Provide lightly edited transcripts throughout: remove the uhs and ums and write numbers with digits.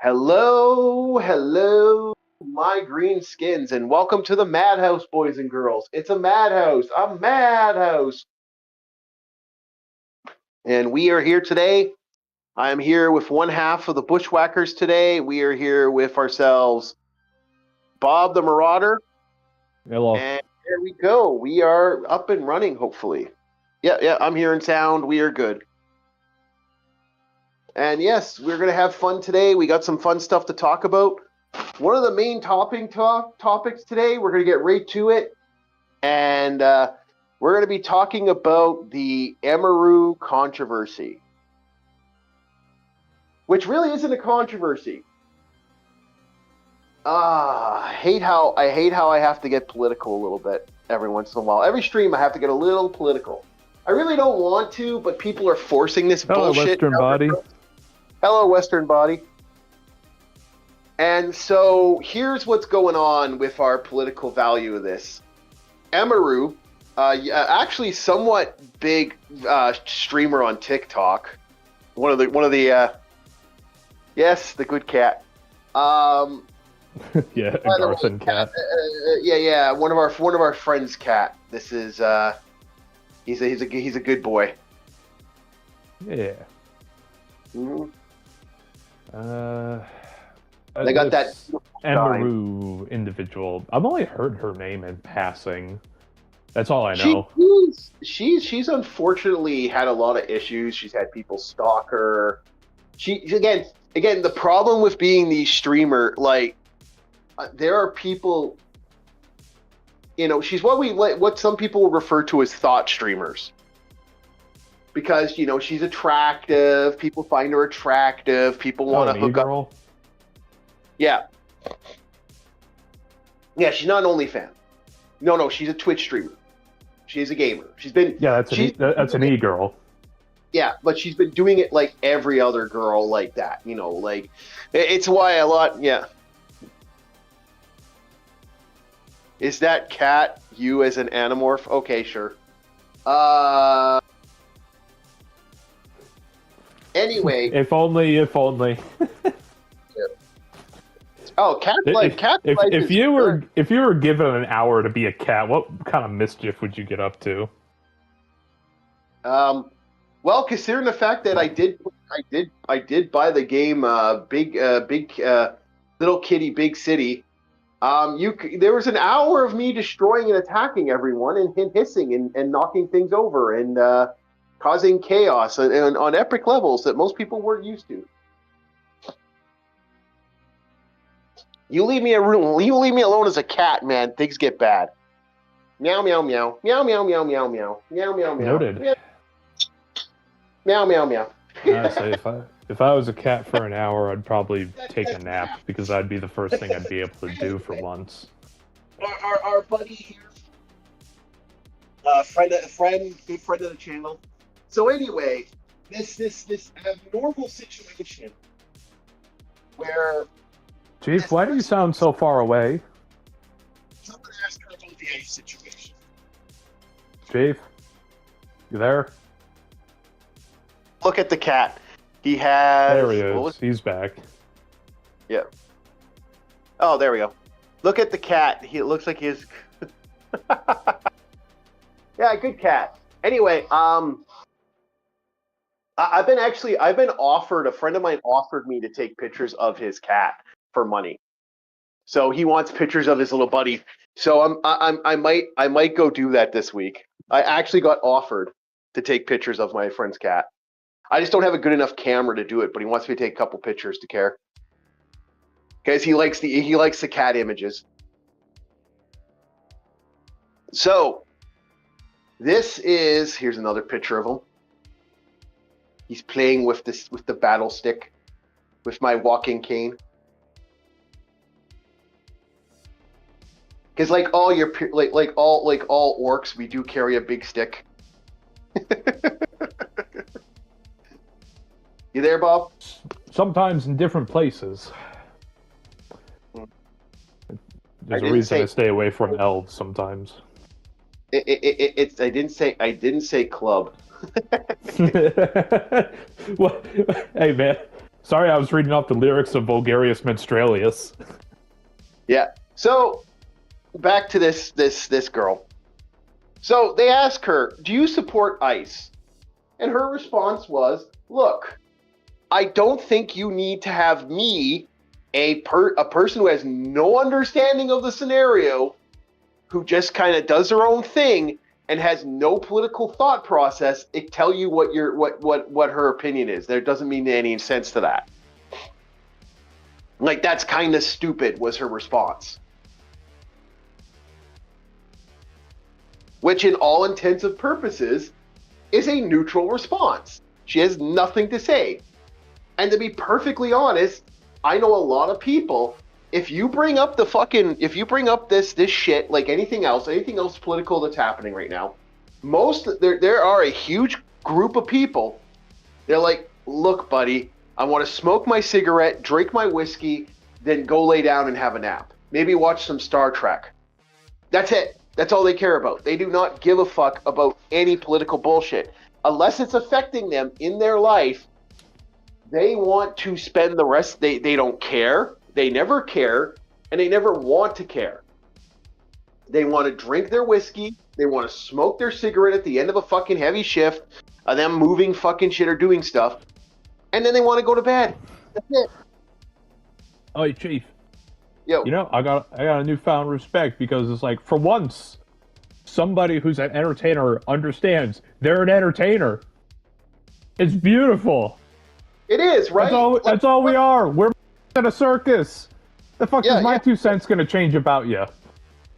Hello, my green skins, and welcome to the madhouse, boys and girls. It's a madhouse. And we are here today. I am here with one half of the Bushwhackers today. We are here with ourselves, Bob the Marauder. Hello. And there we go. We are up and running, hopefully. Yeah, I'm hearing sound. We are good. And yes, we're going to have fun today. We got some fun stuff to talk about. One of the main topics today, we're going to get right to it. And we're going to be talking about the Emaru controversy, which really isn't a controversy. I hate how I have to get political a little bit every once in a while. Every stream I have to get a little political. I really don't want to, but people are forcing this bullshit. Western body. Hello, Western body. And so here's what's going on with our political value of this. Emaru, actually somewhat big streamer on TikTok. One of the yes, the good cat. Yeah, a Garson cat. Yeah. One of our friends' cat. This is he's a good boy. Yeah. Mm-hmm. They got that Emaru individual. I've only heard her name in passing. That's all I know. She's unfortunately had a lot of issues. She's had people stalk her. She again the problem with being the streamer, like there are people, she's what some people refer to as thought streamers. Because, she's attractive, people find her attractive, people want to hook up. Yeah. Yeah, she's not an OnlyFan. No, she's a Twitch streamer. She's a gamer. That's an e-girl. Yeah, but she's been doing it like every other girl like that, like it's why a lot, yeah. Is that cat you as an anamorph? Okay, sure. Anyway. If only. Yeah. Oh, cat life. If you were given an hour to be a cat, what kind of mischief would you get up to? Well, considering the fact that I did buy the game, big Little Kitty Big City. There was an hour of me destroying and attacking everyone and hissing and knocking things over and causing chaos on epic levels that most people weren't used to. You leave me alone as a cat, man. Things get bad. Meow meow meow meow meow meow meow meow meow meow meow. Noted. Meow meow meow. Honestly, if I was a cat for an hour, I'd probably take a nap because that'd be the first thing I'd be able to do for once. Our buddy here, good friend of the channel. So anyway, this abnormal situation where. Chief, why do you sound so far away? Someone asked her about the ice situation. Chief, you there? Look at the cat. He has. There he is. He's back. Yeah. Oh, there we go. Look at the cat. It looks like his. Yeah, good cat. Anyway, I've been offered. A friend of mine offered me to take pictures of his cat for money. So he wants pictures of his little buddy. So I might go do that this week. I actually got offered to take pictures of my friend's cat. I just don't have a good enough camera to do it, but he wants me to take a couple pictures to care. Because he likes the cat images. So here's another picture of him. He's playing with the battle stick with my walking cane. Because like all orcs, we do carry a big stick. You there, Bob? Sometimes in different places. There's a reason to stay away from elves sometimes. I didn't say club. What? Hey man, Sorry, I was reading off the lyrics of Vulgarius Menstrualius. Yeah. So back to this girl. So they ask her, "Do you support ICE?" And her response was, "Look, I don't think you need to have me, a person who has no understanding of the scenario, who just kind of does her own thing and has no political thought process, tell you what her opinion is. There doesn't mean any sense to that. Like, that's kind of stupid," was her response. Which, in all intents and purposes, is a neutral response. She has nothing to say. And to be perfectly honest, I know a lot of people, if you bring up this shit, like anything else political that's happening right now, there are a huge group of people, they're like, "Look, buddy, I want to smoke my cigarette, drink my whiskey, then go lay down and have a nap. Maybe watch some Star Trek." That's it. That's all they care about. They do not give a fuck about any political bullshit. Unless it's affecting them in their life, they want to spend the rest, they don't care. They never care, and they never want to care. They want to drink their whiskey. They want to smoke their cigarette at the end of a fucking heavy shift of them moving fucking shit or doing stuff. And then they want to go to bed. That's it. Oh, hey, Chief. Yo. You know, I got a newfound respect because it's like, for once, somebody who's an entertainer understands they're an entertainer. It's beautiful. It is, right? That's all we are. We're at a circus. The fuck is my 2 cents gonna change about you?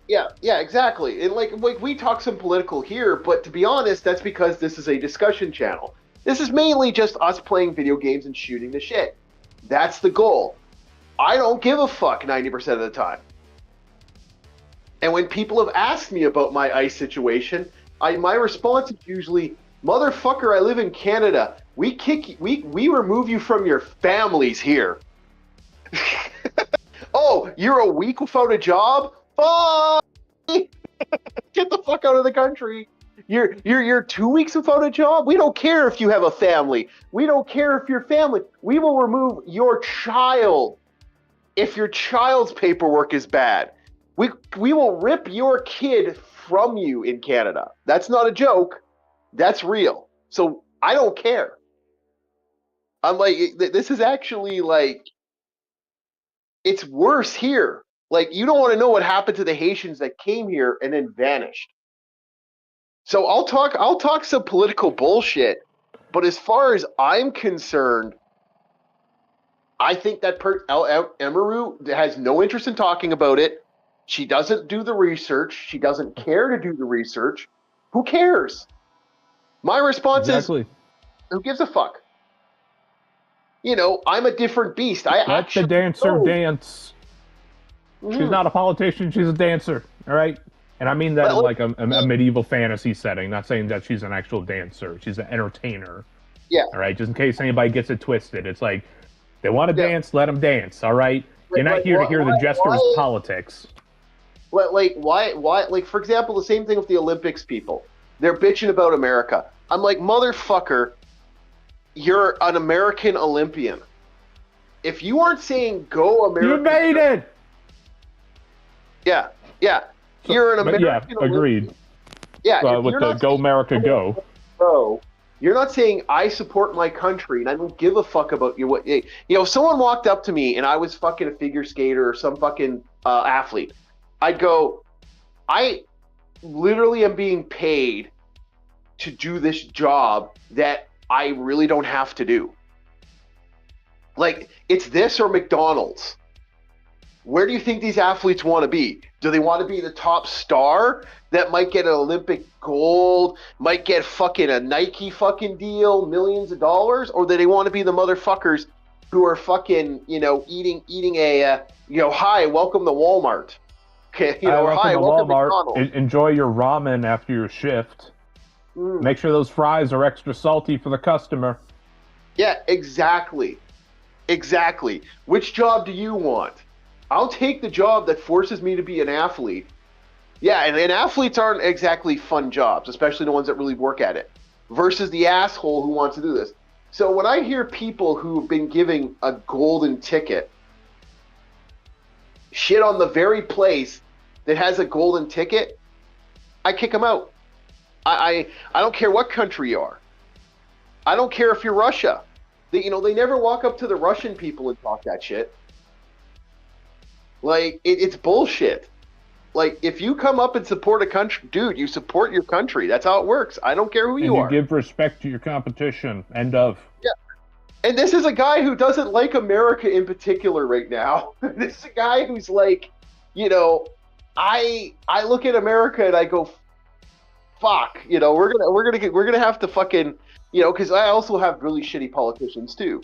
Yeah, exactly. And like we talk some political here, but to be honest, that's because this is a discussion channel. This is mainly just us playing video games and shooting the shit. That's the goal. I don't give a fuck 90% of the time. And when people have asked me about my ICE situation, my response is usually, "Motherfucker, I live in Canada. We remove you from your families here." "Oh, you're a week without a job? Fuck! Get the fuck out of the country. You're 2 weeks without a job? We don't care if you have a family. We don't care if you're family. We will remove your child if your child's paperwork is bad. We will rip your kid from you in Canada." That's not a joke. That's real. So I don't care. I'm like, this is actually like, it's worse here. Like, you don't want to know what happened to the Haitians that came here and then vanished. So I'll talk some political bullshit, but as far as I'm concerned, I think that Emaru has no interest in talking about it. She doesn't do the research. She doesn't care to do the research. Who cares? My response is, who gives a fuck? You know, I'm a different beast. Let the dancer dance. Mm-hmm. She's not a politician. She's a dancer. All right? And I mean that in like a medieval fantasy setting. Not saying that she's an actual dancer. She's an entertainer. Yeah. All right? Just in case anybody gets it twisted. It's like, they want to dance, let them dance. All right? You're not here to hear the jester's politics. Like, why? Like, for example, the same thing with the Olympics people. They're bitching about America. I'm like, motherfucker, you're an American Olympian. If you aren't saying go America, you made it. Yeah. You're an American. Yeah, agreed. Yeah, with the Go America Go. You're not saying I support my country and I don't give a fuck about you. If someone walked up to me and I was fucking a figure skater or some fucking athlete, I'd go, I literally am being paid to do this job that I really don't have to do. Like, it's this or McDonald's. Where do you think these athletes want to be? Do they want to be the top star that might get an Olympic gold, might get fucking a Nike fucking deal, millions of dollars? Or do they want to be the motherfuckers who are fucking, eating a, hi, welcome to Walmart. Okay, hi, welcome to McDonald's. Enjoy your ramen after your shift. Make sure those fries are extra salty for the customer. Yeah, exactly. Which job do you want? I'll take the job that forces me to be an athlete. Yeah, and athletes aren't exactly fun jobs, especially the ones that really work at it, versus the asshole who wants to do this. So when I hear people who've been giving a golden ticket shit on the very place that has a golden ticket, I kick them out. I don't care what country you are. I don't care if you're Russia. They never walk up to the Russian people and talk that shit. Like, it's bullshit. Like, if you come up and support a country, dude, you support your country. That's how it works. I don't care who you are. And you give respect to your competition. End of. Yeah. And this is a guy who doesn't like America in particular right now. This is a guy who's like, I look at America and I go, fuck, we're gonna have to fucking, because I also have really shitty politicians too.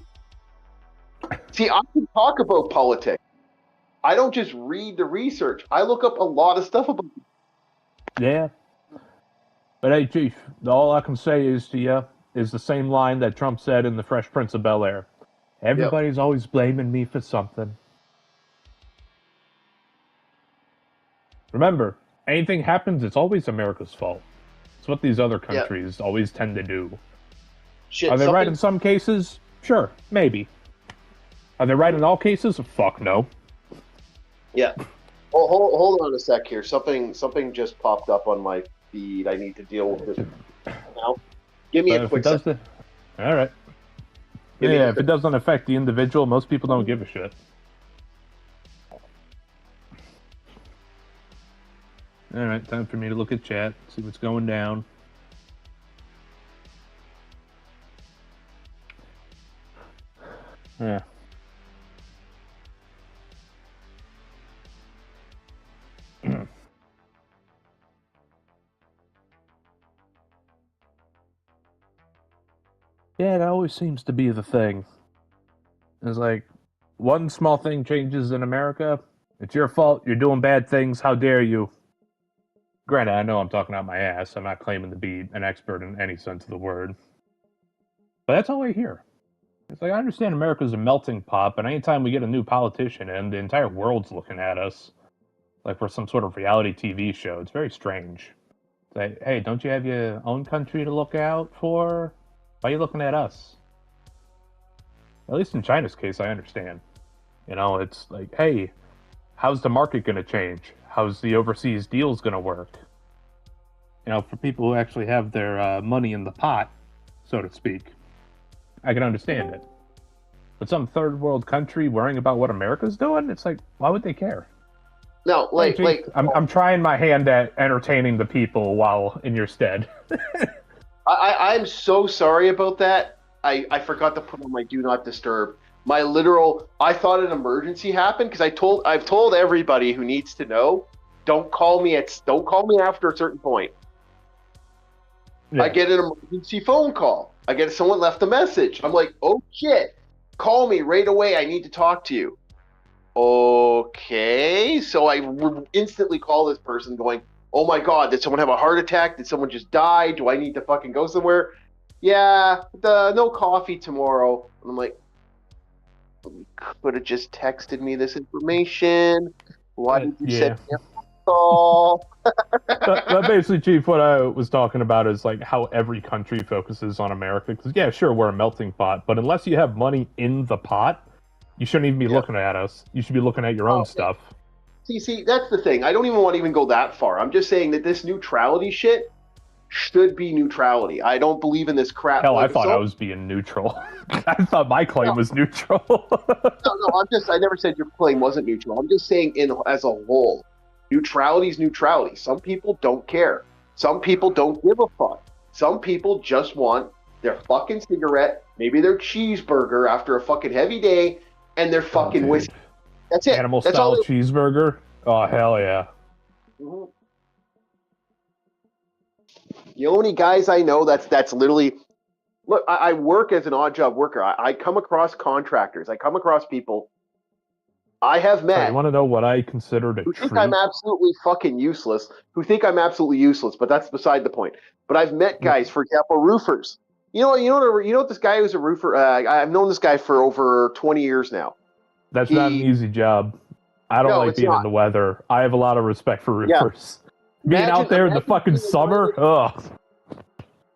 See, I can talk about politics. I don't just read the research. I look up a lot of stuff about it. Yeah. But hey, Chief, all I can say is to you is the same line that Trump said in The Fresh Prince of Bel-Air. Everybody's always blaming me for something. Remember, anything happens, it's always America's fault. It's what these other countries always tend to do. Are they right in some cases? Sure, maybe. Are they right in all cases? Fuck no. Yeah. Well, hold on a sec here. Something just popped up on my feed. I need to deal with this now. Give me a quick second. All right. Yeah, if it doesn't affect the individual, most people don't give a shit. All right, time for me to look at chat, see what's going down. Yeah. Yeah, it always seems to be the thing. It's like, one small thing changes in America, it's your fault, you're doing bad things, how dare you? Granted, I know I'm talking out my ass, I'm not claiming to be an expert in any sense of the word. But that's all I hear. It's like, I understand America's a melting pot, but anytime we get a new politician in, the entire world's looking at us like we're some sort of reality TV show. It's very strange. It's like, hey, don't you have your own country to look out for? Why are you looking at us? At least in China's case, I understand. It's like, hey, how's the market going to change? How's the overseas deals going to work? For people who actually have their money in the pot, so to speak, I can understand it. But some third world country worrying about what America's doing, it's like, why would they care? No, I'm trying my hand at entertaining the people while in your stead. I'm so sorry about that. I forgot to put on my do not disturb. I thought an emergency happened because I've told everybody who needs to know, don't call me after a certain point. Yeah. I get an emergency phone call. Someone left a message. I'm like, oh shit, call me right away. I need to talk to you. Okay. So I instantly call this person going, oh my God, did someone have a heart attack? Did someone just die? Do I need to fucking go somewhere? Yeah, no coffee tomorrow. And I'm like, you could have just texted me this information. Why did you send me a call? But basically, Chief, what I was talking about is like how every country focuses on America. Because yeah, sure, we're a melting pot, but unless you have money in the pot, you shouldn't even be looking at us. You should be looking at your own stuff. See, that's the thing. I don't even want to even go that far. I'm just saying that this neutrality shit should be neutrality. I don't believe in this crap. Hell, I thought I was being neutral. I thought my claim was neutral. No, I never said your claim wasn't neutral. I'm just saying as a whole, neutrality is neutrality. Some people don't care. Some people don't give a fuck. Some people just want their fucking cigarette, maybe their cheeseburger after a fucking heavy day, and their fucking whiskey. That's it. Animal-style cheeseburger? Oh, hell yeah. Mm-hmm. The only guys I know that's literally... Look, I work as an odd-job worker. I come across contractors. I come across people I have met... You want to know what I consider a who think I'm absolutely fucking useless, but that's beside the point. But I've met guys, for example, roofers. You know this guy who's a roofer? I've known this guy for over 20 years now. That's not an easy job. I don't like being in the weather. I have a lot of respect for roofers. Yeah. Being out there in the fucking summer, ugh.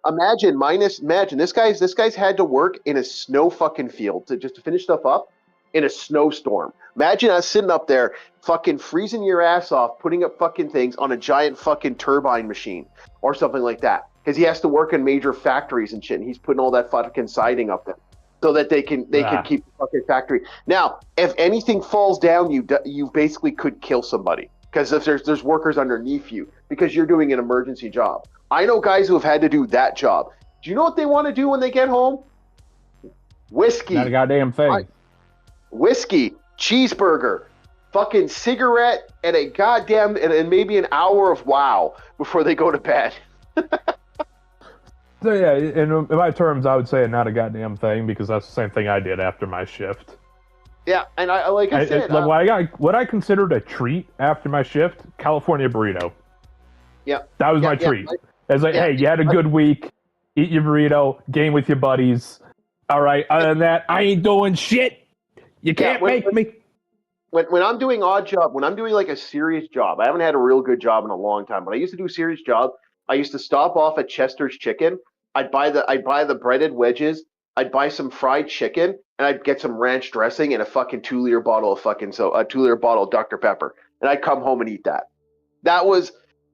Imagine this guy's had to work in a snow fucking field to finish stuff up in a snowstorm. Imagine us sitting up there fucking freezing your ass off, putting up fucking things on a giant fucking turbine machine or something like that. Because he has to work in major factories and shit, and he's putting all that fucking siding up there so that they can keep the fucking factory. Now, if anything falls down, you basically could kill somebody because if there's workers underneath you because you're doing an emergency job. I know guys who have had to do that job. Do you know what they want to do when they get home? Whiskey. Not a goddamn thing. Whiskey, cheeseburger, fucking cigarette, and a goddamn and maybe an hour of wow before they go to bed. So yeah, in my terms, I would say not a goddamn thing because that's the same thing I did after my shift. Yeah, and I said, what I considered a treat after my shift, California burrito. Yeah, that was my treat. It's like, hey, you had a good week, eat your burrito, game with your buddies. All right, other than that, I ain't doing shit. You can't make me. When I'm doing odd job, when I'm doing like a serious job, I haven't had a real good job in a long time, but I used to do a serious job. I used to stop off at Chester's Chicken. I'd buy the breaded wedges. I'd buy some fried chicken, and I'd get some ranch dressing and a fucking 2-liter bottle of Dr. Pepper, and I'd come home and eat that.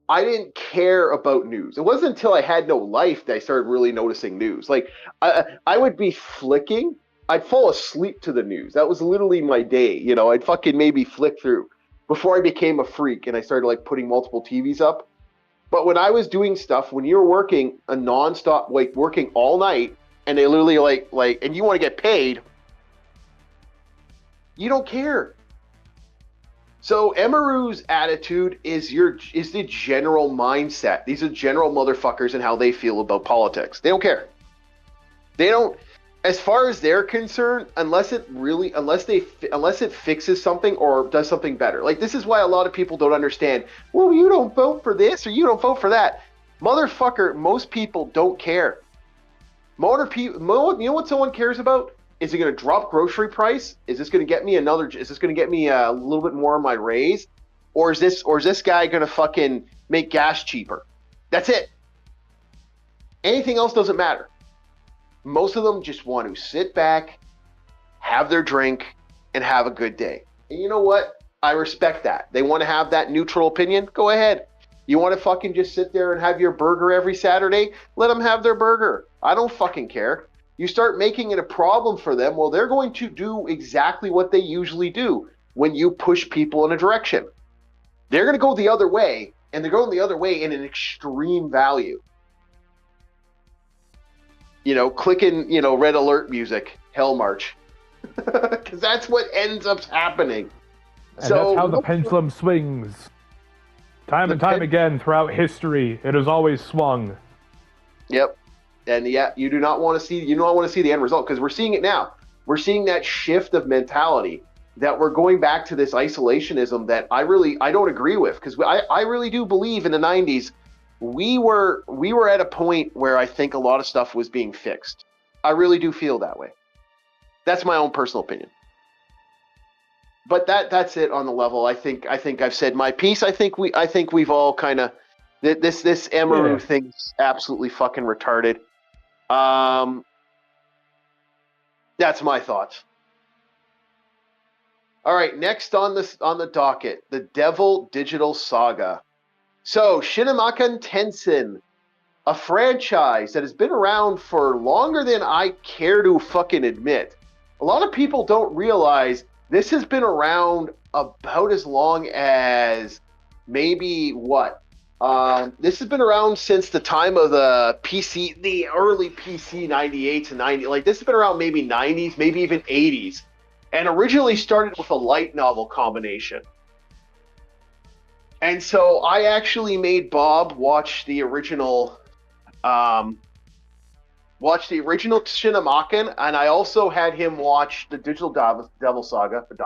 I didn't care about news. It wasn't until I had no life that I started really noticing news. Like I would be flicking. I'd fall asleep to the news. That was literally my day. You know, I'd fucking maybe flick through before I became a freak and I started like putting multiple TVs up. But when I was doing stuff, when you're working a nonstop, like working all night, and they literally like, and you want to get paid, you don't care. So Emaru's attitude is the general mindset. These are general motherfuckers and how they feel about politics. They don't care. They don't, as far as they're concerned, unless it fixes something or does something better. Like, this is why a lot of people don't understand, well, you don't vote for this or you don't vote for that. Motherfucker, most people don't care. You know what someone cares about? Is it going to drop grocery price? Is this going to get me a little bit more on my raise? Or is this guy going to fucking make gas cheaper? That's it. Anything else doesn't matter. Most of them just want to sit back, have their drink, and have a good day. And you know what? I respect that. They want to have that neutral opinion? Go ahead. You want to fucking just sit there and have your burger every Saturday? Let them have their burger. I don't fucking care. You start making it a problem for them, well, they're going to do exactly what they usually do when you push people in a direction. They're going to go the other way, and they're going the other way in an extreme value. You know, clicking, red alert music, hell march. Because that's what ends up happening. And that's how the pendulum swings. Time and time again throughout history, it has always swung. Yep. And yeah, you do not want to see the end result, because we're seeing it now. We're seeing that shift of mentality, that we're going back to this isolationism that I don't agree with, because I really do believe in the 90s we were at a point where I think a lot of stuff was being fixed. I really do feel that way. That's my own personal opinion. But that's it on the level. I think I've said my piece. I think we've all kind of this Emaru thing's absolutely fucking retarded. That's my thoughts. All right, next on the docket, the Devil Digital Saga. So, Shinamaken Tensei, a franchise that has been around for longer than I care to fucking admit. A lot of people don't realize this has been around about as long as maybe what? This has been around since the time of the PC, the early PC 98 to 90. Like, this has been around maybe 90s, maybe even 80s. And originally started with a light novel combination. And so I actually made Bob watch the original Shinamaken, and I also had him watch the Digital Devil Saga, the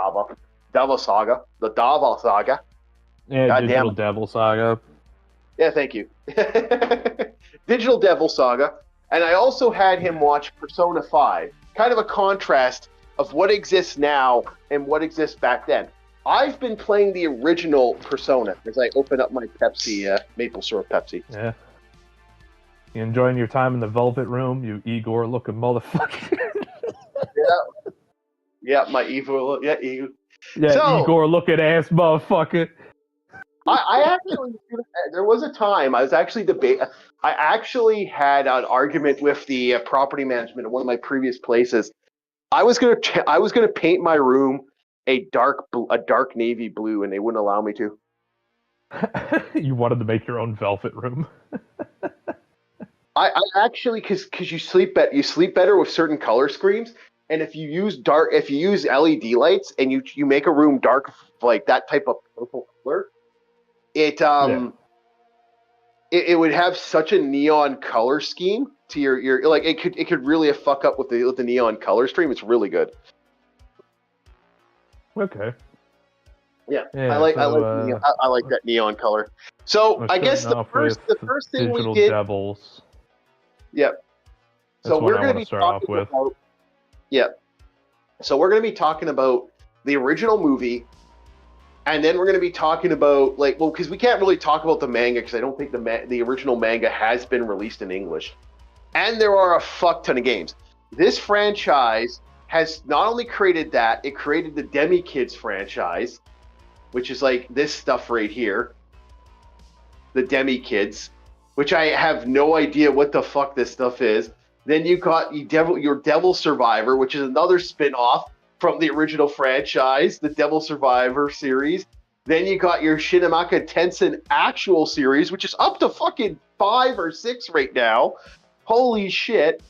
Devil Saga. Yeah, God Digital Devil Saga. Yeah, thank you. Digital Devil Saga. And I also had him watch Persona 5, kind of a contrast of what exists now and what exists back then. I've been playing the original Persona as I open up my Pepsi, maple syrup Pepsi. Yeah. You enjoying your time in the Velvet Room, you Igor-looking motherfucker? Yeah, my evil. Yeah, evil. Yeah, So, Igor-looking ass motherfucker. I actually, there was a time I was actually I actually had an argument with the property management at one of my previous places. I was gonna paint my room a dark navy blue, and they wouldn't allow me to. You wanted to make your own Velvet Room. I actually because you sleep better with certain color schemes, and if you use LED lights and you make a room dark like that type of purple color, it it would have such a neon color scheme to your like it could really fuck up with the neon color stream. It's really good. Okay. Yeah, I like that neon color. So I guess the first thing we did. Devils. Yep. So we're going to be talking about. Yep. So we're going to be talking about the original movie, and then we're going to be talking about because we can't really talk about the manga because I don't think the original manga has been released in English, and there are a fuck ton of games. This franchise has not only created that, it created the Demi Kids franchise, which is like this stuff right here, the Demi Kids, which I have no idea what the fuck this stuff is. Then you got your Devil Survivor, which is another spin-off from the original franchise, the Devil Survivor series. Then you got your Shinamaka Tensei actual series, which is up to fucking 5 or 6 right now. Holy shit.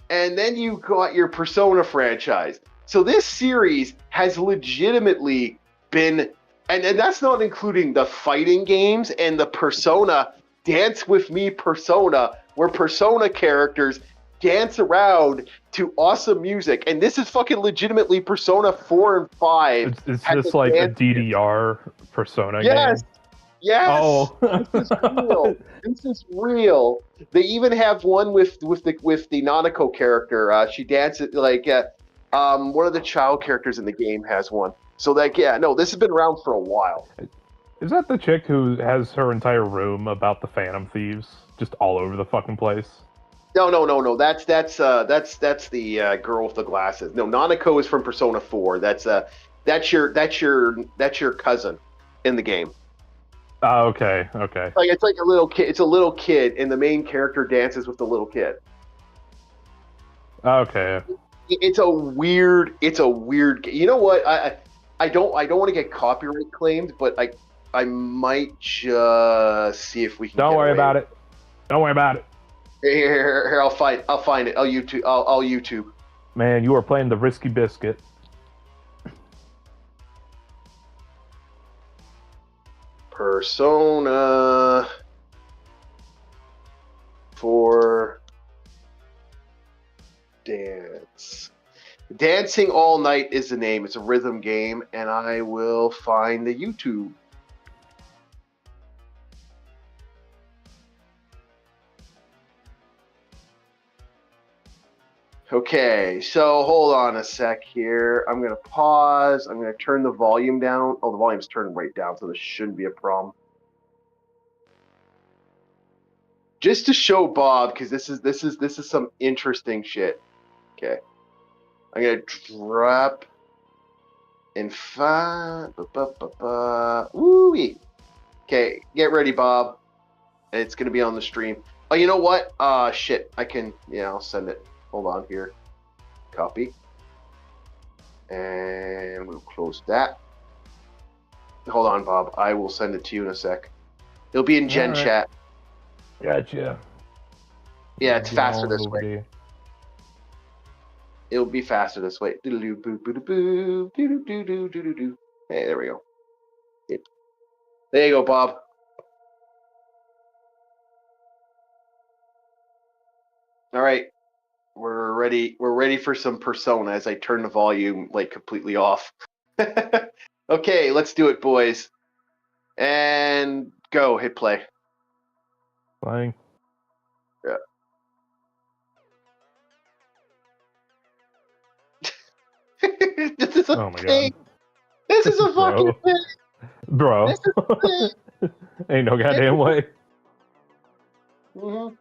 And then you got your Persona franchise. So this series has legitimately been, and that's not including the fighting games and the Persona Dance With Me Persona, where Persona characters dance around to awesome music. And this is fucking legitimately Persona 4 and 5. Is this like a DDR Persona game? Yes. Oh. This is real. This is real. They even have one with the Nanako character. She dances like one of the child characters in the game has one. So this has been around for a while. Is that the chick who has her entire room about the Phantom Thieves just all over the fucking place? No. That's the girl with the glasses. No, Nanako is from Persona 4. That's your cousin in the game. Oh, okay. It's like a little kid. It's a little kid, and the main character dances with the little kid. Okay. It's a weird. You know what? I don't want to get copyright claimed, but I might just see if we can. Don't worry about it. Here, I'll find it. I'll YouTube. Man, you are playing the risky biscuit. Persona 4 Dance. Dancing All Night is the name. It's a rhythm game, and I will find the YouTube. Okay, so hold on a sec here. I'm going to pause. I'm going to turn the volume down. Oh, the volume's turned right down, so this shouldn't be a problem. Just to show Bob, because this is some interesting shit. Okay. I'm going to drop in 5. Woo-wee. Okay, get ready, Bob. It's going to be on the stream. Oh, you know what? Shit. I'll send it. Hold on here. Copy. And we'll close that. Hold on, Bob. I will send it to you in a sec. It'll be in Gen Chat. Gotcha. Yeah, it's faster this way. It'll be faster this way. Hey, there we go. There you go, Bob. All right. We're ready for some Persona as I turn the volume completely off. Okay, let's do it, boys. And go, hit play. Playing. Yeah. This is a thing. God. This is a fucking thing. Bro. This is a thing. Ain't no goddamn way. Mm-hmm.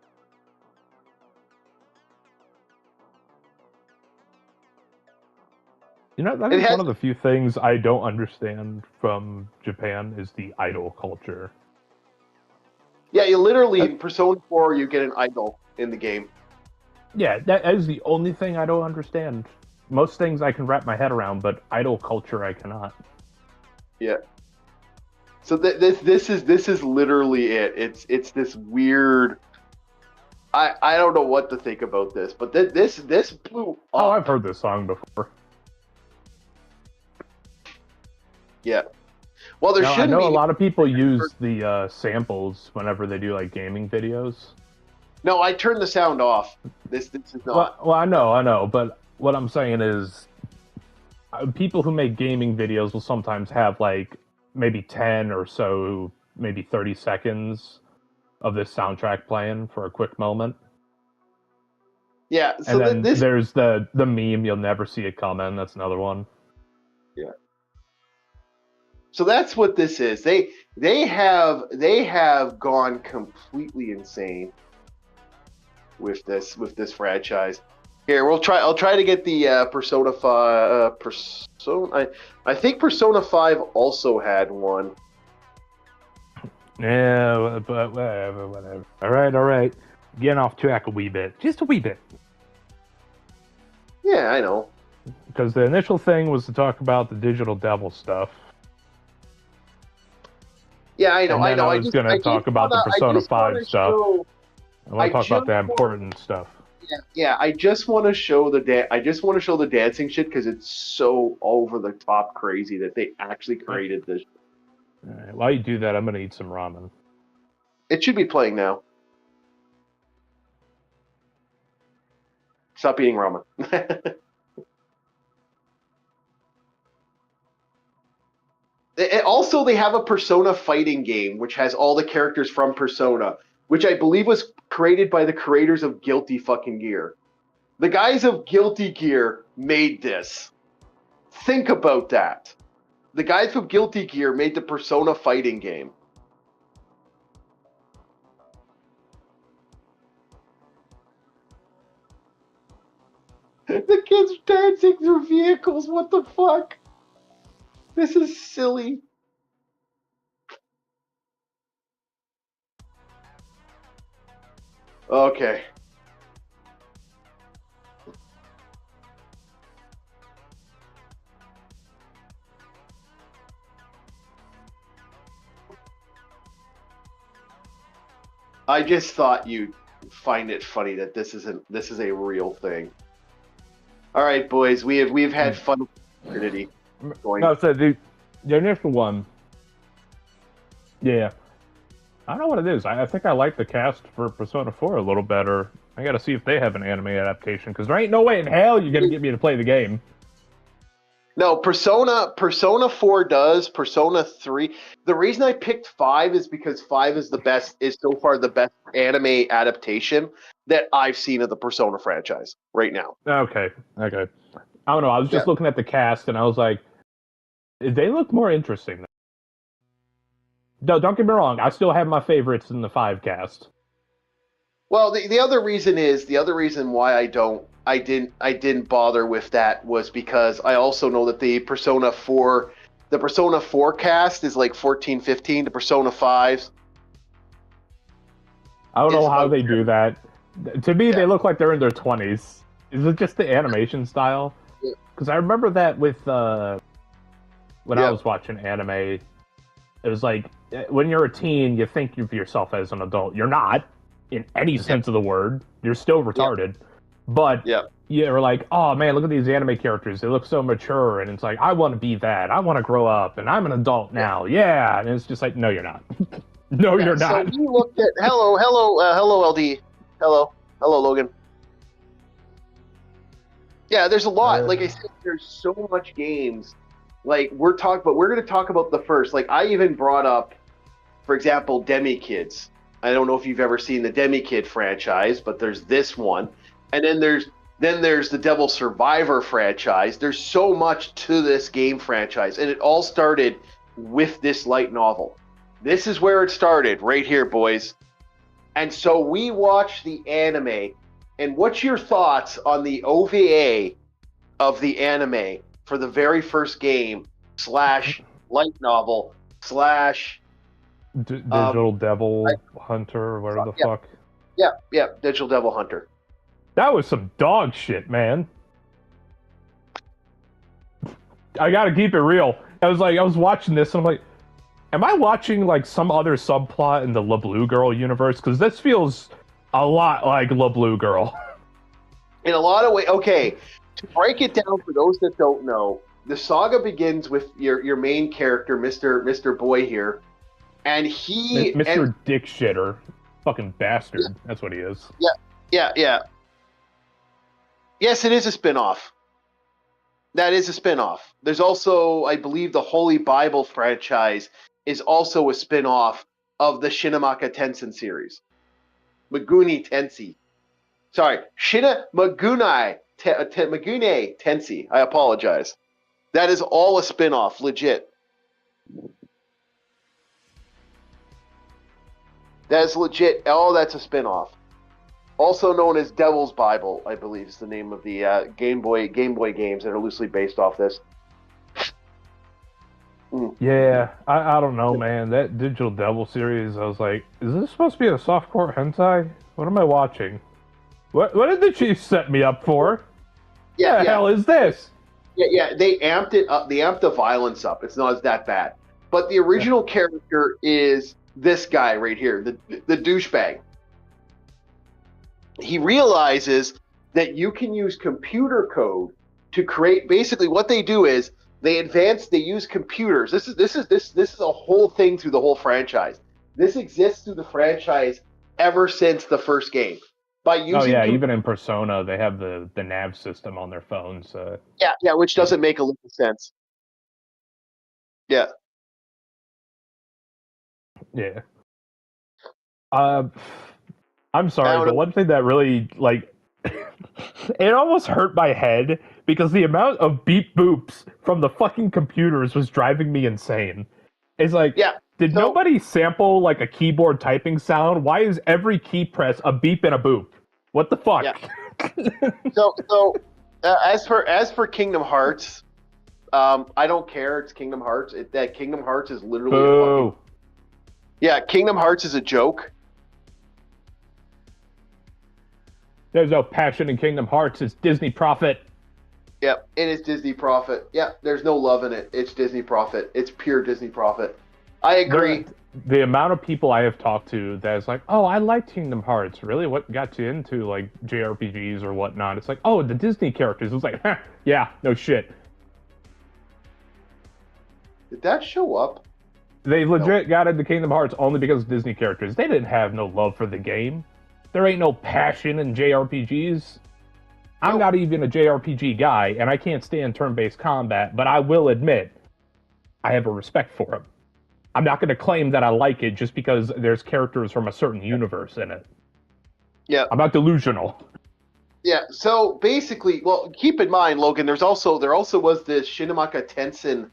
You know, that It is has, one of the few things I don't understand from Japan is the idol culture. yeah, you literally That, in Persona 4 you get an idol in the game. yeah, that is the only thing I don't understand. Most things I can wrap my head around, but idol culture I cannot. Yeah. So this is literally it. It's this weird. I don't know what to think about this, but this blew Oh, I've up. heard this song before. Yeah. Well, there Now, I shouldn't know a be. lot of people use the samples whenever they do like gaming videos. No, I turned the sound off. This is not. Well, I know, but what I'm saying is, people who make gaming videos will sometimes have like maybe 10 or so, maybe 30 seconds of this soundtrack playing for a quick moment. Yeah. And So then this. there's the meme, you'll never see it coming. That's another one. Yeah. So that's what this is. They have gone completely insane with this franchise. Here, I'll try to get the Persona 5 Persona. I think Persona 5 also had one. Yeah, but whatever. All right. Getting off track a wee bit. Just a wee bit. Yeah, I know. Because the initial thing was to talk about the Digital Devil stuff. Yeah, I know. And I then know. I was going to talk about the Persona 5 stuff. I want to talk about the important stuff. Yeah. I just want to show the dancing shit because it's so over the top crazy that they actually created this. All right, while you do that, I'm going to eat some ramen. It should be playing now. Stop eating ramen. Also, they have a Persona fighting game, which has all the characters from Persona, which I believe was created by the creators of Guilty fucking Gear. The guys of Guilty Gear made this. Think about that. The guys from Guilty Gear made the Persona fighting game. The kids dancing through vehicles. What the fuck? This is silly. Okay. I just thought you'd find it funny that this is a real thing. All right, boys, we've had fun with Trinity. No, so the initial one, yeah. I don't know what it is. I think I like the cast for Persona 4 a little better. I got to see if they have an anime adaptation, because there ain't no way in hell you're going to get me to play the game. No, Persona 4 does. Persona 3. The reason I picked 5 is because 5 is so far the best anime adaptation that I've seen of the Persona franchise right now. Okay. I don't know. I was just looking at the cast, and I was like, they look more interesting. No, don't get me wrong. I still have my favorites in the 5 cast. Well, the other reason why I didn't bother with that was because I also know that the Persona 4 cast is like 14, 15. The Persona 5s. I don't know how they do that. To me, they look like they're in their 20s. Is it just the animation style? Because I remember that with when I was watching anime, it was like when you're a teen, you think of yourself as an adult. You're not, in any sense of the word. You're still retarded. But you're like, oh man, look at these anime characters. They look so mature, and it's like, I want to be that. I want to grow up, and I'm an adult now. Yeah, and it's just like, no, you're not. No, you're not. So we looked at hello, LD, hello, Logan. Yeah, there's a lot. Like I said, there's so much games. Like we're going to talk about the first. Like I even brought up, for example, Demi Kids. I don't know if you've ever seen the Demi Kid franchise, but there's this one, and then there's the Devil Survivor franchise. There's so much to this game franchise, and it all started with this light novel. This is where it started, right here, boys. And so we watched the anime. And what's your thoughts on the OVA of the anime for the very first game / light novel / Digital Devil Hunter, or whatever the fuck. Yeah, Digital Devil Hunter. That was some dog shit, man. I gotta keep it real. I was watching this, and I'm like, am I watching like some other subplot in the La Blue Girl universe? Because this feels a lot like La Blue Girl. In a lot of ways, okay. To break it down for those that don't know, the saga begins with your main character, Mr. Boy here, and he Mr. Dick Shitter, fucking bastard. Yeah. That's what he is. Yeah. Yes, it is a spin-off. That is a spin-off. There's also, I believe, the Holy Bible franchise is also a spin-off of the Shinamaka Tensei series. Maguni Tensei. Sorry, Magune Tensei. I apologize. That is all a spin-off, legit. That is legit. Oh, that's a spin-off. Also known as Devil's Bible, I believe is the name of the Game Boy games that are loosely based off this. Yeah, I don't know, man. That Digital Devil series, I was like, is this supposed to be a softcore hentai? What am I watching? What did the Chief set me up for? Yeah, what the hell is this? Yeah, they amped it up. They amped the violence up. It's not that bad. But the original character is this guy right here, the douchebag. He realizes that you can use computer code to create. Basically, what they do is they use computers. This is a whole thing through the whole franchise. This exists through the franchise ever since the first game. By using even in Persona, they have the nav system on their phones. Yeah, which doesn't make a lot of sense. Yeah. Yeah. I'm sorry, but one thing that really, like, it almost hurt my head because the amount of beep boops from the fucking computers was driving me insane. It's like, did nobody sample, like, a keyboard typing sound? Why is every key press a beep and a boop? What the fuck? Yeah. As for Kingdom Hearts, I don't care. It's Kingdom Hearts. That Kingdom Hearts is literally Kingdom Hearts is a joke. There's no passion in Kingdom Hearts. It's Disney profit. Yep, it is Disney profit. Yeah, there's no love in it. It's Disney profit. It's pure Disney profit. I agree. The amount of people I have talked to that is like, oh, I like Kingdom Hearts. Really? What got you into, like, JRPGs or whatnot? It's like, oh, the Disney characters. It's like, yeah, no shit. Did that show up? They legit got into Kingdom Hearts only because of Disney characters. They didn't have no love for the game. There ain't no passion in JRPGs. I'm not even a JRPG guy, and I can't stand turn-based combat, but I will admit, I have a respect for them. I'm not going to claim that I like it just because there's characters from a certain universe in it. Yeah. I'm not delusional. Yeah, so basically, well, keep in mind, Logan, there also was this Shinamaka Tensei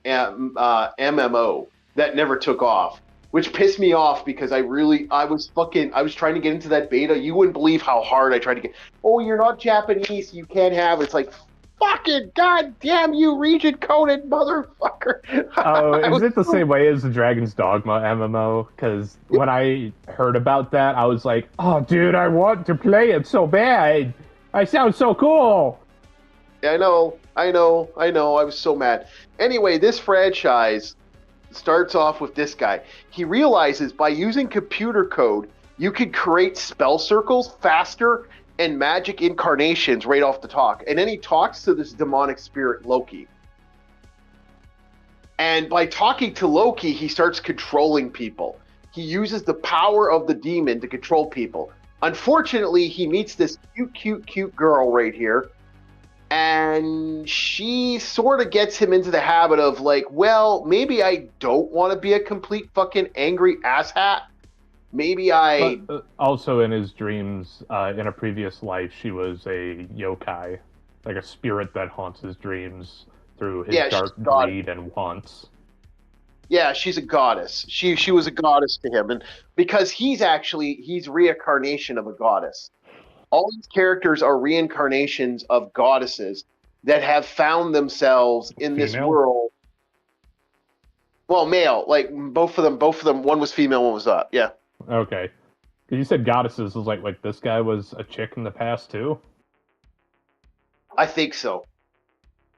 MMO that never took off, which pissed me off because I was trying to get into that beta. You wouldn't believe how hard I tried to get. Oh, you're not Japanese, you can't have it. It's like, fucking goddamn you, region coded motherfucker. Oh, is it the same way as the Dragon's Dogma MMO? Because when I heard about that, I was like, oh, dude, I want to play it so bad. I sound so cool. Yeah, I know. I was so mad. Anyway, this franchise starts off with this guy. He realizes by using computer code, you could create spell circles faster and magic incarnations right off the talk. And then he talks to this demonic spirit, Loki. And by talking to Loki, he starts controlling people. He uses the power of the demon to control people. Unfortunately, he meets this cute girl right here. And she sort of gets him into the habit of like, well, maybe I don't want to be a complete fucking angry asshat. Maybe I... But also in his dreams, in a previous life, she was a yokai. Like a spirit that haunts his dreams through his dark greed and wants. Yeah, she's a goddess. She was a goddess to him. And because he's reincarnation of a goddess. All these characters are reincarnations of goddesses that have found themselves in this Female? world. Well, male, like both of them. One was female, one was not. Yeah. Okay. Because you said goddesses was like this guy was a chick in the past too. I think so.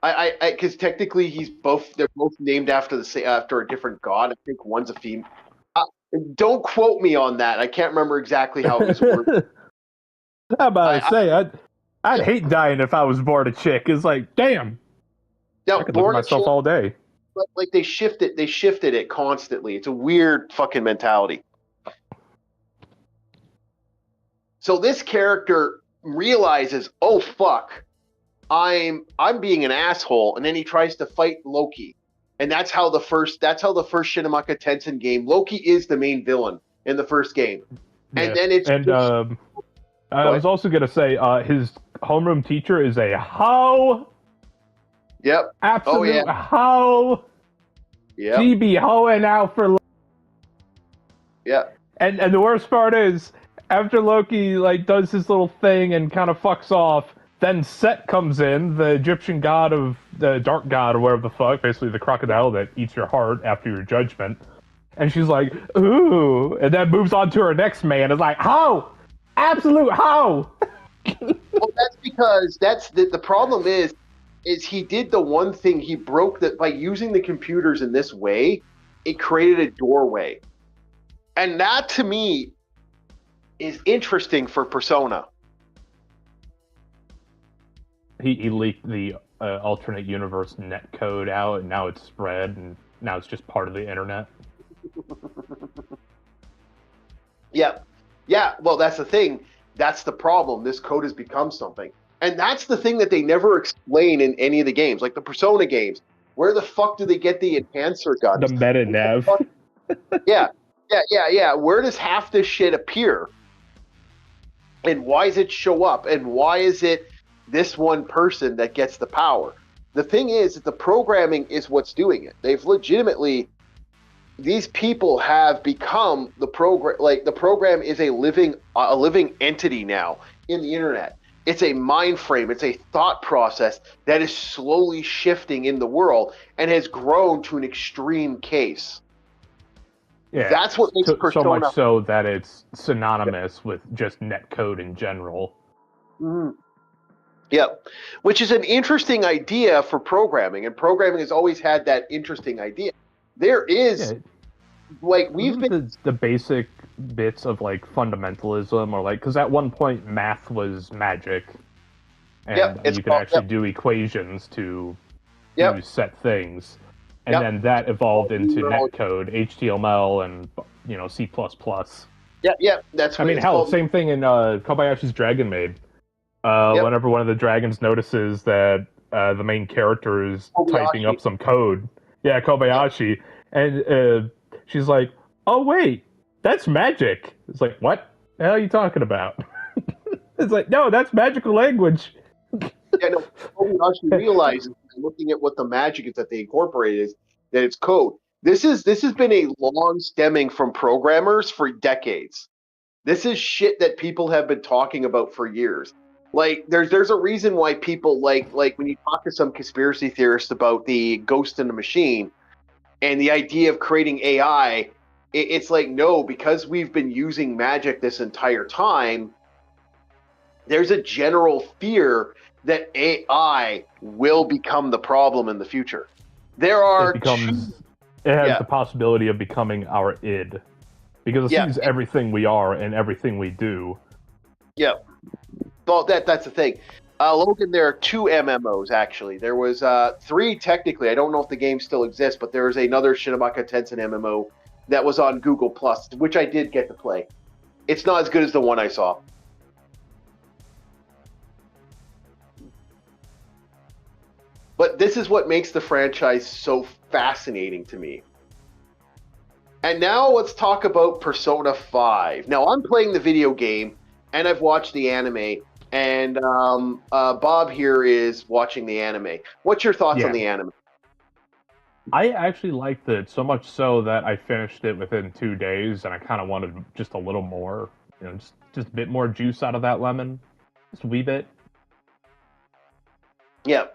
Because technically they're both named after after a different god. I think one's a female. Don't quote me on that. I can't remember exactly how it was worded. How about I say I'd hate dying if I was born a chick. It's like, damn. Now, I could look at myself all day. Like they shifted it constantly. It's a weird fucking mentality. So this character realizes, oh fuck, I'm being an asshole, and then he tries to fight Loki. And that's how the first Shinamaka Tensei game, Loki is the main villain in the first game. And then I was also gonna say his homeroom teacher is a hoe. Yep. Absolute hoe. Yep. She be hoeing out for. Yeah. And the worst part is, after Loki does his little thing and kind of fucks off, then Set comes in, the Egyptian god of the dark god or whatever the fuck, basically the crocodile that eats your heart after your judgment. And she's like, ooh, and then moves on to her next man. It's like, hoe! Absolute hoe! Well, that's because the problem is he did the one thing, he broke that by using the computers in this way, it created a doorway. And that to me is interesting for Persona. He leaked the alternate universe netcode out, and now it's spread, and now it's just part of the internet. Yeah. Well, that's the thing. That's the problem. This code has become something. And that's the thing that they never explain in any of the games, like the Persona games. Where the fuck do they get the enhancer guns? The meta nav. Yeah. Where does half this shit appear? And why does it show up? And why is it this one person that gets the power? The thing is that the programming is what's doing it. They've legitimately, these people have become the program. Like the program is a living entity now in the internet. It's a mind frame. It's a thought process that is slowly shifting in the world and has grown to an extreme case. Yeah, that's what makes Persona so much so that it's synonymous with just netcode in general. Mm-hmm. Yep, which is an interesting idea for programming, and programming has always had that interesting idea. There is, we've been the basic bits of fundamentalism, or because at one point math was magic, and you could actually do equations to set things. And then that evolved into netcode, HTML, and C++. Yeah, that's. I mean, hell, same thing in Kobayashi's Dragon Maid. Whenever one of the dragons notices that the main character is typing up some code, Kobayashi, and she's like, "Oh wait, that's magic." It's like, what the hell are you talking about? It's like, no, that's magical language. Kobayashi realizes, looking at what the magic is that they incorporated, is that it's code. This has been a long stemming from programmers for decades. This is shit that people have been talking about for years. There's a reason why people like when you talk to some conspiracy theorists about the ghost in the machine and the idea of creating AI, it's like, no, because we've been using magic this entire time, there's a general fear that AI will become the problem in the future. There are it has the possibility of becoming our id, because it sees everything we are and everything we do. Yeah. Well, that's the thing. Logan, there are 2 MMOs, actually. There was 3 technically. I don't know if the game still exists, but there was another Shinamaka Tensei MMO that was on Google+, which I did get to play. It's not as good as the one I saw. But this is what makes the franchise so fascinating to me. And now let's talk about Persona 5. Now, I'm playing the video game, and I've watched the anime, and Bob here is watching the anime. What's your thoughts on the anime? I actually liked it, so much so that I finished it within 2 days, and I kind of wanted just a little more, just a bit more juice out of that lemon. Just a wee bit. Yeah.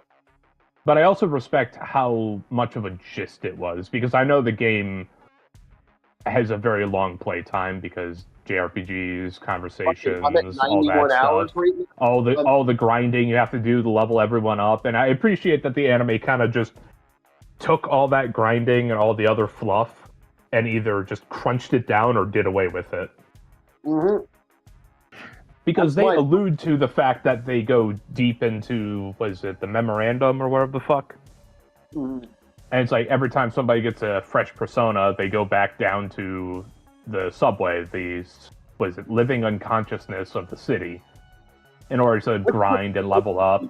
But I also respect how much of a gist it was, because I know the game has a very long play time because JRPGs, I'm at conversations, all that 91 stuff, hours right now. all the grinding you have to do to level everyone up, and I appreciate that the anime kind of just took all that grinding and all the other fluff and either just crunched it down or did away with it. Mm-hmm. Because they allude to the fact that they go deep into, was it the memorandum or whatever the fuck? Mm-hmm. And it's like every time somebody gets a fresh persona, they go back down to the subway, the, was it living unconsciousness of the city, in order to grind and level up.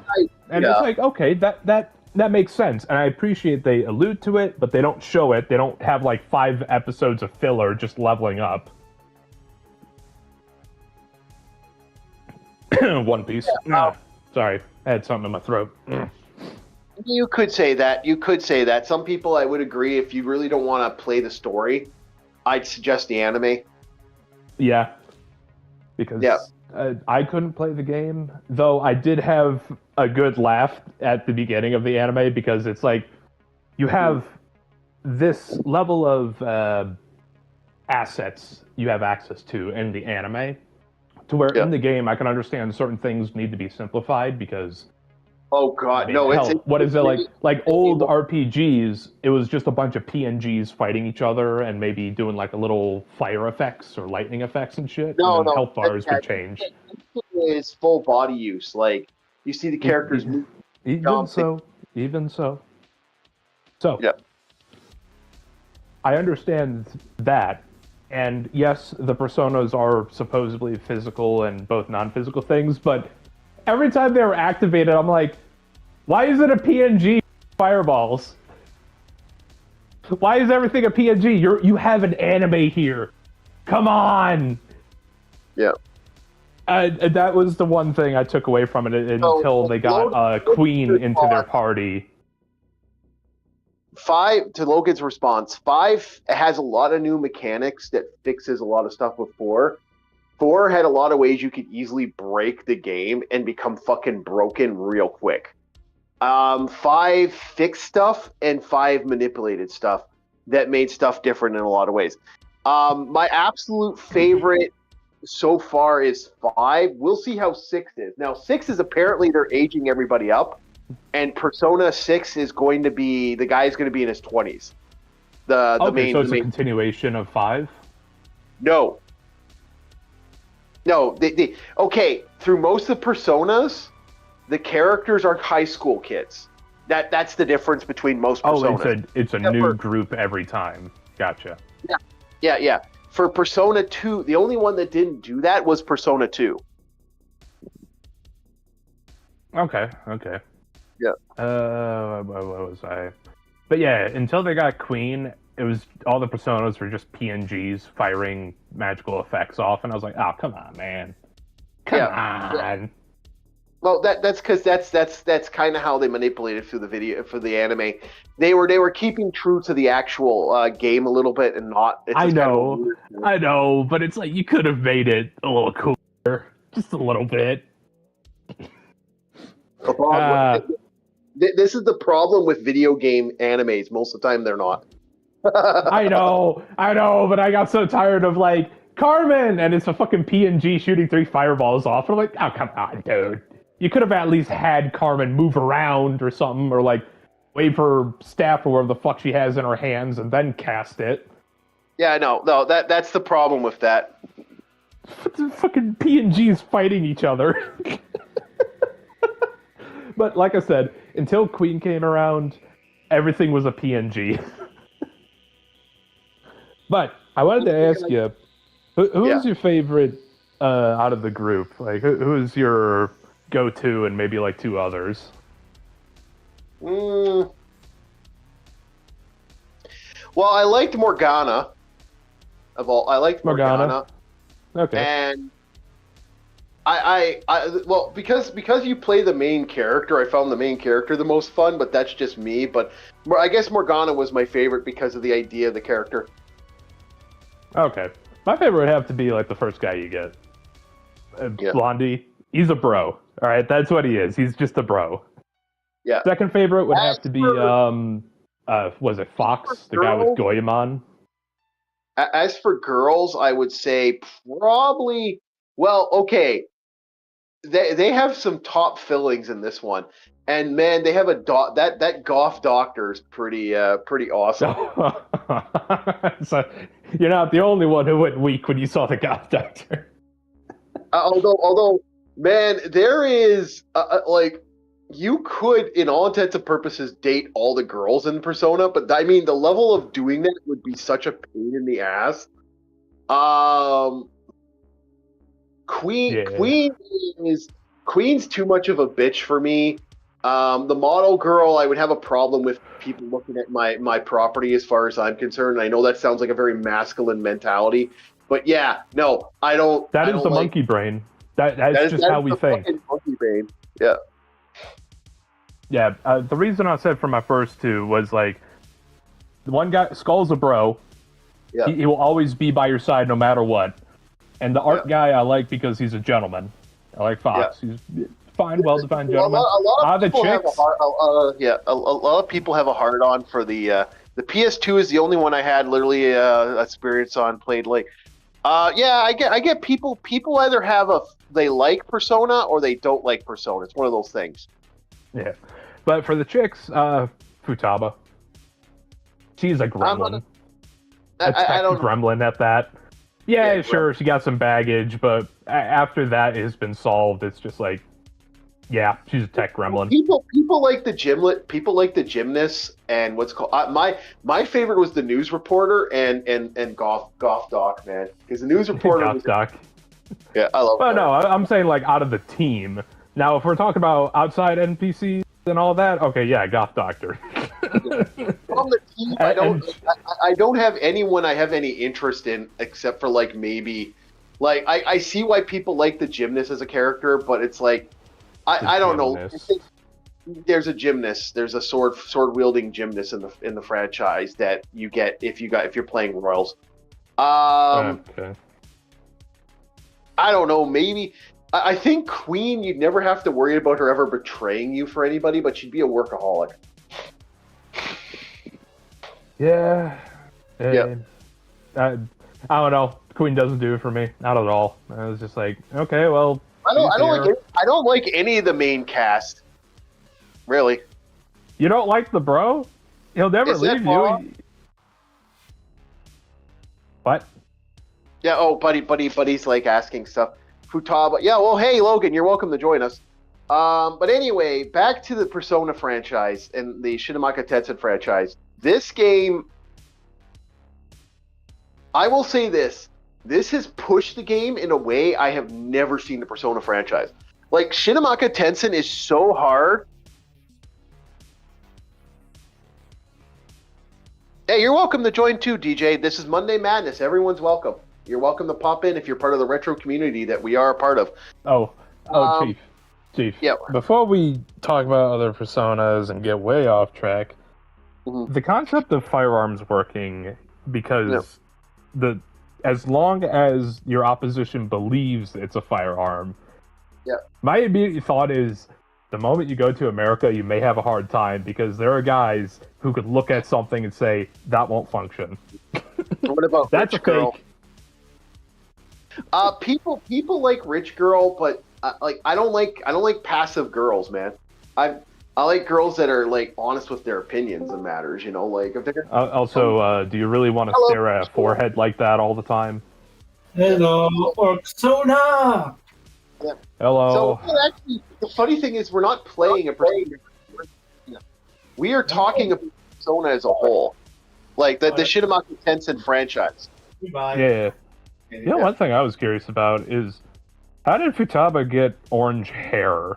And it's like, okay, that makes sense. And I appreciate they allude to it, but they don't show it. They don't have like 5 episodes of filler just leveling up. One Piece. Sorry, I had something in my throat. You could say that. You could say that. Some people, I would agree, if you really don't want to play the story, I'd suggest the anime. Yeah. Because I couldn't play the game, though I did have a good laugh at the beginning of the anime, because it's like, you have this level of assets you have access to in the anime, to where in the game I can understand certain things need to be simplified, because oh god, no, what is it like old RPGs, it was just a bunch of PNGs fighting each other and maybe doing like a little fire effects or lightning effects and shit, and then health bars would change. It's full body use, like you see the characters move. Even so I understand that. And yes, the personas are supposedly physical and both non-physical things, but every time they were activated, I'm like, why is it a PNG fireballs? Why is everything a PNG? You have an anime here. Come on. Yeah. That was the one thing I took away from it until they got Queen into their party. 5, to Logan's response, 5 has a lot of new mechanics that fixes a lot of stuff with 4. 4 had a lot of ways you could easily break the game and become fucking broken real quick. 5 fixed stuff and 5 manipulated stuff that made stuff different in a lot of ways. My absolute favorite so far is 5. We'll see how 6 is. Now, 6 is apparently they're aging everybody up. And Persona 6 is going to be, the guy's going to be in his 20s. The main. So it's a continuation of 5? No. Okay, through most of Personas, the characters are high school kids. That's the difference between most Personas. It's a new group every time. Gotcha. Yeah. For Persona 2, the only one that didn't do that was Persona 2. Okay. Yeah. What was I? But yeah, until they got Queen, it was all the personas were just PNGs firing magical effects off, and I was like, oh, come on, man. Come on. Yeah. Well, that's because that's kind of how they manipulated through the video for the anime. They were keeping true to the actual game a little bit and not. I know, but it's like you could have made it a little cooler, just a little bit. This is the problem with video game animes. Most of the time, they're not. I know, but I got so tired of like Carmen, and it's a fucking PNG shooting 3 fireballs off. And I'm like, oh, come on, dude. You could have at least had Carmen move around or something, or like wave her staff or whatever the fuck she has in her hands and then cast it. Yeah, no, that's the problem with that. The fucking PNGs fighting each other. But like I said, until Queen came around, everything was a PNG. But I wanted to ask you, who is your favorite out of the group? Like, who is your go-to and maybe like 2 others? Well, I liked Morgana. I liked Morgana. Okay. And well, because you play the main character, I found the main character the most fun, but that's just me. But I guess Morgana was my favorite because of the idea of the character. Okay. My favorite would have to be like the first guy you get. Blondie. He's a bro. All right, that's what he is. He's just a bro. Yeah. Second favorite would As have to be for- was it Fox, the guy with girls, Goemon? as for girls, I would say probably. Well, okay, they have some top fillings in this one, and man, they have that Goff doctor is pretty awesome. So you're not the only one who went weak when you saw the Goth Doctor. Although, man, there is like you could, in all intents and purposes, date all the girls in Persona, but I mean, the level of doing that would be such a pain in the ass. Um, Yeah. Queen's too much of a bitch for me. The model girl, I would have a problem with people looking at my property as far as I'm concerned. I know that sounds like a very masculine mentality, but yeah, no, I don't. That I is don't the like, monkey brain. That's just how we think. Monkey brain. Yeah. Yeah, the reason I said for my first two was like, the one guy, Skull's a bro. Yeah. He will always be by your side no matter what. And the art guy I like because he's a gentleman. I like Fox. He's fine, well-defined gentleman. A lot of people have chicks, a lot of people have a hard on for the PS2 is the only one I had literally experience on played like. I get people either have they like Persona or they don't like Persona. It's one of those things. Yeah. But for the chicks, Futaba. She's a gremlin. I don't gremlin at that. Yeah, sure, she got some baggage, but after that has been solved, it's just like, yeah, she's a tech gremlin. People like the gymlet. People like the gymnast, and what's called my favorite was the news reporter and Goth Doc, man, because the news reporter Goth Doc. Yeah, I love. But no, I'm saying like out of the team. Now, if we're talking about outside NPCs and all that, okay, yeah, Goth Doctor. From the team, I don't have anyone I have any interest in except for like maybe, like I see why people like the gymnast as a character, but it's like I don't know. There's a gymnast. There's a sword wielding gymnast in the franchise that you get if you're playing Royals. Okay. I don't know. Maybe I think Queen. You'd never have to worry about her ever betraying you for anybody, but she'd be a workaholic. Yeah. I don't know. Queen doesn't do it for me. Not at all. I was just like, okay, well. I don't like any of the main cast. Really. You don't like the bro? He'll never leave you. What? Yeah. Oh, buddy's like asking stuff. Futaba. Yeah. Well, hey, Logan, you're welcome to join us. But anyway, back to the Persona franchise and the Shinamaka Tensei franchise. This game, I will say this. This has pushed the game in a way I have never seen the Persona franchise. Like, Shinamaka Tensei is so hard. Hey, you're welcome to join too, DJ. This is Monday Madness. Everyone's welcome. You're welcome to pop in if you're part of the retro community that we are a part of. Chief. Yeah. Before we talk about other personas and get way off track, the concept of firearms working because as long as your opposition believes it's a firearm, my immediate thought is the moment you go to America, you may have a hard time because there are guys who could look at something and say that won't function. What about that's Rich Girl? People like Rich Girl, but I don't like passive girls, man. I like girls that are like honest with their opinions and matters, you know, like if they're also, do you really want to stare at a forehead like that all the time? Hello, Persona. Yeah. Hello. So actually, the funny thing is, we're not playing a Persona. We are talking about Persona as a whole, like the Shinamaki Tensei franchise. Goodbye. Yeah. You know, one thing I was curious about is how did Futaba get orange hair?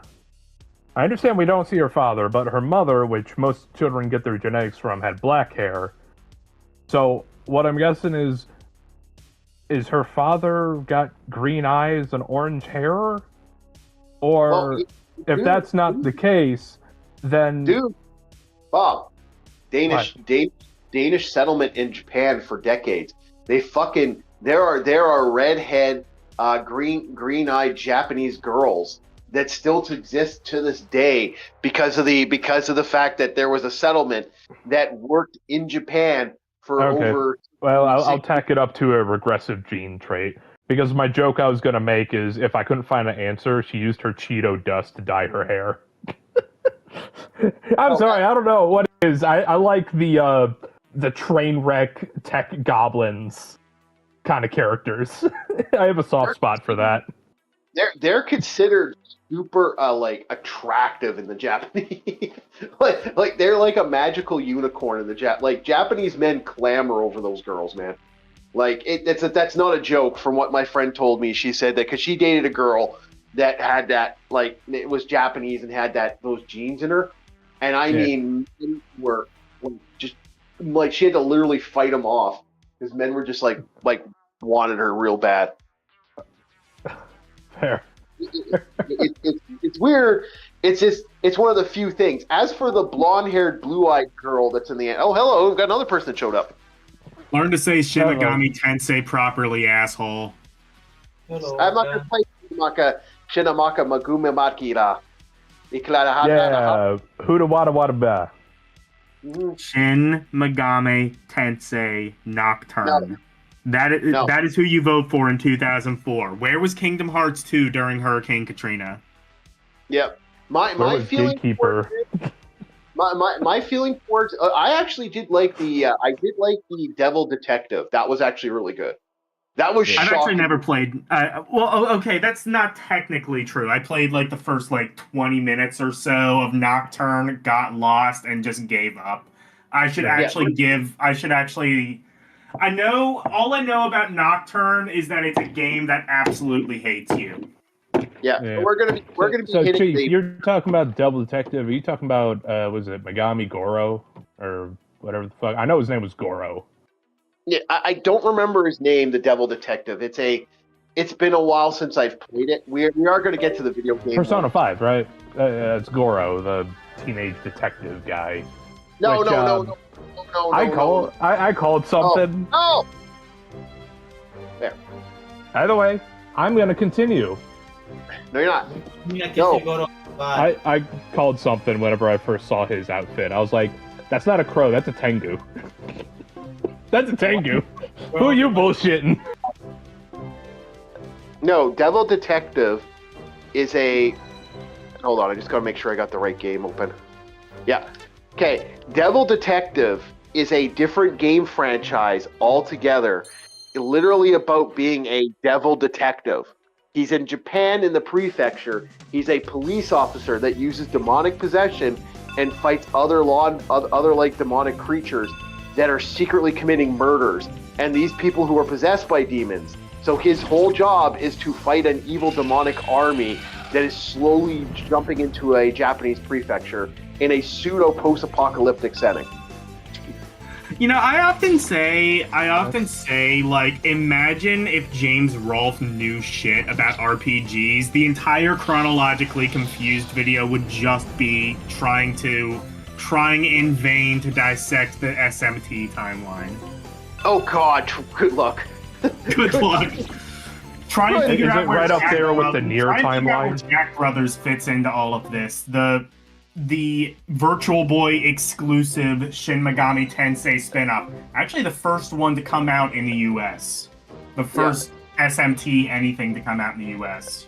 I understand we don't see her father, but her mother, which most children get their genetics from, had black hair. So what I'm guessing is her father got green eyes and orange hair? Or if that's not the case, then... Dude, Bob, Danish settlement in Japan for decades. There are redhead, green-eyed Japanese girls that still exists to this day because of the fact that there was a settlement that worked in Japan for over. Well, I'll tack it up to a regressive gene trait. Because my joke I was going to make is if I couldn't find an answer, she used her Cheeto dust to dye her hair. I'm sorry, I don't know what it is. I like the train wreck tech goblins kind of characters. I have a soft spot for that. They're considered super like attractive in the Japanese. like they're like a magical unicorn in the like Japanese men clamor over those girls, man. Like that's not a joke. From what my friend told me, she said that because she dated a girl that had that, like, it was Japanese and had those genes in her, and I mean, were just like she had to literally fight them off because men were just like wanted her real bad. Fair. It's weird. It's one of the few things. As for the blonde-haired, blue-eyed girl that's in the end, oh hello, we've got another person that showed up. Learn to say Shin Megami Tensei properly, asshole. Hello, I'm not gonna play Shinamaka Magume Makira. Yeah, Huda Wada Wada Ba. Shin Megami Tensei Nocturne. No. That is who you vote for in 2004. Where was Kingdom Hearts 2 during Hurricane Katrina? Yep. My feeling Gatekeeper. My feeling towards I actually did like the Devil Detective. That was actually really good. That was I've shocking. actually never played. Okay, that's not technically true. I played like the first 20 minutes or so of Nocturne, got lost, and just gave up. I know all I know about Nocturne is that it's a game that absolutely hates you. Yeah. We're gonna be So hitting Chief, you're talking about Devil Detective. Are you talking about was it Megami Goro or whatever the fuck? I know his name was Goro. Yeah, I don't remember his name, the Devil Detective. It's been a while since I've played it. We are going to get to the video game. Persona 5, right? It's Goro, the teenage detective guy. No. I called something. Oh. There. Either way, I'm going to continue. No, you're not. No. I called something whenever I first saw his outfit. I was like, that's not a crow, that's a Tengu. That's a Tengu. Who are you bullshitting? No, Devil Detective is a... Hold on, I just got to make sure I got the right game open. Yeah. Okay, Devil Detective is a different game franchise altogether. Literally about being a devil detective. He's in Japan in the prefecture. He's a police officer that uses demonic possession and fights other demonic creatures that are secretly committing murders, and these people who are possessed by demons. So his whole job is to fight an evil demonic army that is slowly jumping into a Japanese prefecture in a pseudo post-apocalyptic setting. You know, I often say, imagine if James Rolfe knew shit about RPGs. The entire chronologically confused video would just be trying in vain to dissect the SMT timeline. Oh God, good luck. Good luck. Trying to figure out where right up Jack there with Brothers, the Nier timeline. Jack Brothers fits into all of this. The Virtual Boy exclusive Shin Megami Tensei spin-off. Actually, the first one to come out in the US. The first SMT anything to come out in the US.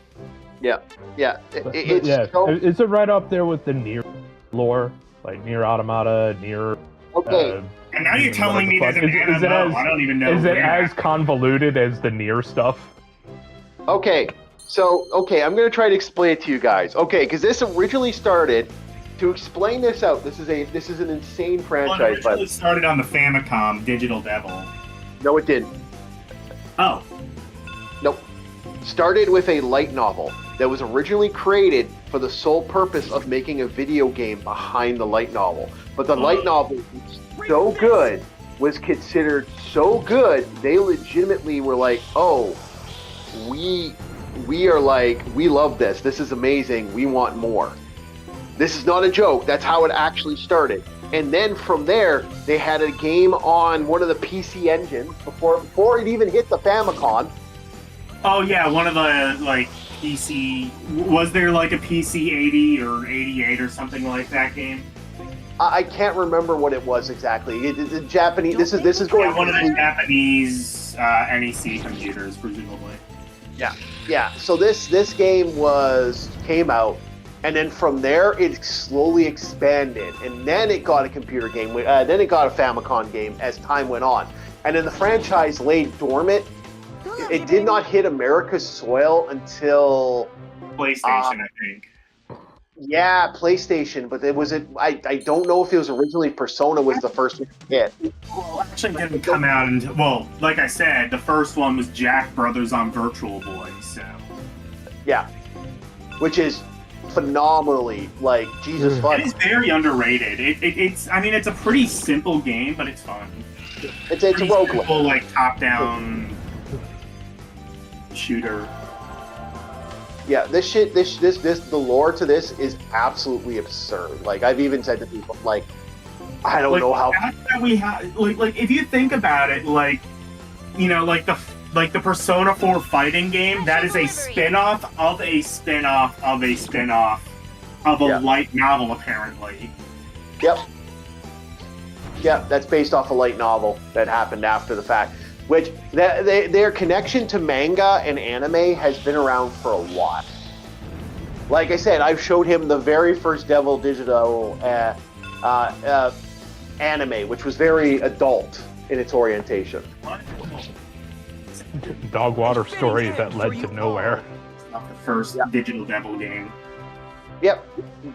Yeah. Is it right up there with the Nier lore? Like Nier Automata, Nier... Okay. And now you're telling me there's an MMO. I don't even know. Is it as convoluted as the Nier stuff? Okay. So, I'm going to try to explain it to you guys. Okay, because this originally started... To explain this out, this is an insane franchise. Well, it originally started on the Famicom, Digital Devil. No, it didn't. Oh. Nope. Started with a light novel that was originally created for the sole purpose of making a video game behind the light novel. But the light novel was considered so good, they legitimately were like, oh, we love this. This is amazing. We want more. This is not a joke. That's how it actually started. And then from there, they had a game on one of the PC engines before it even hit the Famicom. Oh yeah, one of the like PC. Was there like a PC 80 or 88 or something like that game? I can't remember what it was exactly. The Japanese. This is going. Yeah, one of the Japanese NEC computers, presumably. Yeah. So this game came out, and then from there it slowly expanded, and then it got a computer game. Then it got a Famicom game as time went on, and then the franchise lay dormant. It did not hit America's soil until PlayStation, I think. Yeah, PlayStation, but I don't know if it was originally Persona was the first one to hit. Well, actually didn't come out until, well, like I said, the first one was Jack Brothers on Virtual Boy, so. Yeah. Which is phenomenally, like, Jesus fuck. It is very underrated. It's I mean, it's a pretty simple game, but it's fun. It's a roguelike. Simple, like, top-down shooter. Yeah, the lore to this is absolutely absurd. Like, I've even said to people, like, I don't know how. That we have, like, if you think about it, like, you know, like the Persona 4 fighting game, that is a spin-off of a spin-off of a spin-off of a light novel, apparently. Yep. Yeah, that's based off a light novel that happened after the fact. Which their connection to manga and anime has been around for a while. Like I said, I've showed him the very first Devil Digital anime, which was very adult in its orientation. What? Dog water story that led to nowhere. Not the first Digital Devil game. Yep,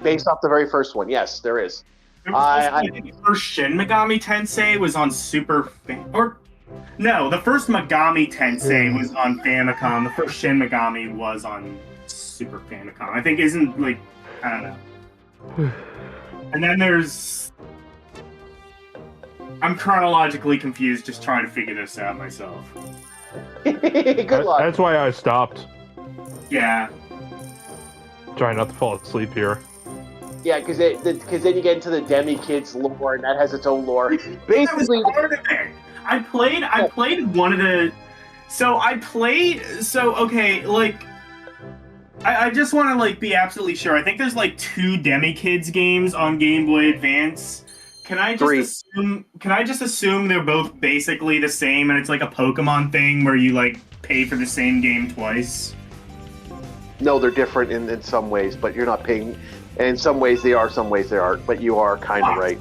based off the very first one. Yes, there is. I think the first Shin Megami Tensei was on No, the first Megami Tensei was on Famicom. The first Shin Megami was on Super Famicom. I think I don't know. And then there's... I'm chronologically confused just trying to figure this out myself. Good luck. That's why I stopped. Yeah. Trying not to fall asleep here. Yeah, because then you get into the Demi Kids lore, and that has its own lore. Basically, that was part of it. I played one of the... okay, like... I just want to, like, be absolutely sure. I think there's, like, 2 Demi Kids games on Game Boy Advance. Can I just assume they're both basically the same, and it's like a Pokemon thing where you, like, pay for the same game twice? No, they're different in some ways, but you're not paying... In some ways they are, some ways they aren't, but you are kind of right.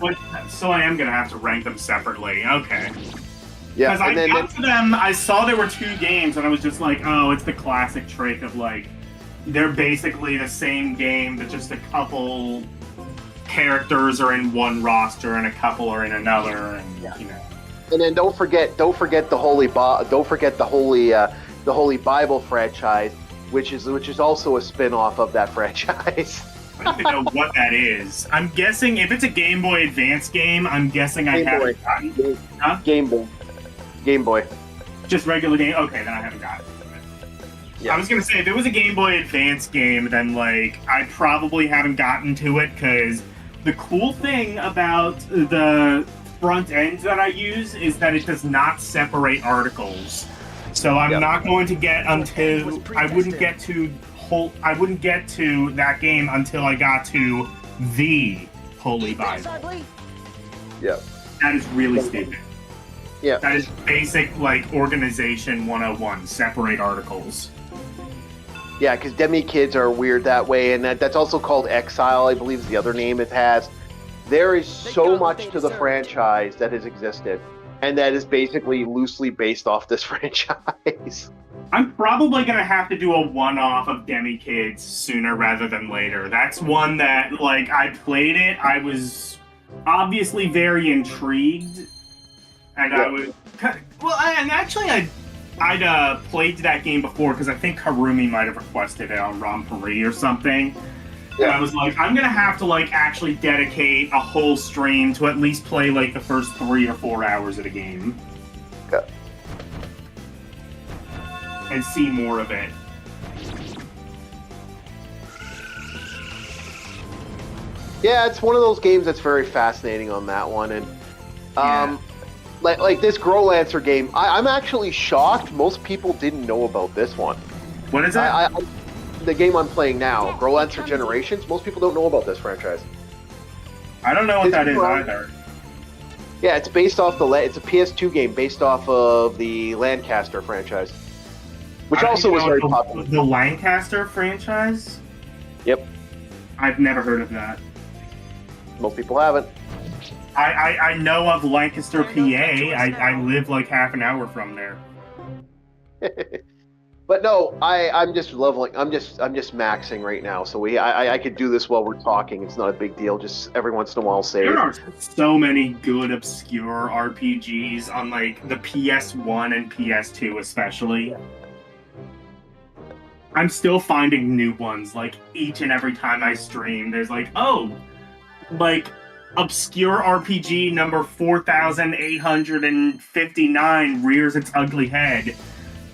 So I am going to have to rank them separately. Okay. Yeah, because I got to them, I saw there were 2 games, and I was just like, oh, it's the classic trick of, like, they're basically the same game, but just a couple characters are in one roster and a couple are in another, and you know. And then don't forget the Holy Bible franchise, which is also a spin-off of that franchise. I don't even know what that is. I'm guessing if it's a Game Boy Advance game, I'm guessing I haven't gotten. Huh? Game Boy. Just regular game. Okay, then I haven't gotten it. Yeah. I was gonna say if it was a Game Boy Advance game, then like I probably haven't gotten to it because the cool thing about the front end that I use is that it does not separate articles. So I'm not going to get until I wouldn't get to that game until I got to the Holy Bible. Yeah. That is really stupid. Yeah. That is basic, like, organization 101. Separate articles. Yeah, because Demi Kids are weird that way, and that's also called Exile, I believe is the other name it has. There is so much to the franchise that has existed, and that is basically loosely based off this franchise. I'm probably going to have to do a one-off of Demi Kids sooner rather than later. That's one that, like, I played it, I was obviously very intrigued, and I was... Well, I'd played that game before because I think Harumi might have requested it on Rompuri or something. Yeah. And I was like, I'm going to have to, like, actually dedicate a whole stream to at least play, like, the first 3 or 4 hours of the game. Yeah. And see more of it. Yeah, it's one of those games that's very fascinating on that one, and like this Growlancer game. I'm actually shocked. Most people didn't know about this one. What is that? The game I'm playing now, Growlancer Generations. Most people don't know about this franchise. I don't know what that is either. Yeah, it's based off it's a PS2 game based off of the Lancaster franchise, which also was very popular. The Lancaster franchise? Yep. I've never heard of that. Most people haven't. I know of Lancaster, PA. I live like half an hour from there. But no, I'm just leveling. I'm just maxing right now. So I could do this while we're talking. It's not a big deal. Just every once in a while save. There are so many good obscure RPGs on like the PS1 and PS2 especially. I'm still finding new ones like each and every time I stream. There's like, oh, like obscure RPG number 4859 rears its ugly head.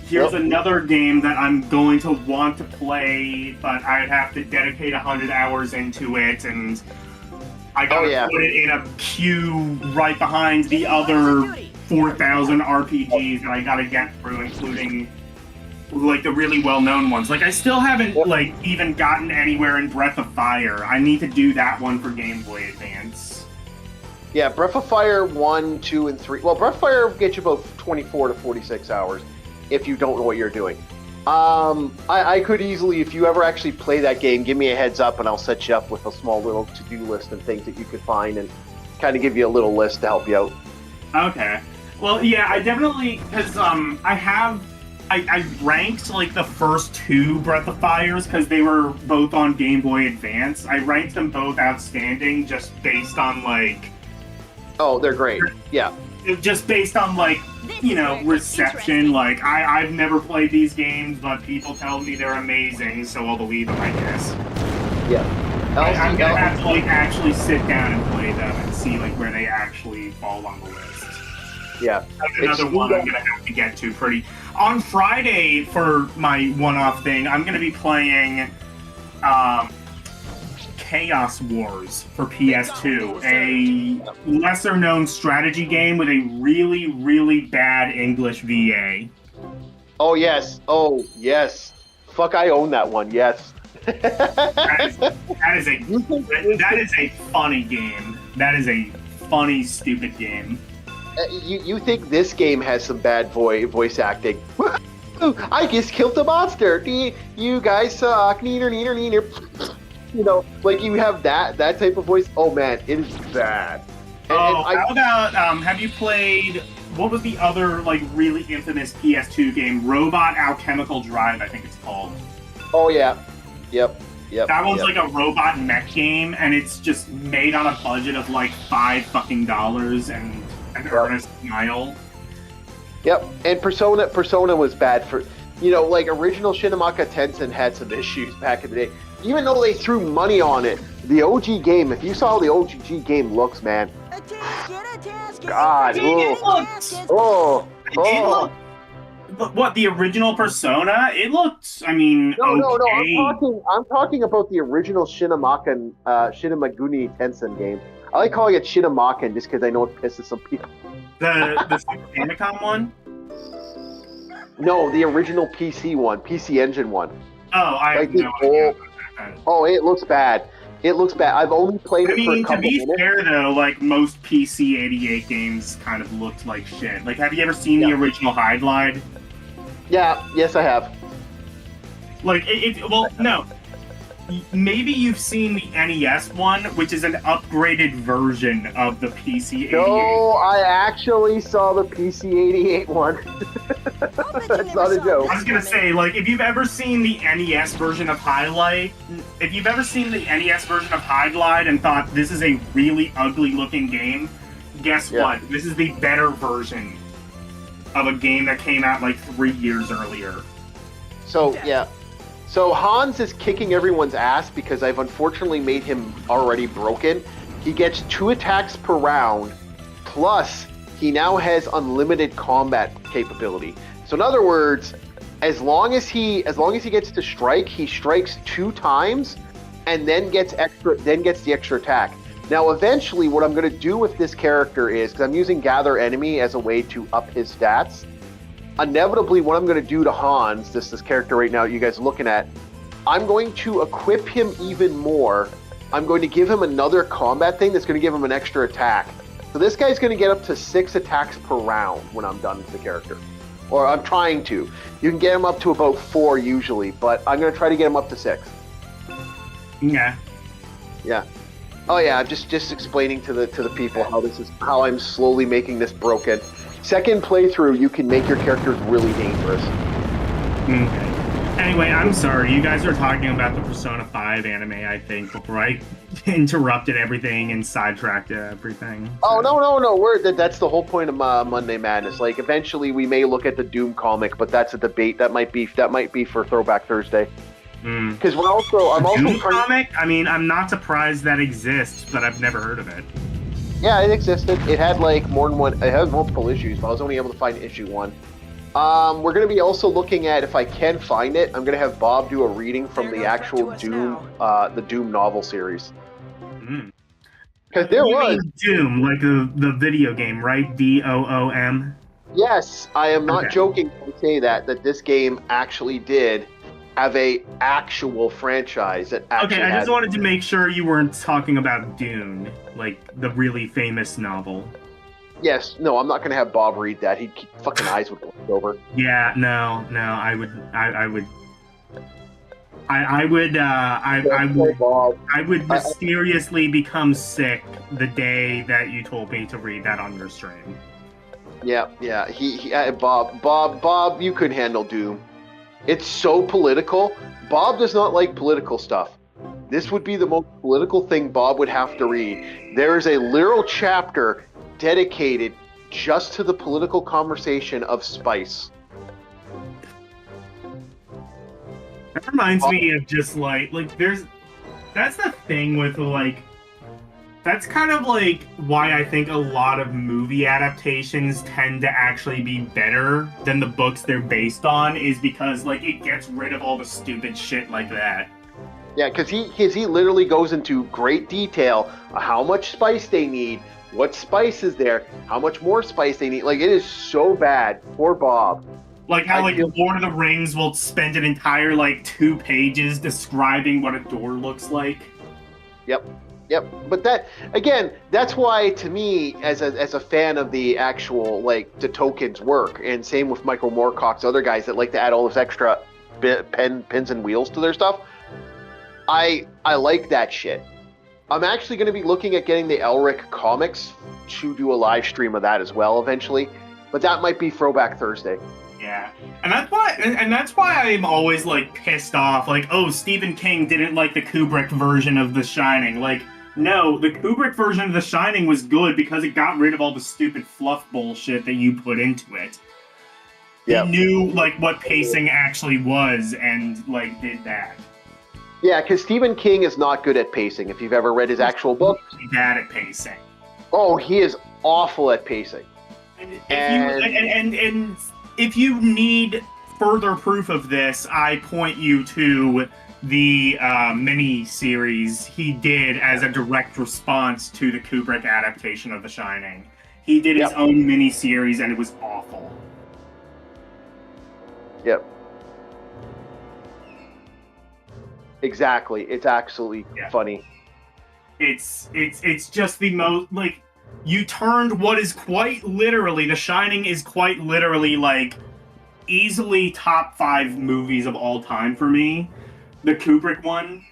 Here's another game that I'm going to want to play, but I'd have to dedicate 100 hours into it, and I gotta put it in a queue right behind the other 4,000 RPGs that I gotta get through, including like the really well-known ones. Like I still haven't like even gotten anywhere in Breath of Fire. I need to do that one for Game Boy Advance. Yeah, Breath of Fire 1, 2, and 3. Well, Breath of Fire gets you about 24 to 46 hours. If you don't know what you're doing. I could easily, if you ever actually play that game, give me a heads up and I'll set you up with a small little to-do list and things that you could find and kind of give you a little list to help you out. Okay. Well, yeah, I definitely, because I ranked like the first two Breath of Fires because they were both on Game Boy Advance. I ranked them both outstanding just based on like... Oh, they're great. Yeah. Just based on like, you know, reception. Like I've never played these games, but people tell me they're amazing, so I'll believe them, I guess. Yeah. I'm gonna have to like actually sit down and play them and see like where they actually fall on the list. Yeah. That's another one I'm gonna have to get to pretty. On Friday for my one-off thing, I'm gonna be playing Chaos Wars for PS2, a lesser-known strategy game with a really, really bad English VA. Oh yes, Fuck, I own that one. Yes. that is a funny game. That is a funny, stupid game. You think this game has some bad voice acting? I just killed the monster. You guys suck. Neener, neener, neener. You know, like you have that type of voice. Oh man, it is bad. How about have you played what was the other like really infamous PS2 game? Robot Alchemical Drive, I think it's called. Oh yeah, yep. That one's like a robot mech game, and it's just made on a budget of like $5 and an earnest smile. Yep, and Persona was bad for, you know, like original Shinamaka Tensei had some issues back in the day. Even though they threw money on it, the OG game, if you saw how the OG game looks, man. God, What, the original Persona? It looked, I mean, No, I'm talking about the original Shinamaguni Tensei game. I like calling it Shinamaken just because I know it pisses some people. The Famicom one? No, the original PC one, PC Engine one. Oh, I have no idea. Oh, it looks bad. It looks bad. I've only played it for a couple minutes. To be fair, though, like, most PC 88 games kind of looked like shit. Like, have you ever seen the original High Glide? Yeah, yes, I have. Like, well, no. Maybe you've seen the NES one, which is an upgraded version of the PC 88. No, I actually saw the PC 88 one. That's not a joke. I was gonna say, like, if you've ever seen the NES version of High Glide, and thought this is a really ugly looking game, guess what? This is the better version of a game that came out like 3 years earlier. So, yeah. So Hans is kicking everyone's ass because I've unfortunately made him already broken. He gets 2 attacks per round, plus he now has unlimited combat capability. So in other words, as long as he gets to strike, he strikes 2 times, and then gets the extra attack. Now, eventually, what I'm going to do with this character is, because I'm using Gather Enemy as a way to up his stats, inevitably, what I'm going to do to Hans, this character right now you guys are looking at, I'm going to equip him even more. I'm going to give him another combat thing that's going to give him an extra attack. So this guy's going to get up to 6 attacks per round when I'm done with the character. Or I'm trying to. You can get him up to about 4 usually, but I'm going to try to get him up to 6. Yeah. Yeah. Oh yeah, I'm just explaining to the people how I'm slowly making this broken. Second playthrough, you can make your characters really dangerous. Okay. Anyway, I'm sorry. You guys are talking about the Persona 5 anime, I think, before I interrupted everything and sidetracked everything. So. Oh no! That's the whole point of Monday Madness. Like, eventually, we may look at the Doom comic, but that's a debate. That might be for Throwback Thursday. Because I'm also Doom comic. I mean, I'm not surprised that exists, but I've never heard of it. Yeah, it existed. It had like more than one. It had multiple issues, but I was only able to find issue 1. We're going to be also looking at, if I can find it, I'm going to have Bob do a reading from the actual Doom, the Doom novel series. Because there was Doom, like the video game, right? DOOM. Yes, I am not joking when I say that this game actually did have a actual franchise that actually. Okay, I just wanted to make sure you weren't talking about Dune, like the really famous novel. Yes, no, I'm not going to have Bob read that. He'd keep fucking eyes would glaze over. Yeah, no, I would mysteriously become sick the day that you told me to read that on your stream. Yeah, Bob, you could handle Doom. It's so political. Bob does not like political stuff. This would be the most political thing Bob would have to read. There is a literal chapter dedicated just to the political conversation of spice. That reminds me of just like that's the thing with like, that's kind of like why I think a lot of movie adaptations tend to actually be better than the books they're based on, is because like it gets rid of all the stupid shit like that. Yeah, because he literally goes into great detail of how much spice they need, what spice is there, how much more spice they need. Like, it is so bad. Poor Bob. Like how Lord of the Rings will spend an entire like 2 pages describing what a door looks like. Yep, but that, again, that's why, to me, as a fan of the actual, like, the Tolkien's work, and same with Michael Moorcock's other guys that like to add all this extra pins and wheels to their stuff, I like that shit. I'm actually going to be looking at getting the Elric comics to do a live stream of that as well eventually, but that might be Throwback Thursday. Yeah, and that's why I'm always like pissed off. Like, oh, Stephen King didn't like the Kubrick version of The Shining. Like, no, the Kubrick version of The Shining was good because it got rid of all the stupid fluff bullshit that you put into it. He knew like what pacing actually was and like did that. Yeah, because Stephen King is not good at pacing. If you've ever read his actual book, he's bad at pacing. Oh, he is awful at pacing. And if you need further proof of this, I point you to the mini-series he did as a direct response to the Kubrick adaptation of The Shining. He did his own mini-series, and it was awful. Yep. Exactly. It's absolutely funny. It's just the most, like, you turned what is quite literally, The Shining is quite literally, like, easily top 5 movies of all time for me. The Kubrick one,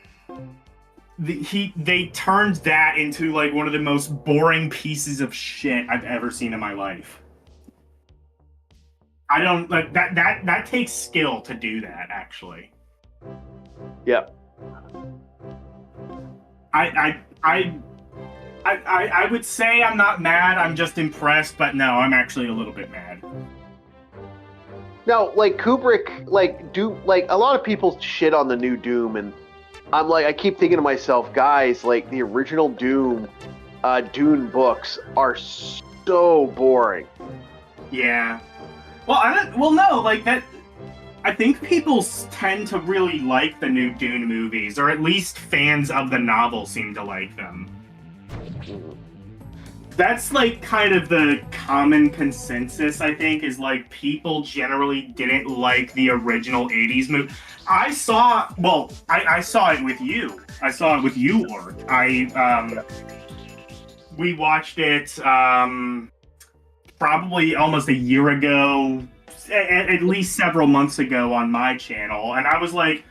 they turned that into, like, one of the most boring pieces of shit I've ever seen in my life. I don't, like, that takes skill to do that, actually. Yep. I would say I'm not mad, I'm just impressed, but no, I'm actually a little bit mad. No, like, Kubrick, like, a lot of people shit on the new Doom, and I'm like, I keep thinking to myself, guys, like, the original Dune books are so boring. Yeah. Well, no, like, that, I think people tend to really like the new Dune movies, or at least fans of the novel seem to like them. That's like kind of the common consensus, I think, is like people generally didn't like the original 80s movie. I saw it with you. I saw it with you, Orc. We watched it probably almost a year ago, at least several months ago on my channel, and I was like,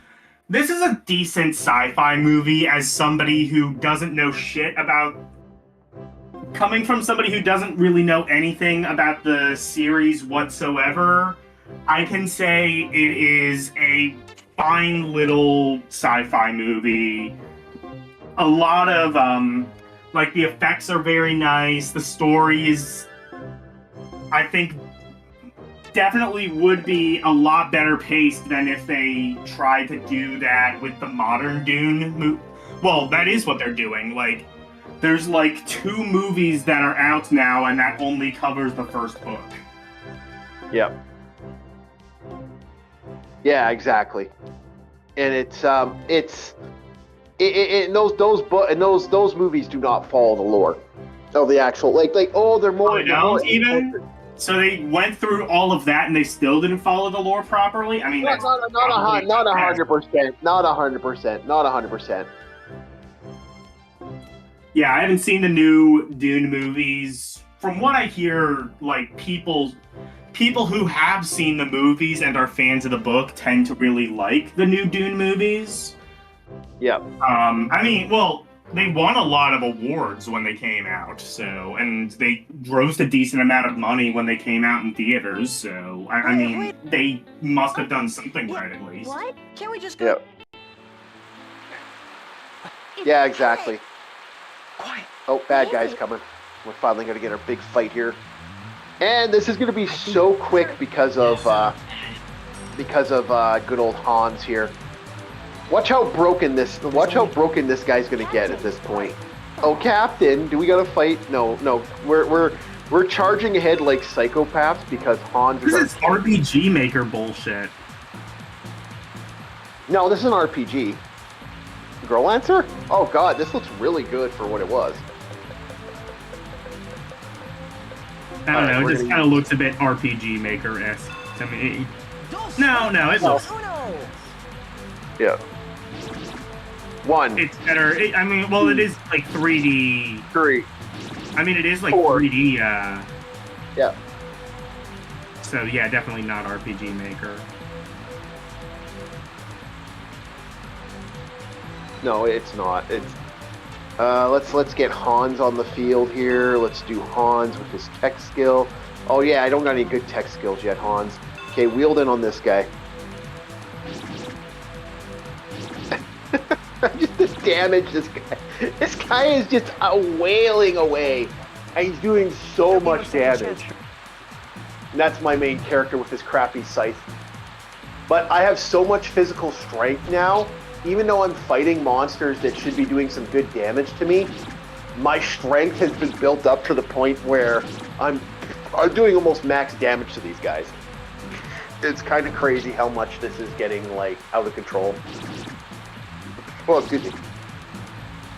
this is a decent sci-fi movie as somebody who doesn't know shit about... Coming from somebody who doesn't really know anything about the series whatsoever, I can say it is a fine little sci-fi movie. A lot of, like, the effects are very nice. The story is, I think, definitely would be a lot better paced than if they tried to do that with the modern Dune movie. Well, that is what they're doing. Like, there's like 2 movies that are out now, and that only covers the first book. Yep. Yeah, exactly. And those movies do not follow the lore of the actual they're more. They don't even. So they went through all of that, and they still didn't follow the lore properly. I mean, not 100%. Not 100%. Yeah, I haven't seen the new Dune movies. From what I hear, like, people who have seen the movies and are fans of the book tend to really like the new Dune movies. Yep. I mean, well, they won a lot of awards when they came out, so, and they grossed a decent amount of money when they came out in theaters, so, I mean, they must have done something right, at least. What? Can't we just go? Yep. Yeah, exactly. Quiet. Oh, bad guys coming. We're finally going to get our big fight here. And this is going to be so quick because of good old Hans here. Watch how broken this guy's going to get at this point. Oh, Captain, do we got to fight? No. We're charging ahead like psychopaths because Hans This is RPG Maker bullshit. No, this is an RPG. Girl Lancer? Oh god, this looks really good for what it was. I don't know, it just kind of looks a bit RPG Maker-esque to me. No, it looks... Yeah. 1. It's better. I mean, well, it is like 3D. 3. I mean, it is like 4. 3D, Yeah. So, yeah, definitely not RPG Maker. No, it's not. It's let's get Hans on the field here. Let's do Hans with his tech skill. Oh yeah, I don't got any good tech skills yet, Hans. Okay, wheeled in on this guy. Just the damage this guy. This guy is just wailing away. And he's doing so much damage. And that's my main character with his crappy scythe. But I have so much physical strength now. Even though I'm fighting monsters that should be doing some good damage to me, my strength has been built up to the point where I'm doing almost max damage to these guys. It's kind of crazy how much this is getting like out of control. Well, excuse me.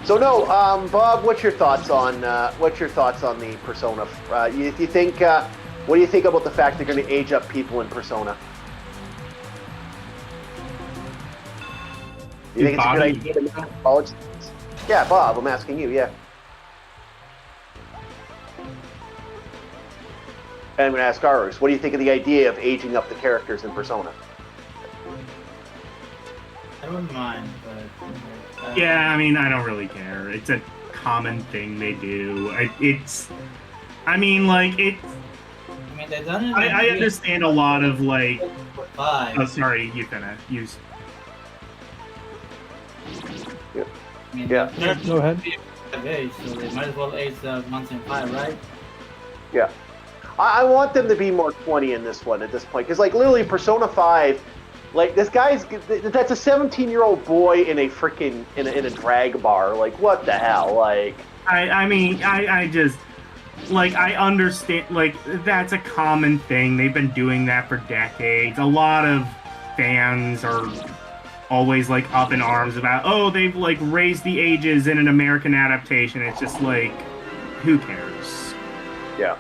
So no, Bob, what's your thoughts on the Persona? You think what do you think about the fact they're going to age up people in Persona? You think it's a good idea to make college? Yeah, Bob, I'm asking you, yeah. And I'm going to ask Arus, what do you think of the idea of aging up the characters in Persona? I wouldn't mind, but... Yeah, I mean, I don't really care. It's a common thing they do. I mean, they've done it. I understand a lot of, like... 5. Oh, sorry, you finish. Yeah. Go ahead. Age, so they might as well age the ones in 5, right? Yeah. I want them to be more 20 in this one at this point. Because, like, literally, Persona 5, like, that's a 17-year-old boy in a freaking, in a drag bar. Like, what the hell? Like... I mean, I just... Like, I understand, like, that's a common thing. They've been doing that for decades. A lot of fans are always like up in arms about, oh, they've like raised the ages in an American adaptation. It's just like, who cares? Yeah.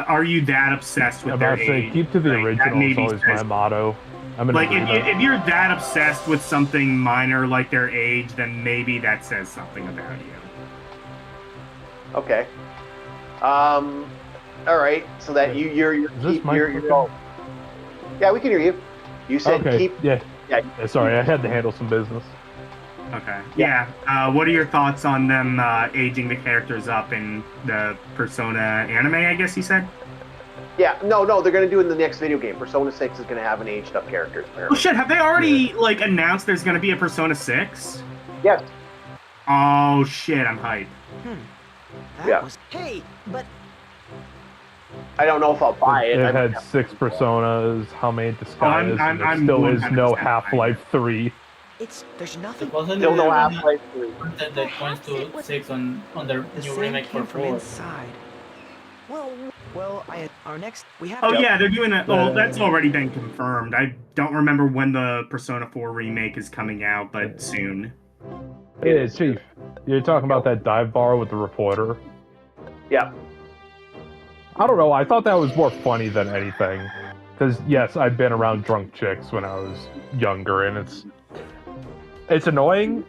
Are you that obsessed with their age? Keep to the Like, that original is maybe always says- my motto. Like, if you're that obsessed with something minor like their age, then maybe that says something about you. Okay. All right. So that you're Is this mic working? all... Yeah, we can hear you. You said Okay. keep. Yeah. Yeah. Sorry, I had to handle some business. Okay. Yeah. What are your thoughts on them aging the characters up in the Persona anime, I guess you said? Yeah. No. They're gonna do it in the next video game. Persona 6 is gonna have an aged up character. Oh shit! Have they already like announced there's gonna be a Persona 6? Yes. Oh shit! I'm hyped. Yeah. Hey, but I don't know if I'll buy it. It had 6 personas, how many disguises, and there I'm still is no 100% Half-Life 3. there's nothing. Supposedly Still no they're gonna Half-Life 3. content that points to 6 on their The new same remake came for from 4. inside. Well, our next we have. Oh to- yeah, they're doing it. Oh, that's already been confirmed. I don't remember when the Persona 4 remake is coming out, but soon. Hey, Chief, you're talking about that dive bar with the reporter? Yeah. I don't know, I thought that was more funny than anything. Because, yes, I've been around drunk chicks when I was younger, and it's annoying.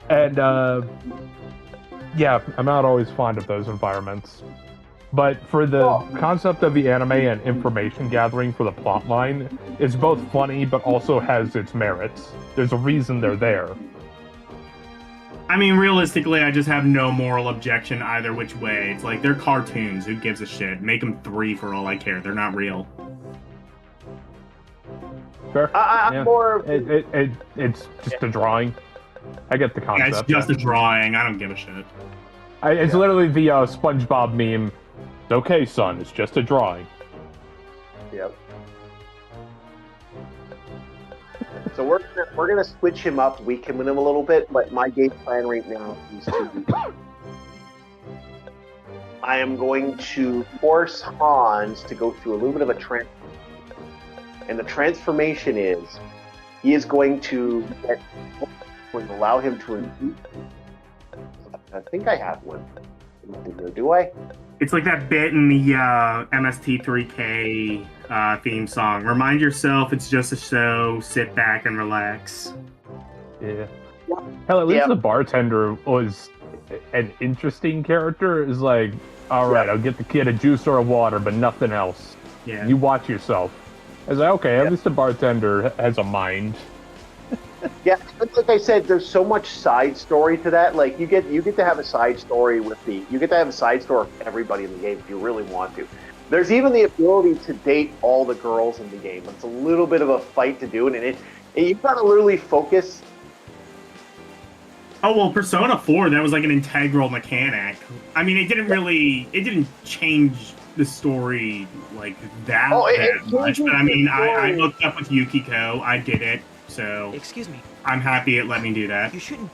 And, yeah, I'm not always fond of those environments. But for the concept of the anime and information gathering for the plotline, it's both funny but also has its merits. There's a reason they're there. I mean, realistically, I just have no moral objection either which way. It's like, they're cartoons. Who gives a shit? Make them 3 for all I care. They're not real. Sure. I'm Yeah. more. It's just a drawing. I get the Yeah, concept. it's just a drawing. I don't give a shit. It's literally the SpongeBob meme. It's okay, son. It's just a drawing. Yep. So we're gonna switch him up, weaken him a little bit, but my game plan right now is to. I am going to force Hans to go through a little bit of a transformation, and the transformation is he is going to allow him to. I think I have one. Do I? It's like that bit in the MST3K theme song. Remind yourself it's just a show. Sit back and relax. Yeah. Hell, at least Yeah. the bartender was an interesting character. Is like, all right, I'll get the kid a juice or a water, but nothing else. Yeah. You watch yourself. I was like, okay, at least the bartender has a mind. Yeah, but like I said, there's so much side story to that. Like you get to have a side story with everybody in the game if you really want to. There's even the ability to date all the girls in the game. It's a little bit of a fight to do, and you've got to literally focus. Oh, well, Persona 4, that was like an integral mechanic. I mean, it didn't change the story like that, that much. But I mean, I hooked up with Yukiko. I did it. So Excuse me. I'm happy it let me do that. You shouldn't.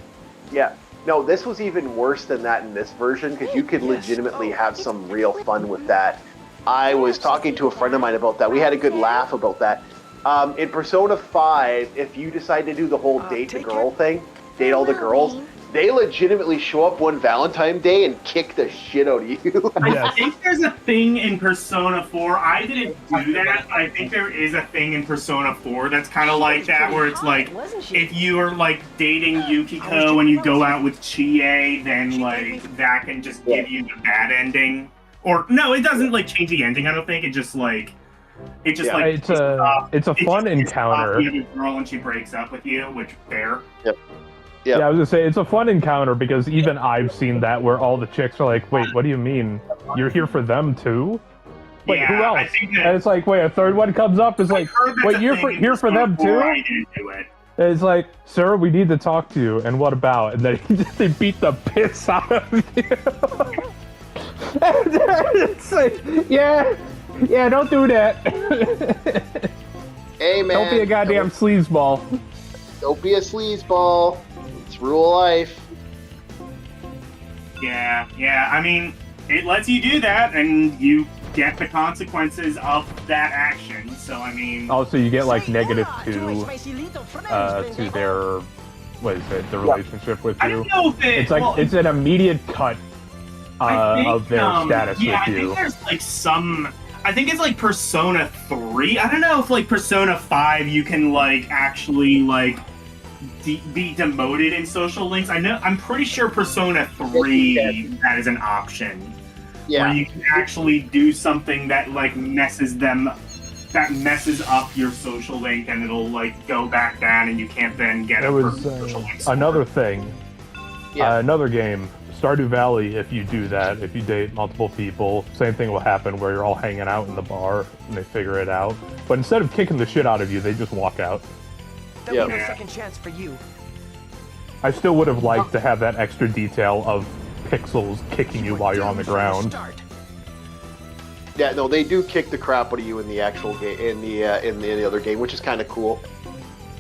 Yeah. No, this was even worse than that in this version because you could legitimately have some real fun with that. I was talking to a friend of mine about that. We had a good laugh about that. In Persona 5, if you decide to do the whole date the girl thing, date all the girls, they legitimately show up one Valentine's Day and kick the shit out of you. I think there's a thing in Persona 4. I didn't do that, but I think there is a thing in Persona 4 that's kind of like that, where it's like, if you are like dating Yukiko and you go out with Chie, then like that can just give you the bad ending. Or no, it doesn't like change the ending. I don't think it just like it's a fun encounter. You have a girl and she breaks up with you, which fair. Yep. Yeah, I was gonna say it's a fun encounter because even I've seen that where all the chicks are like, "Wait, what do you mean? You're here for them too? Wait, Yeah, who else?" I think that- And it's like, wait, a third one comes up. It's like, wait, you're here for them too? I didn't do it. And it's like, sir, we need to talk to you. And what about? And then they beat the piss out of you. And it's like, yeah, don't do that. Hey man, Don't be a goddamn sleazeball. Don't be a sleazeball. It's rule of life. Yeah. I mean, it lets you do that, and you get the consequences of that action. So I mean, Also, you get like -2 to their, what is it, the relationship with I you. don't know if It's like it's an immediate cut of their status with you. I think there's like some. I think it's like Persona 3. I don't know if like Persona 5 you can like actually like be demoted in social links. I'm pretty sure Persona 3 that is an option. Yeah. Where you can actually do something that like messes up your social link, and it'll like go back down, and you can't then get There it was for social links. another thing. Yeah. Another game, Stardew Valley, if you do that, if you date multiple people, same thing will happen where you're all hanging out in the bar and they figure it out. But instead of kicking the shit out of you, they just walk out. There'll be no Yeah. second chance for you. I still would have liked to have that extra detail of pixels kicking you while you're on the ground. Yeah, no, they do kick the crap out of you in the actual game, in the other game, which is kind of cool.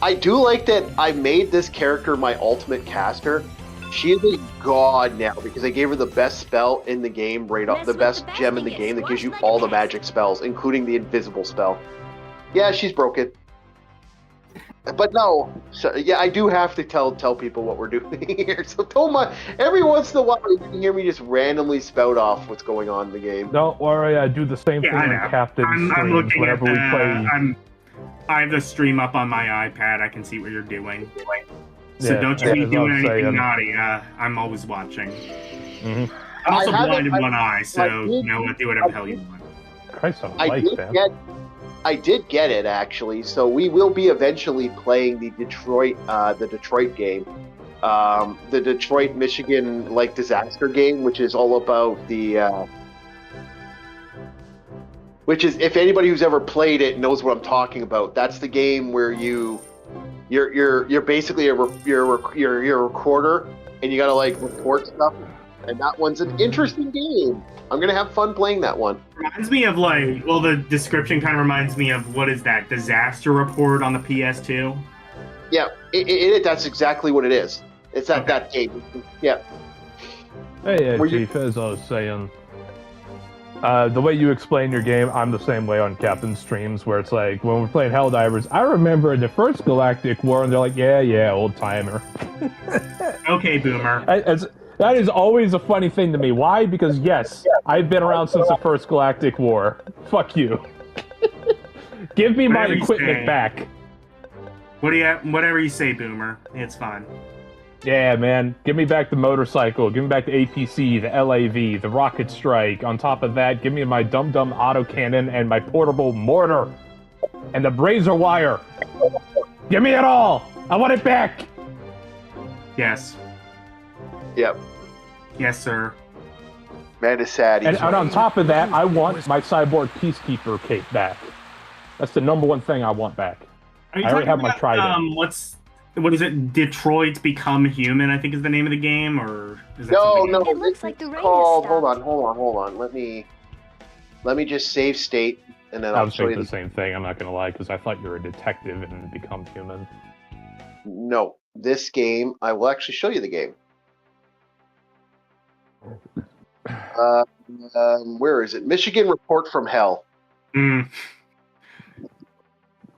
I do like that I made this character my ultimate caster. She is a god now because I gave her the best spell in the game, the best gem in the game that gives you all the magic spells, including the invisible spell. Yeah, she's broken. But no, so, yeah, I do have to tell people what we're doing here. So Toma, every once in a while you can hear me just randomly spout off what's going on in the game. Don't worry, I do the same thing on Captain I'm streams looking whenever we play. I have the stream up on my iPad. I can see what you're doing. So Yeah, don't you be as I doing was anything saying. naughty. I'm always watching. Mhm. I'm also I haven't- blind in one eye, so I did- you know what? Do whatever the hell you want. Christ on a I bike, did man. get it actually. So we will be eventually playing the Detroit game, the Detroit, Michigan like disaster game, which is all about which is, if anybody who's ever played it knows what I'm talking about. That's the game where you're basically you're a recorder and you gotta like report stuff, and that one's an interesting game. I'm gonna have fun playing that one. Reminds me of like, well, the description kind of reminds me of what is that disaster report on the PS2? Yeah, that's exactly what it is. It's that game. Yeah. Hey, Were you- Chief, as I was saying, the way you explain your game, I'm the same way on Captain streams, where it's like, when we're playing Helldivers, I remember the first Galactic War, and they're like, yeah, old timer. Okay, Boomer. That is always a funny thing to me. Why? Because yes, I've been around since the first Galactic War. Fuck you. Give me my Whatever you equipment say. back. Whatever you say, Boomer. It's fine. Yeah, man. Give me back the motorcycle. Give me back the APC, the LAV, the rocket strike. On top of that, give me my dum-dum autocannon and my portable mortar. And the brazier wire. Give me it all! I want it back! Yes. Yep. Yes, sir. Man is sad. And on top of that, I want my cyborg peacekeeper cape back. That's the number one thing I want back. Are you I already talking have my trident. What is it? Detroit Become Human, I think is the name of the game, or is that No, something no. else? It looks like the rain has Hold stopped. on. Let me just save state, and then I I'll was show you. thinking the same thing, I'm not gonna lie, because I thought you were a detective and become human. No, this game. I will actually show you the game. Where is it? Michigan Report from Hell. Mm.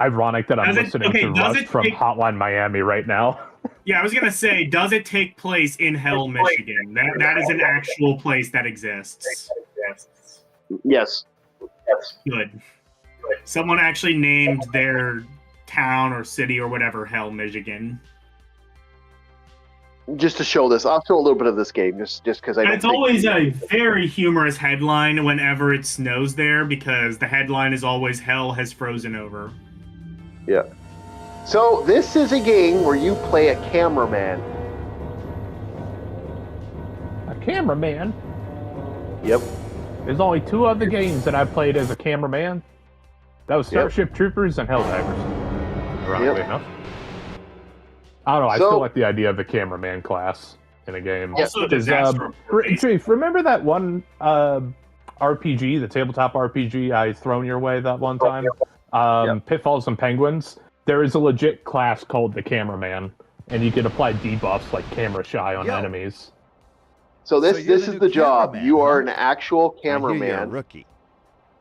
Ironic that I'm Does it- listening okay, to does Rust it from take- Hotline Miami right now. Yeah, I was gonna say, does it take place in Hell, Michigan? That is an actual place that exists. Yes. Good. Someone actually named their town or city or whatever Hell, Michigan. Just to show this, I'll show a little bit of this game, just because I. And don't it's think- always a very humorous headline whenever it snows there, because the headline is always "Hell has frozen over." Yeah. So this is a game where you play a cameraman. A cameraman? Yep. There's only two other games that I've played as a cameraman. That was Starship Troopers and Helldivers. Ironically enough. I don't know, I So- still like the idea of the cameraman class in a game. Also, Because, disaster. Chief, remember that one RPG, the tabletop RPG I thrown your way that one time? Pitfalls and Penguins? There is a legit class called the cameraman, and you can apply debuffs like camera shy on enemies. So So this you're is the new the job. cameraman, You are huh? an actual I hear you're a cameraman. rookie.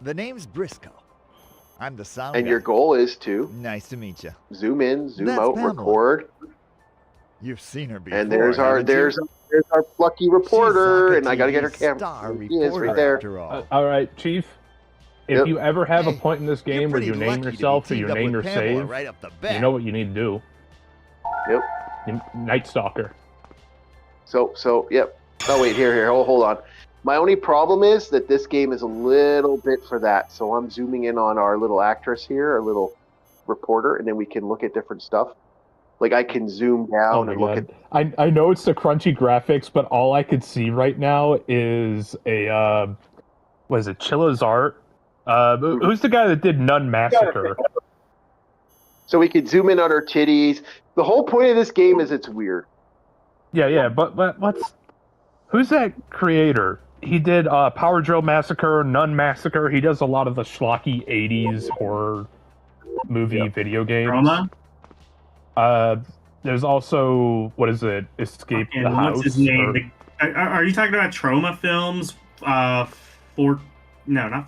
The name's Briscoe. I'm the sound And guy. your goal is to Nice to meet you. zoom in, zoom That's out, Pamela. record, You've seen her before, and there's our haven't you? there's our plucky reporter, She's and I gotta get her TV camera. Star There she is, reporter right there. after all. All right, Chief. If Yep. you ever have a Hey, point in this You're game where pretty you name lucky to be yourself or you teamed up name with your Pamela save, right up the bat. you know what you need to do. Yep. Night Stalker. So yep. Oh wait, here, hold on. My only problem is that this game is a little bit for that. So I'm zooming in on our little actress here, our little reporter, and then we can look at different stuff. Like I can zoom down Oh my and look god. at. I know it's the crunchy graphics, but all I could see right now is a what is it, Chilla's art? Who's the guy that did Nun Massacre? So we can zoom in on her titties. The whole point of this game is it's weird. Yeah, but who's that creator? He did Power Drill Massacre, Nun Massacre. He does a lot of the schlocky 80s horror movie video games. Trauma? There's also, what is it? Escape the And House. what's his name? Are you talking about Trauma Films? Not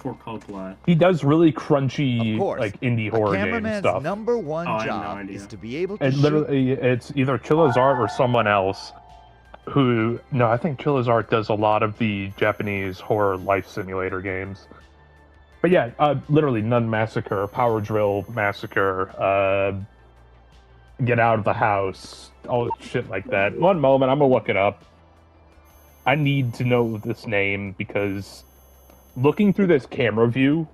for Coppola. He does really crunchy, Of course. like indie A horror game cameraman's stuff. number one Oh, I have no job idea. is to be able to And shoot. literally, it's either Chilla's art or someone else. Who? No, I think Chilla's art does a lot of the Japanese horror life simulator games. But yeah, literally Nun Massacre, Power Drill Massacre, Get Out of the House, all shit like that. One moment, I'm gonna look it up. I need to know this name because looking through this camera view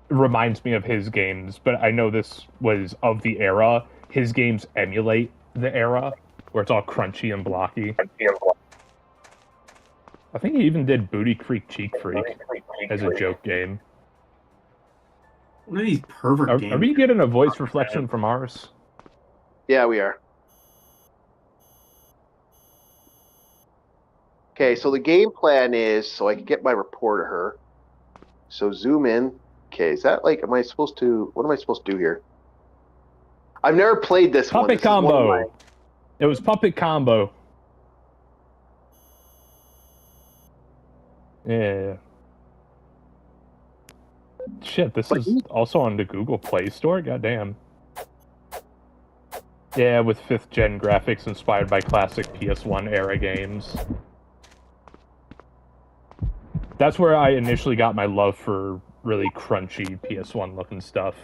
reminds me of his games, but I know this was of the era. His games emulate the era where it's all crunchy and blocky. I think he even did Booty Creek Cheek Freak as a joke game. One of these pervert games. Are we getting a voice reflection from ours? Yeah, we are. Okay, so the game plan is so I can get my report of her. So zoom in. Okay, is that like, what am I supposed to do here? I've never played this one. Puppet This is one of Combo. my- It was Puppet Combo. Yeah. Shit, this is also on the Google Play Store? Goddamn. Yeah, with 5th gen graphics inspired by classic PS1 era games. That's where I initially got my love for really crunchy PS1 looking stuff,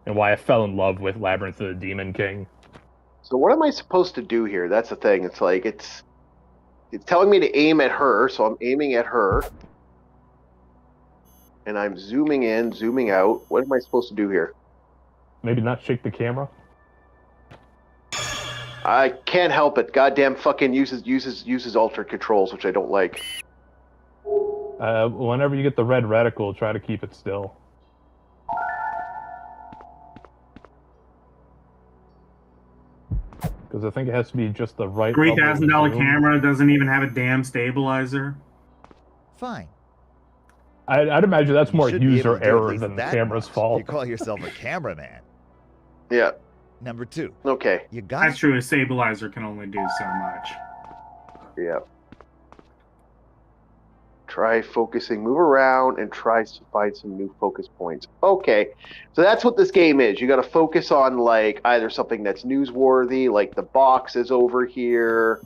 and why I fell in love with Labyrinth of the Demon King. So what am I supposed to do here? That's the thing. It's like it's telling me to aim at her, so I'm aiming at her. And I'm zooming in, zooming out. What am I supposed to do here? Maybe not shake the camera? I can't help it. Goddamn fucking uses altered controls, which I don't like. Whenever you get the red reticle, try to keep it still. Because I think it has to be just the right level of $3,000 zoom. camera doesn't even have a damn stabilizer. Fine. I'd imagine that's more You should be able user to do at error least than the that camera's much. fault. You call yourself a cameraman. Yeah. Number two, Okay. you got That's true. A stabilizer can only do so much. Yeah. Try focusing, move around, and try to find some new focus points. Okay, so that's what this game is. You got to focus on like either something that's newsworthy, like the boxes over here.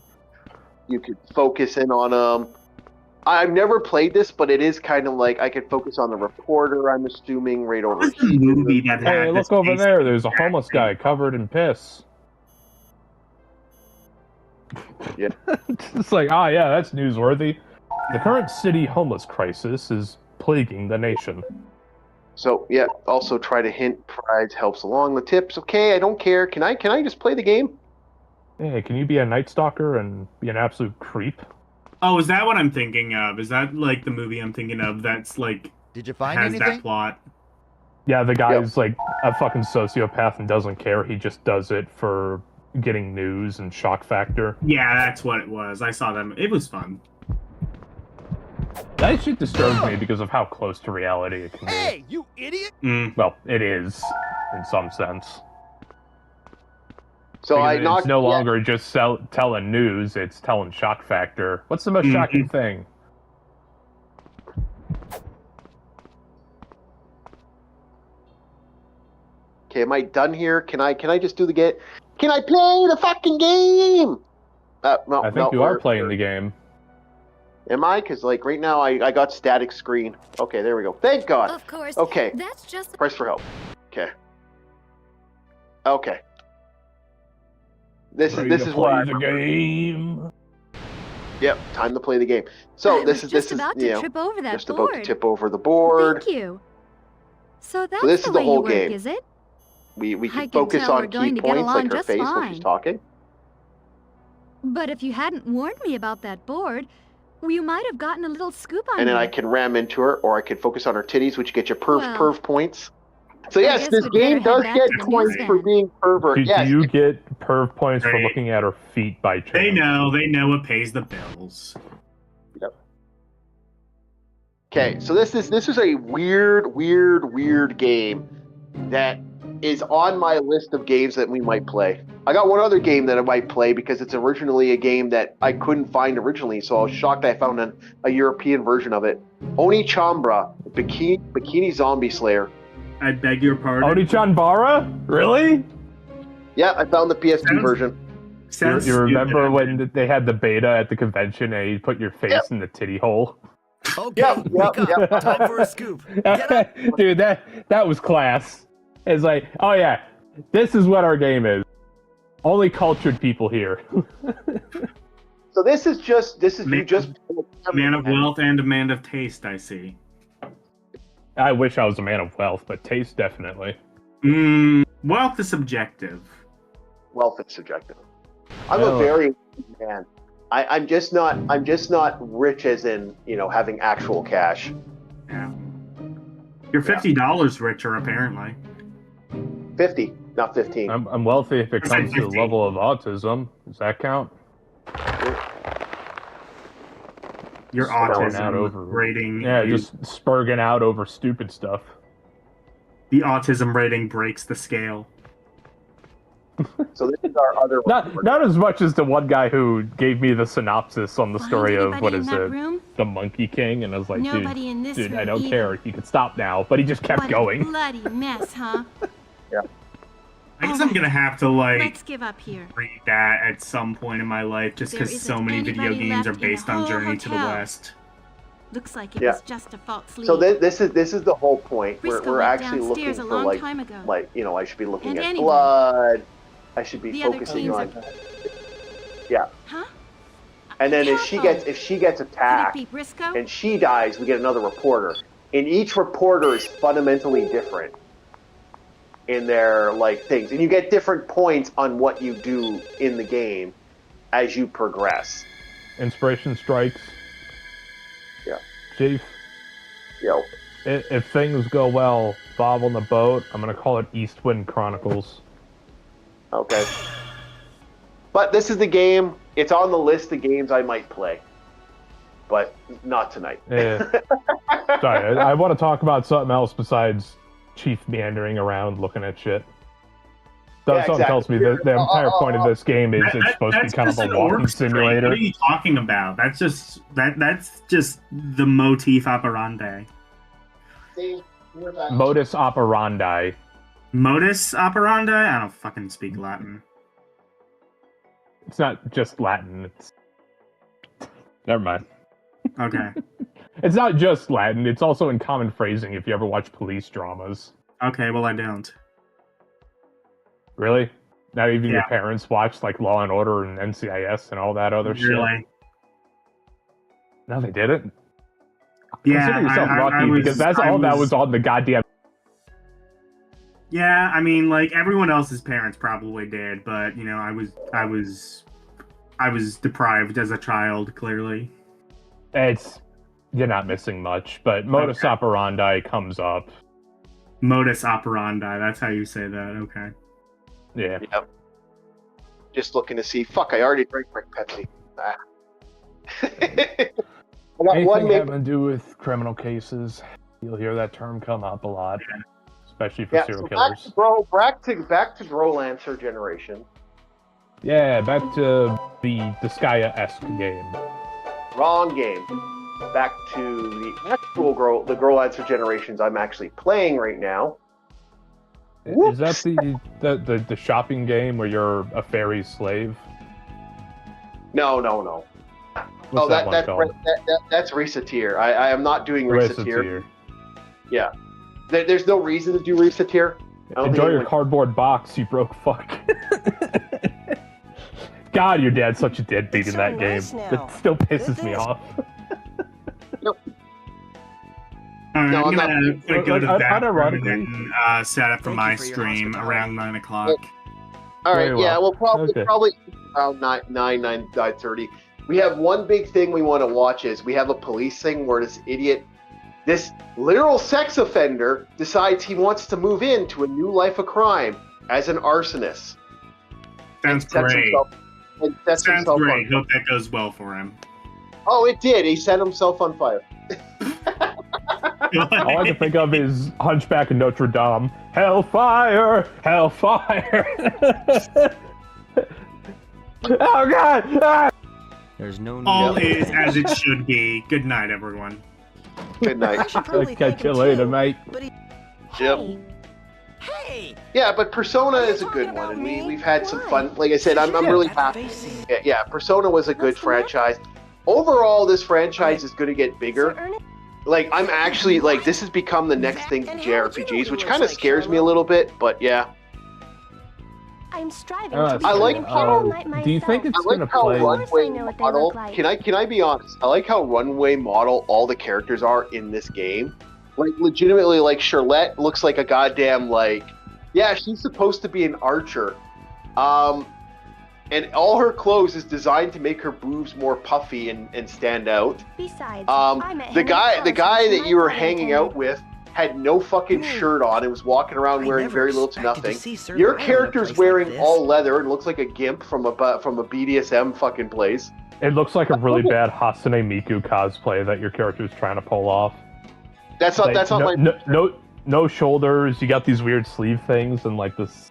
You could focus in on them. I've never played this, but it is kind of like I could focus on the reporter. I'm assuming right over What's the here. movie that had Hey, this look over basic there. There's a exact homeless thing? guy covered in piss. Yeah. It's like, yeah, that's newsworthy. The current city homeless crisis is plaguing the nation. So yeah, also try to hint pride helps along the tips. Okay, I don't care. Can I just play the game? Hey, can you be a night stalker and be an absolute creep? Oh, is that what I'm thinking of? Is that like the movie I'm thinking of that's like Did you find has anything? that plot? Yeah, the guy's like a fucking sociopath and doesn't care. He just does it for getting news and shock factor. Yeah, that's what it was. I saw them. It was fun. That shit disturbs me because of how close to reality it can be. Hey, you idiot! Well, it is, in some sense. So Because I it's knocked. no yeah. longer just telling news, it's telling shock factor. What's the most shocking thing? Okay, am I done here? Can I just do the game? Can I play the fucking game? No, I think you are playing the game. Am I? Because like right now I got static screen. Okay, there we go. Thank God. Of course. Okay. That's just Press for help. Okay. Okay. This is why the game. Yep, time to play the game. So I this was is just about to trip over that just board. about to tip over the board. Thank you. So that's this the is the way whole you work, game. is it? We I can can focus tell we're on going key to get points like along her just face while she's fine. talking. But if you hadn't warned me about that board, you might have gotten a little scoop on And then me. I can ram into her, or I can focus on her titties, which get you Well, perv points. So I yes, guess this we'd game better does head get back to the points for newsstand. being pervert. Do Yes. you get perv points for Right. looking at her feet by chance? They know what pays the bills. Okay, so this is a weird game that is on my list of games that we might play. I got one other game that I might play because it's originally a game that I couldn't find originally, so I was shocked I found a European version of it. Oni Chambra, Bikini Zombie Slayer. I beg your pardon. Oni-chan Bara? Really? Yeah, I found the PSP version. You remember when they had the beta at the convention and you put your face in the titty hole? Okay, Yep, wake up. yep. Time for a scoop. Get up. Dude, that was class. It's like, oh yeah, this is what our game is. Only cultured people here. So this is Man- you just A man of wealth and a man of taste, I see. I wish I was a man of wealth, but taste definitely. Wealth is subjective. wealth is subjective. I'm Well, a very man. I'm just not rich as in, having actual cash. Yeah. You're $50 richer, apparently. 50, not 15. I'm wealthy if it comes to the 50. level of autism. Does that count? Your Spurring out autism over- rating. Yeah, just spurging out over stupid stuff. The autism rating breaks the scale. So this is our other one. Not as much as the one guy who gave me the synopsis on the Find story of anybody what in is that it, room? the Monkey King, and I was like, Nobody in this dude, I room don't either. care. You can stop now, but he just kept What going. a bloody mess, huh? I guess I'm gonna have to Let's give up here. read that at some point in my life, just There because isn't so many video anybody games are left in the based on whole Journey to the hotel. West. Looks like it Yeah. was just a false lead. So this is the whole point. Briscoe We're went actually looking downstairs a for long time ago. I should be looking And at anyway, blood. I should be the other focusing teams on are- Huh? And then if she gets Could it attacked be Briscoe? and she dies, we get another reporter. And each reporter is fundamentally different in their things, and you get different points on what you do in the game as you progress. Inspiration strikes. Yeah. Chief, if things go well, Bob on the boat, I'm gonna call it Eastwind Chronicles. Okay. But this is the game. It's on the list of games I might play, but not tonight. Yeah. Sorry, I want to talk about something else besides Chief meandering around looking at shit. So Yeah, something tells me that the entire point of this game is it's supposed to be kind of a walking simulator. What are you talking about? That's just the motif operandi. Modus operandi. Modus operandi? I don't fucking speak Latin. It's not just Latin. It's never mind. Okay. It's not just Latin. It's also in common phrasing. If you ever watch police dramas. Okay, well I don't. Really? Not even your Yeah. parents watch Law and Order and NCIS and all that other shit. Really? No, they didn't. Yeah, Consider yourself lucky because that was on the goddamn. Yeah, I mean, everyone else's parents probably did, but I was deprived as a child. Clearly, You're not missing much, but modus operandi comes up. modus operandi. That's how you say that. Okay. Yeah. Yep. Just looking to see. Fuck! I already drank my Pepsi. Ah. I got Anything maybe- having to do with criminal cases, you'll hear that term come up a lot, especially for serial killers. Back to Growlancer generation. Yeah, back to the Disgaea-esque game. Wrong game. Back to the actual the Growlancer generations I'm actually playing right now. Is that the shopping game where you're a fairy slave? No. What's that one that's called? that's Reseteer. I am not doing Reseteer. Raceteer. Yeah. There's no reason to do Reseteer. Enjoy your cardboard box, you broke fuck. God, your dad's such a deadbeat in that game. It still pisses me off. I'm I'm gonna go to the bathroom unironically- and then set up for Thank my you for your stream hospitality. around 9 o'clock. All right, Very yeah, well. we'll Okay. probably around 9:30. We have one big thing we want to watch is we have a police thing where this literal sex offender decides he wants to move into a new life of crime as an arsonist. Sounds Sets great. sets Sounds himself great. on- Hope that goes well for him. Oh, it did. He set himself on fire. All I can think of is Hunchback of Notre Dame. Hellfire! Hellfire! Oh god! Ah! There's no need. All to is finish. as it should be. Good night, everyone. Good I night. should probably I'll catch thank you him later, too, mate. But he... Yep. Hey! Yeah, but Persona Are you is a talking good one, about and me? we've had some Why? fun. Like I said, I'm really happy. Facing. Yeah, Persona was a good What's the matter? franchise. Overall, this franchise is going to get bigger. Like, I'm actually, like, this has become the next thing to And how would you know JRPGs, he which looks kind of like, scares me a Charlotte? little bit, but yeah. I'm striving Uh, to be I like- an imperial knight do you think myself. it's I like gonna how play? Of course I Runway know what they model. look like. Can I be honest? I like how Runway model all the characters are in this game. Like, legitimately, like, Charlotte looks like a goddamn, like, yeah, she's supposed to be an archer. And all her clothes is designed to make her boobs more puffy and stand out. Besides, I met The him guy in that college, you were my hanging father out with had no fucking shirt on and was walking around I wearing never very little to expected nothing. see Sir Your Lionel in a character's place wearing like this. all leather and looks like a gimp from a BDSM fucking place. It looks like a really bad Hasane Miku cosplay that your character's trying to pull off. That's not Like, my no shoulders. You got these weird sleeve things and like this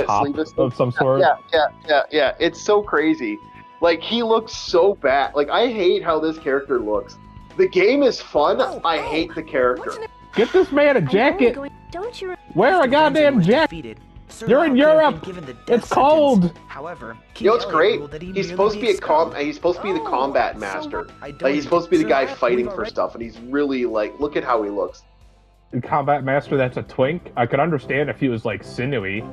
top sleeveless of some sort. Yeah. It's so crazy. Like, he looks so bad. Like, I hate how this character looks. The game is fun. I hate the character. Get this man a I'm only jacket. going- Don't you? Wear a After goddamn Renzo was jacket. defeated, Sir You're in Lionel could have Europe. been given the death It's cold. sentence. However, You know what's King great? Elliot ruled that he He's merely supposed to be expelled. he's supposed to be the combat so master. I Like, don't he's supposed to be the Sir guy Lionel, fighting we've for already- stuff, and he's really like, look at how he looks. Combat master. That's a twink. I could understand if he was like sinewy.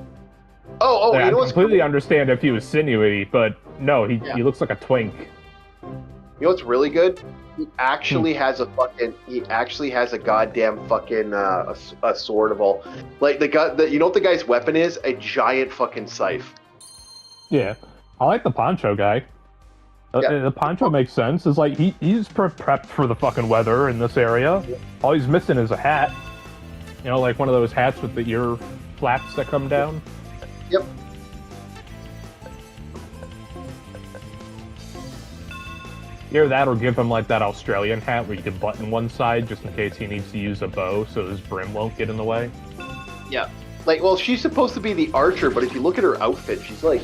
Oh, Yeah, you know I what's completely understand if he was sinewy, but no, he looks like a twink. You know what's really good? He actually has a goddamn fucking a sword of all. Like, you know what the guy's weapon is? A giant fucking scythe. Yeah, I like the poncho guy. Yeah. The poncho makes sense. It's like he's prepped for the fucking weather in this area. All he's missing is a hat. You know, like one of those hats with the ear flaps that come down. Yep. Either that or give him like that Australian hat where you can button one side just in case he needs to use a bow so his brim won't get in the way. Yeah. Like, well, she's supposed to be the archer, but if you look at her outfit, she's like,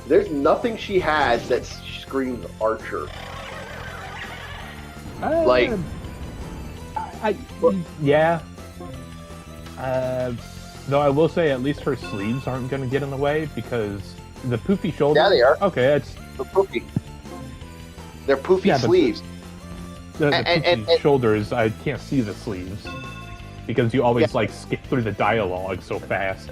there's nothing she has that screams archer. Like- yeah. Though I will say at least her sleeves aren't going to get in the way because the poofy shoulders. Yeah, they are. Okay, it's They're poofy. They're poofy Yeah, but- sleeves. the And- poofy shoulders. I can't see the sleeves because you always like skip through the dialogue so fast.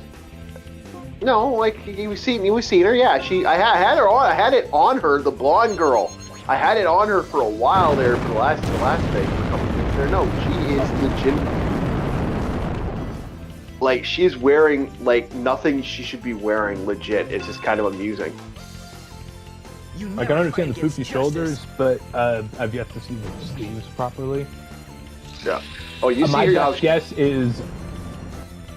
No, like you seen her. Yeah, I had her on. I had it on her, the blonde girl. I had it on her for a while there for the last thing. For a couple things there. No, she is legit. Like, she's wearing like nothing she should be wearing. Legit, it's just kind of amusing. You I never can understand the fight against poofy shoulders, justice. but I've yet to see the sleeves properly. Yeah. Oh, you see My her? best guess is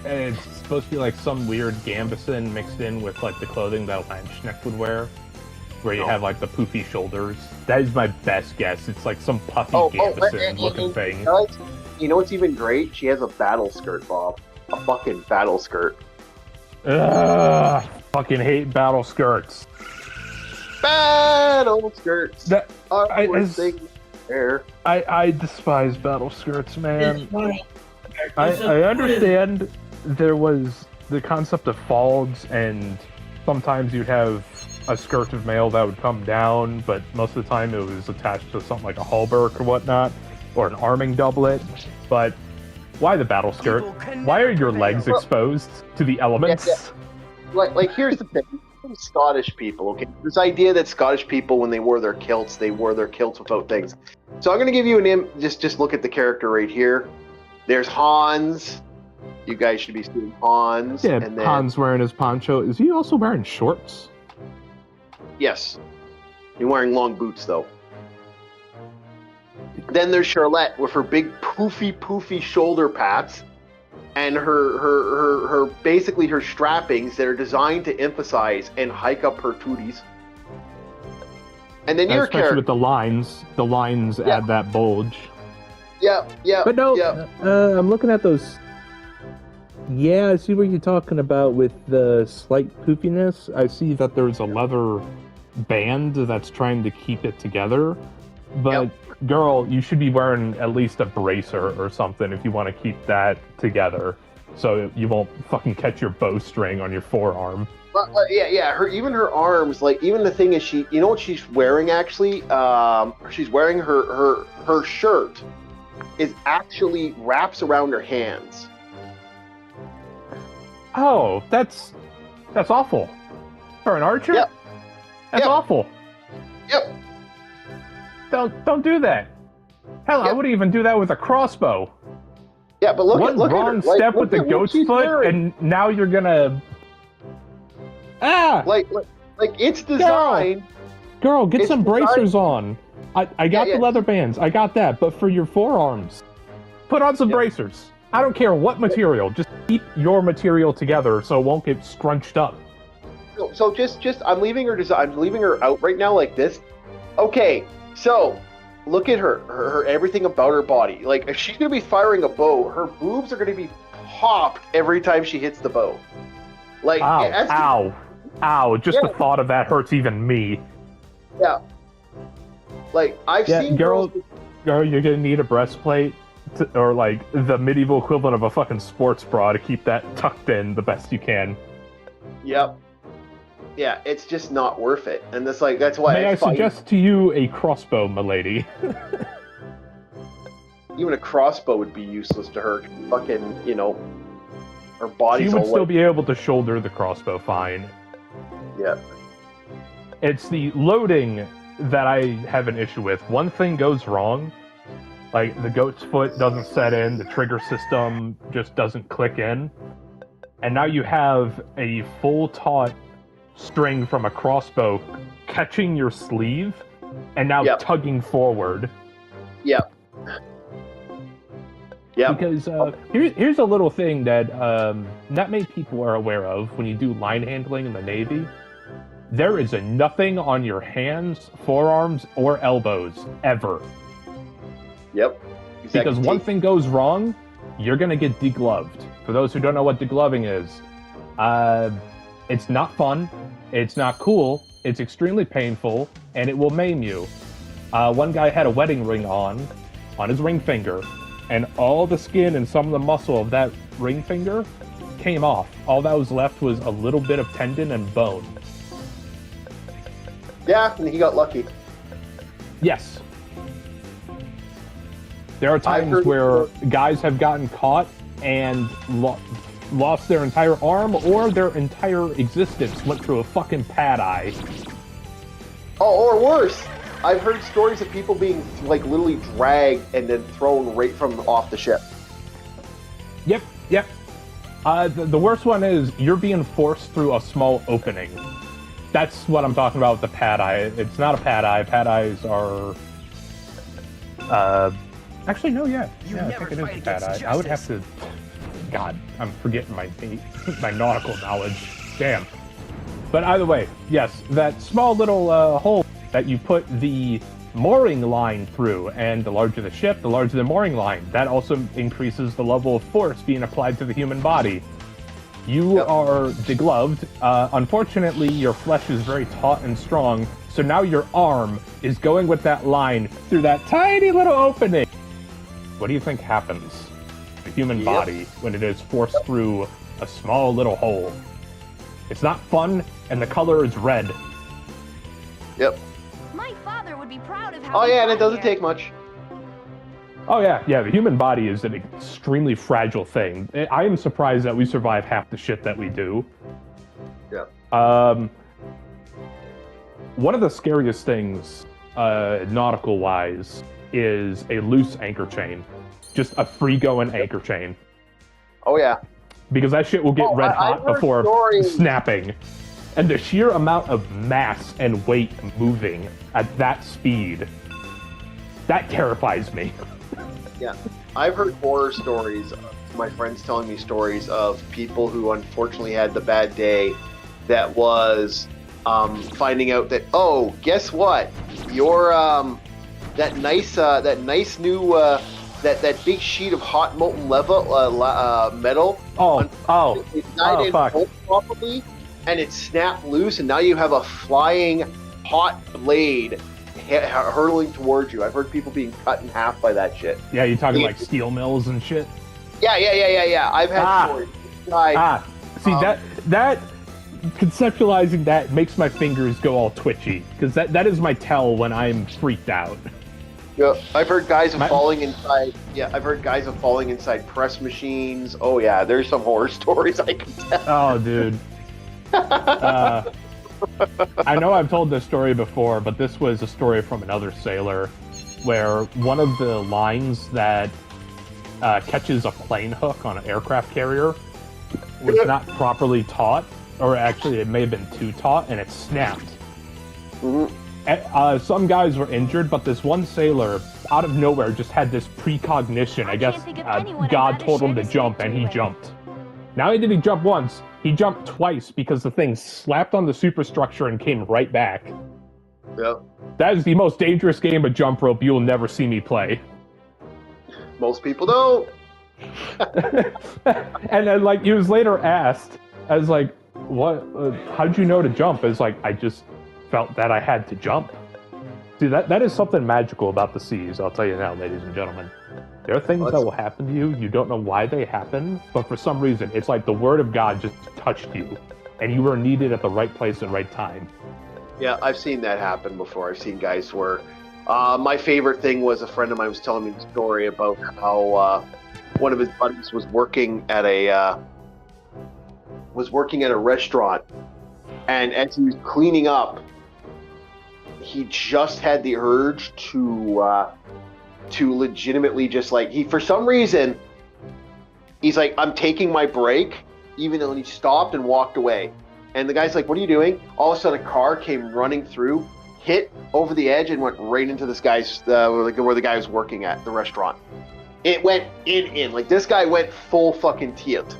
it's supposed to be like some weird gambeson mixed in with like the clothing that Landsknecht would wear, where you have like the poofy shoulders. That is my best guess. It's like some puffy gambeson looking thing. You know what's even great? She has a battle skirt, Bob. A fucking battle skirt. Ugh, fucking hate battle skirts. Battle skirts. That are I- worth as- thing there. I despise battle skirts, man. It's funny. I understand there was the concept of folds, and sometimes you'd have a skirt of mail that would come down, but most of the time it was attached to something like a halberd or whatnot, or an arming doublet. But why the battle skirt? Why are your legs exposed to the elements? Like here's the thing. Scottish people, okay? This idea that Scottish people, when they wore their kilts without things. So I'm going to give you an just look at the character right here. There's Hans. You guys should be seeing Hans. Yeah, and then, Hans wearing his poncho. Is he also wearing shorts? Yes. You're wearing long boots, though. Then there's Charlotte with her big poofy shoulder pads and her basically her strappings that are designed to emphasize and hike up her tooties. And then your Especially character with the lines add that bulge. Yeah. But no, I'm looking at those. Yeah, I see what you're talking about with the slight poofiness. I see that there's a leather band that's trying to keep it together. But, girl, you should be wearing at least a bracer or something if you want to keep that together. So you won't fucking catch your bowstring on your forearm. Yeah. Even her arms, like even the thing is, you know what she's wearing actually? She's wearing her shirt is actually wraps around her hands. Oh, that's awful. For an archer? Yep. That's awful. Yep. Don't do that. Hell, I wouldn't even do that with a crossbow. Yeah, but look One at wrong her. step with the goat's foot, and now you're gonna. Like it's designed. Girl, get It's some designed- bracers on. I got the leather bands. I got that, but for your forearms, put on some bracers. I don't care what material. Just keep your material together so it won't get scrunched up. So just I'm leaving her I'm leaving her out right now like this. Okay, so look at her everything about her body. Like if she's gonna be firing a bow, her boobs are gonna be popped every time she hits the bow. Like ow! Just the thought of that hurts even me. Yeah. Like I've seen girl, you're gonna need a breastplate. Or like the medieval equivalent of a fucking sports bra to keep that tucked in the best you can. Yep. Yeah, it's just not worth it, and that's why. May I suggest to you a crossbow, milady? Even a crossbow would be useless to her. Fucking, her body's. She would still be able to shoulder the crossbow fine. Yeah. It's the loading that I have an issue with. One thing goes wrong. Like, the goat's foot doesn't set in, the trigger system just doesn't click in. And now you have a full taut string from a crossbow catching your sleeve and now tugging forward. Yep. Yeah. Because here's a little thing that not many people are aware of when you do line handling in the Navy. There is nothing on your hands, forearms, or elbows, ever. Yep. Exactly. Because one thing goes wrong, you're going to get degloved. For those who don't know what degloving is, it's not fun, it's not cool, it's extremely painful, and it will maim you. One guy had a wedding ring on his ring finger, and all the skin and some of the muscle of that ring finger came off. All that was left was a little bit of tendon and bone. Yeah, and he got lucky. Yes. There are times where guys have gotten caught and lost their entire arm or their entire existence went through a fucking pad eye. Oh, or worse. I've heard stories of people being literally dragged and then thrown right from off the ship. Yep. The worst one is you're being forced through a small opening. That's what I'm talking about with the pad eye. It's not a pad eye. Pad eyes are... Actually, no, yeah. I think it is a pad eye. I would have to... God, I'm forgetting my nautical knowledge. Damn. But either way, yes, that small little hole that you put the mooring line through, and the larger the ship, the larger the mooring line. That also increases the level of force being applied to the human body. You are degloved. Unfortunately, your flesh is very taut and strong, so now your arm is going with that line through that tiny little opening. What do you think happens to the human body when it is forced through a small little hole. It's not fun, and the color is red. Yep. My father would be proud of how Oh we yeah, and it got doesn't here. take much. Oh yeah, the human body is an extremely fragile thing. I am surprised that we survive half the shit that we do. Yeah. One of the scariest things, nautical-wise, is a loose anchor chain. Just a free-going anchor chain. Oh yeah. Because that shit will get red hot I've heard before stories. snapping. And the sheer amount of mass and weight moving at that speed, that terrifies me. Yeah. I've heard horror stories, my friends telling me stories of people who unfortunately had the bad day that was finding out that, oh, guess what? Your that nice new that big sheet of hot molten metal. It's not in fuck. bolt properly, and it snapped loose, and now you have a flying hot blade hurtling towards you. I've heard people being cut in half by that shit. Yeah, you're talking like steel mills and shit? Yeah. I've had stories. See, that conceptualizing that makes my fingers go all twitchy, because that is my tell when I'm freaked out. Yeah, I've heard guys of falling inside. Yeah, I've heard guys of falling inside press machines. Oh yeah, there's some horror stories I can tell. Oh, dude. I know I've told this story before, but this was a story from another sailor, where one of the lines that catches a plane hook on an aircraft carrier was not properly taut, or actually it may have been too taut, and it snapped. Mm-hmm. Some guys were injured, but this one sailor, out of nowhere, just had this precognition. I guess God told him to jump, and he jumped. Not only did he jump once, he jumped twice because the thing slapped on the superstructure and came right back. Yep. That is the most dangerous game of jump rope you'll never see me play. Most people don't. And then, like, he was later asked, I was like, what, how'd you know to jump? It's like, I just felt that I had to jump. See, that is something magical about the seas, I'll tell you now, ladies and gentlemen. There are things that will happen to you, you don't know why they happen, but for some reason, it's like the word of God just touched you, and you were needed at the right place at the right time. Yeah, I've seen that happen before. I've seen guys where... my favorite thing was a friend of mine was telling me the story about how one of his buddies was working at a restaurant, and as he was cleaning up, he just had the urge to legitimately just like, for some reason, he's like, I'm taking my break, even though he stopped and walked away. And the guy's like, what are you doing? All of a sudden a car came running through, hit over the edge, and went right into this guy's, where the guy was working at, the restaurant. It went in. Like, this guy went full fucking tilt.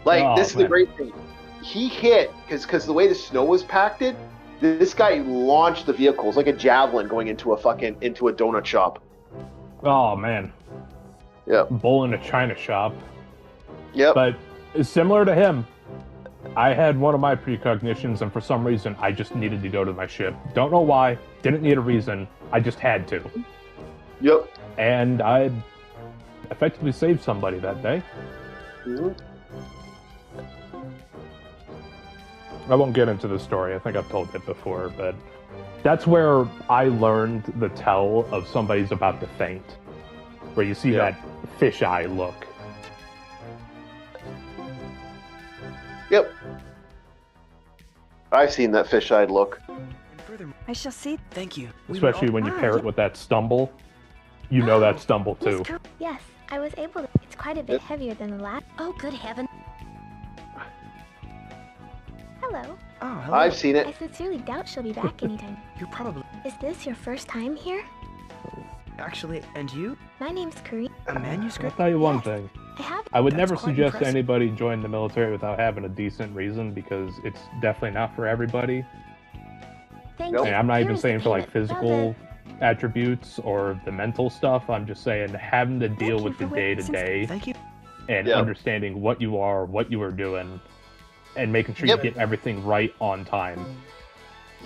Like, this is the great thing. He hit, because the way the snow was packed, this guy launched the vehicle. It was like a javelin going into a donut shop. Oh, man. Yep. Bull in a china shop. Yep. But similar to him, I had one of my precognitions, and for some reason, I just needed to go to my ship. Don't know why. Didn't need a reason. I just had to. Yep. And I effectively saved somebody that day. Mm-hmm. I won't get into the story. I think I've told it before, but that's where I learned the tell of somebody's about to faint, where you see that fisheye look. Yep. I've seen that fish-eyed look. I shall see. Thank you. Especially when you pair it with that stumble. You know that stumble too. Yes, I was able to. It's quite a bit heavier than the last. Oh, good heaven. Hello. Oh, hello. I've seen I it. sincerely doubt she'll be back anytime. You're probably... Is this your first time here? Actually, and you? My name's Karine. A I'll manuscript? tell you one thing. I have. I would That's never quite suggest impressive. anybody join the military without having a decent reason, because it's definitely not for everybody. Thank Nope. you. And I'm not even Here's saying the for like payment. physical attributes or the mental stuff. I'm just saying having to deal you with the for day to witnessing. day Thank you. and Yeah. understanding what you are, what you are doing, and making sure Yep. you get everything right on time.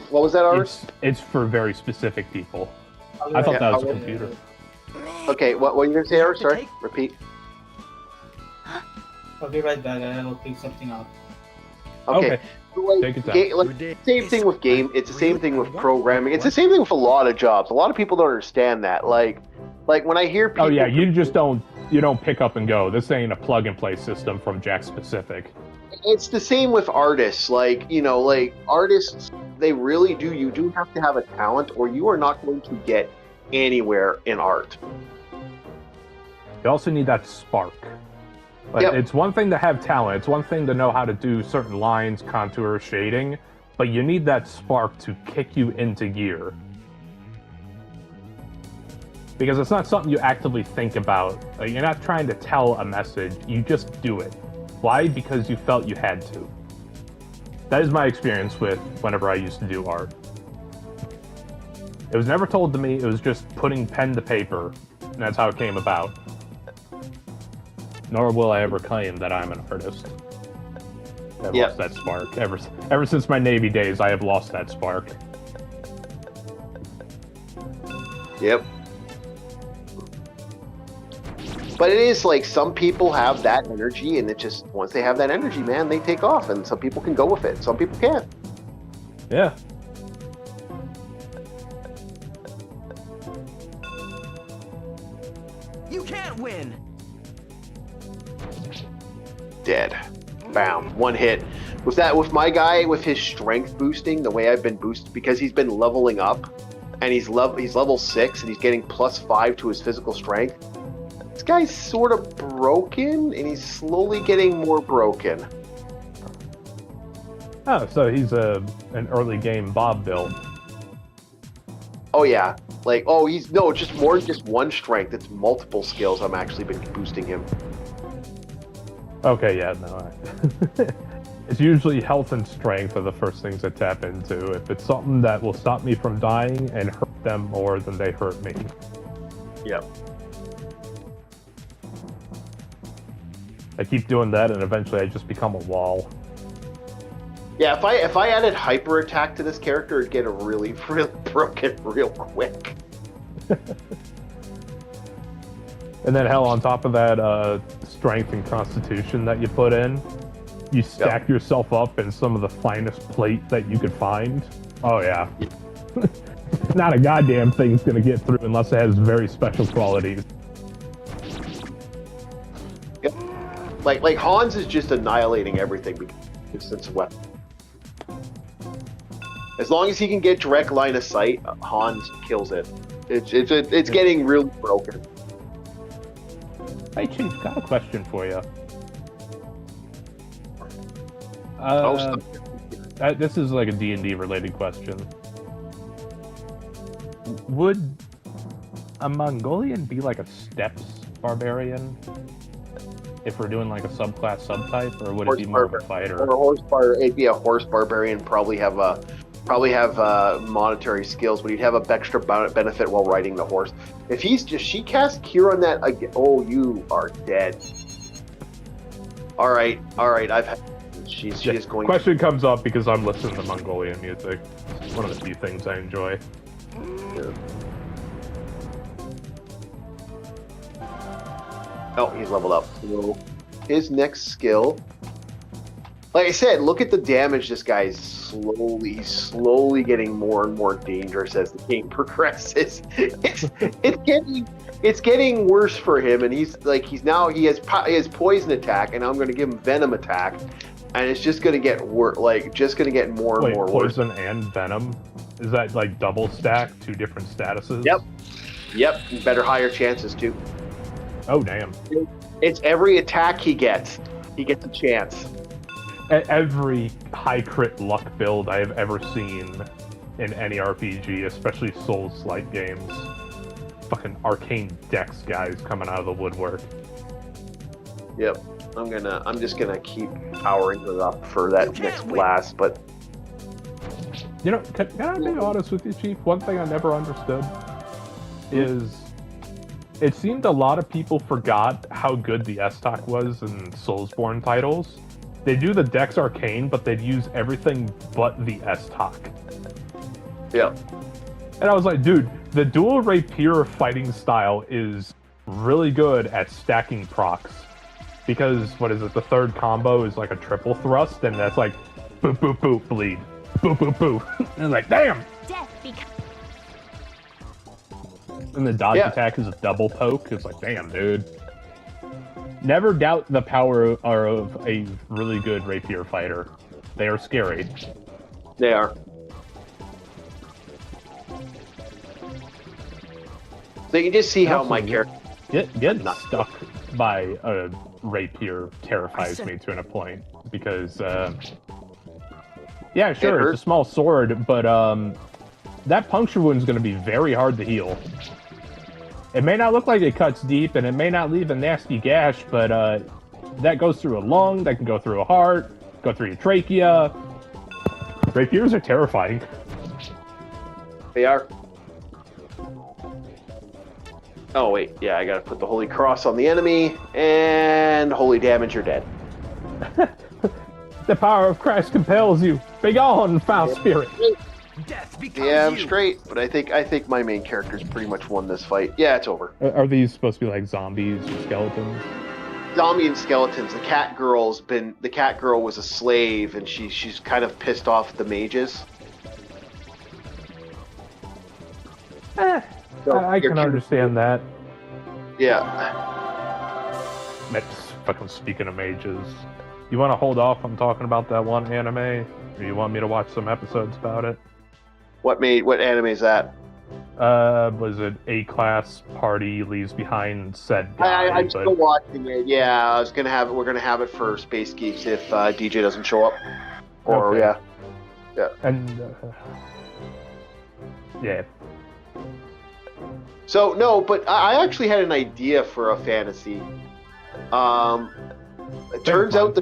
What was that, Ars? It's for very specific people. I thought that was a computer. Okay, what were you going to say, Ars? Sorry, repeat. I'll be right back. I will pick something up. Okay. Okay. Take your time. Same thing with game. It's the same thing with programming. It's the same thing with a lot of jobs. A lot of people don't understand that. Like when I hear people. Oh yeah, you just don't pick up and go. This ain't a plug and play system from Jack Specific. It's the same with artists. Like artists, they really do. You do have to have a talent, or you are not going to get anywhere in art. You also need that spark. Like, Yep. It's one thing to have talent. It's one thing to know how to do certain lines, contour, shading, but you need that spark to kick you into gear. Because it's not something you actively think about. Like, you're not trying to tell a message. You just do it. Why? Because you felt you had to. That is my experience with whenever I used to do art. It was never told to me. It was just putting pen to paper, and that's how it came about. Nor will I ever claim that I'm an artist. I've lost that spark. Ever since my Navy days, I have lost that spark. Yep. But it is like some people have that energy, and it just once they have that energy, man, they take off. And some people can go with it. Some people can't. Yeah. You can't win. Dead. Bam. One hit. With my guy with his strength boosting, the way I've been boosted, because he's been leveling up, and he's level 6, and he's getting +5 to his physical strength. This guy's sort of broken, and he's slowly getting more broken. Oh, so he's an early game Bob build. Oh yeah. Just more than just one strength. It's multiple skills I'm actually been boosting him. Okay, yeah, no. It's usually health and strength are the first things I tap into. If it's something that will stop me from dying and hurt them more than they hurt me. Yep. I keep doing that, and eventually I just become a wall. Yeah, if I added hyper attack to this character, it'd get really broken real quick. And then hell, on top of that, strength and constitution that you put in, you stack yourself up in some of the finest plate that you could find. Oh yeah. Not a goddamn thing's gonna get through unless it has very special qualities. Yep. Like Hans is just annihilating everything because it's a weapon. As long as he can get direct line of sight, Hans kills it. It's getting really broken. Hey Chief, got a question for you. This is like a D&D related question. Would a Mongolian be like a steppes barbarian? If we're doing like a subclass subtype, or would it be more of a fighter? Or a horse barbarian? It'd be a horse barbarian. Probably have monetary skills, but he'd have a extra benefit while riding the horse. If she casts Cure on that again, oh, you are dead. All right. She's going. Question comes up because I'm listening to Mongolian music. It's one of the few things I enjoy. Yeah. Oh, he's leveled up. So his next skill, like I said, look at the damage this guy's slowly getting more and more dangerous as the game progresses. It's getting worse for him, and he has poison attack, and I'm going to give him venom attack, and it's just going to get worse. Like just going to get more and more worse. Poison and venom? Is that like double stack, 2 different statuses? Yep. Better higher chances too. Oh damn! It's every attack he gets a chance. Every high crit luck build I have ever seen in any RPG, especially Souls-like games. Fucking arcane dex guys coming out of the woodwork. Yep. I'm just gonna keep powering it up for that next blast, but You know, can I be honest with you, Chief? One thing I never understood is it seemed a lot of people forgot how good the S-Talk was in Soulsborne titles. They do the Dex Arcane, but they'd use everything but the S-Talk. Yeah. And I was like, dude, the dual rapier fighting style is really good at stacking procs. because what is it? The third combo is like a triple thrust, and that's like boop boop boop bleed, boop boop boop, and it's like damn. And the dodge attack is a double poke. It's like damn, dude. Never doubt the power of a really good rapier fighter. They are scary. They are. So you can just see how my character... Getting stuck by a rapier terrifies me to a point. Because, yeah, sure, it's a small sword, but that puncture wound is going to be very hard to heal. It may not look like it cuts deep, and it may not leave a nasty gash, but that goes through a lung, that can go through a heart, go through your trachea. Rapiers are terrifying. They are. Oh, wait. Yeah, I gotta put the Holy Cross on the enemy, and holy damage, you're dead. The power of Christ compels you. Begone, foul spirit. Yeah, I'm straight, but I think my main character's pretty much won this fight. Yeah, it's over. Are these supposed to be like zombies or skeletons? Zombie and skeletons. The cat girl was a slave, and she's kind of pissed off the mages. So I can understand that. Yeah. Fucking speaking of mages, you want to hold off on talking about that one anime, or you want me to watch some episodes about it? What anime is that? Was it A-Class Party leaves behind said guy? I'm still watching it. Yeah, we're gonna have it for Space Geeks if DJ doesn't show up. Or okay. Yeah. And yeah. So no, but I actually had an idea for a fantasy. It turns out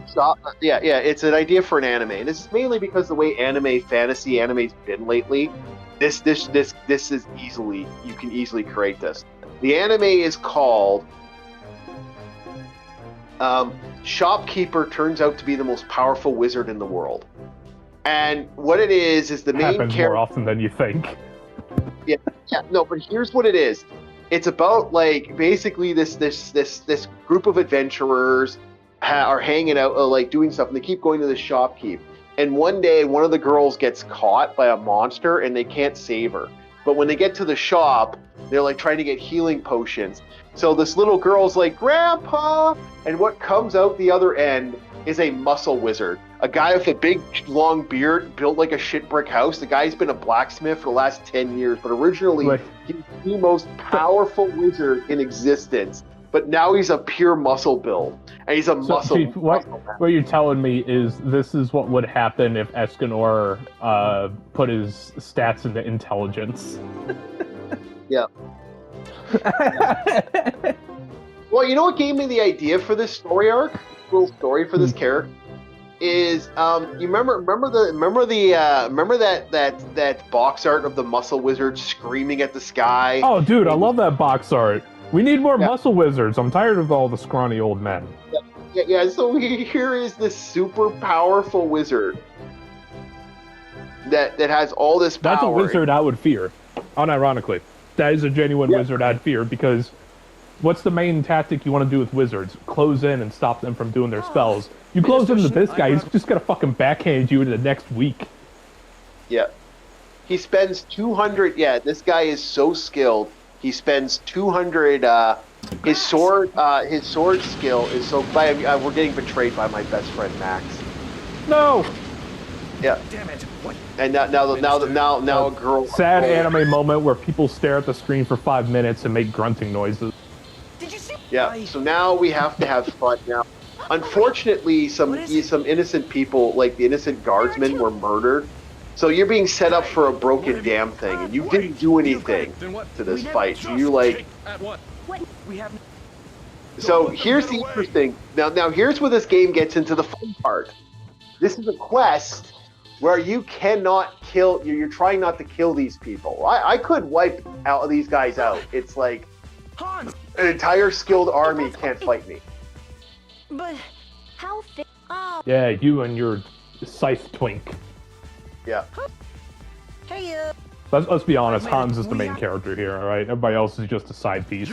it's an idea for an anime, and this is mainly because the way anime's been lately. This is you can easily create this. The anime is called Shopkeeper turns out to be the most powerful wizard in the world. And what it is the main character. Happens more often than you think. Yeah, no, but here's what it is. It's about like basically this group of adventurers are hanging out, like doing stuff, and they keep going to the shopkeep. And one day, one of the girls gets caught by a monster, and they can't save her. But when they get to the shop, they're like trying to get healing potions. So this little girl's like, "Grandpa!" And what comes out the other end is a muscle wizard. A guy with a big, long beard, built like a shit brick house. The guy's been a blacksmith for the last 10 years, but originally he's the most powerful wizard in existence. But now he's a pure muscle build. And he's a muscle. Chief, what you're telling me is this is what would happen if Escanor put his stats into intelligence. Yeah. Well, you know what gave me the idea for this story arc? Little story for this character is you remember that box art of the muscle wizard screaming at the sky? Oh, dude, I love that box art. We need more muscle wizards. I'm tired of all the scrawny old men. Yeah. So here is this super powerful wizard that has all this power. That's a wizard I would fear. Unironically, that is a genuine wizard I'd fear, because what's the main tactic you want to do with wizards? Close in and stop them from doing their spells. You close into this guy, he's just gonna fucking backhand you into the next week. Yeah. He spends 200. Yeah, this guy is so skilled. He spends 200. His sword skill is so. We're getting betrayed by my best friend Max. No. Yeah. Damn it! What? And now a girl. Sad anime moment where people stare at the screen for 5 minutes and make grunting noises. Did you see? Yeah. So now we have to have fun. Now, unfortunately, some innocent people, like the innocent guardsmen, were murdered. So you're being set up for a broken damn thing, and you didn't do anything to this fight. So you like. So here's the interesting. Now here's where this game gets into the fun part. This is a quest where you cannot kill. You're trying not to kill these people. I could wipe out these guys out. It's like an entire skilled army can't fight me. But how fit? Oh. Yeah, you and your scythe twink. Yeah. Hey, Let's be honest, Hans is the main character here, alright? Everybody else is just a side piece.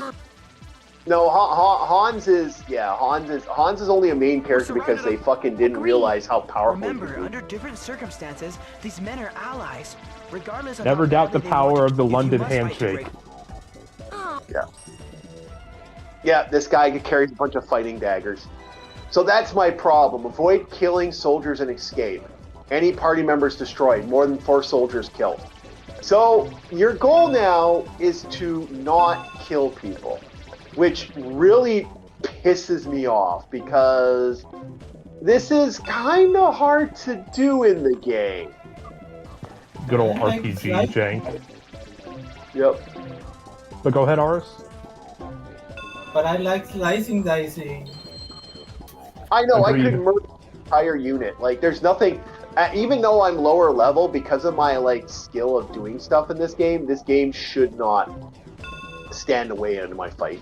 No, Hans is only a main character because they fucking didn't realize how powerful he Remember, could be. under different circumstances, these men are allies. Regardless of Never how doubt the badly they want power to- of the if you London must fight to handshake. break- Yeah, this guy carries a bunch of fighting daggers. So that's my problem. Avoid killing soldiers and escape. Any party members destroyed. More than 4 soldiers killed. So your goal now is to not kill people, which really pisses me off because this is kind of hard to do in the game. Good old I like RPG slice- jank. Yep. But go ahead, Aris. But I like slicing dicing. I know, Agreed. I could murder the entire unit. Like, there's nothing... even though I'm lower level, because of my, like, skill of doing stuff in this game should not stand away in my fight.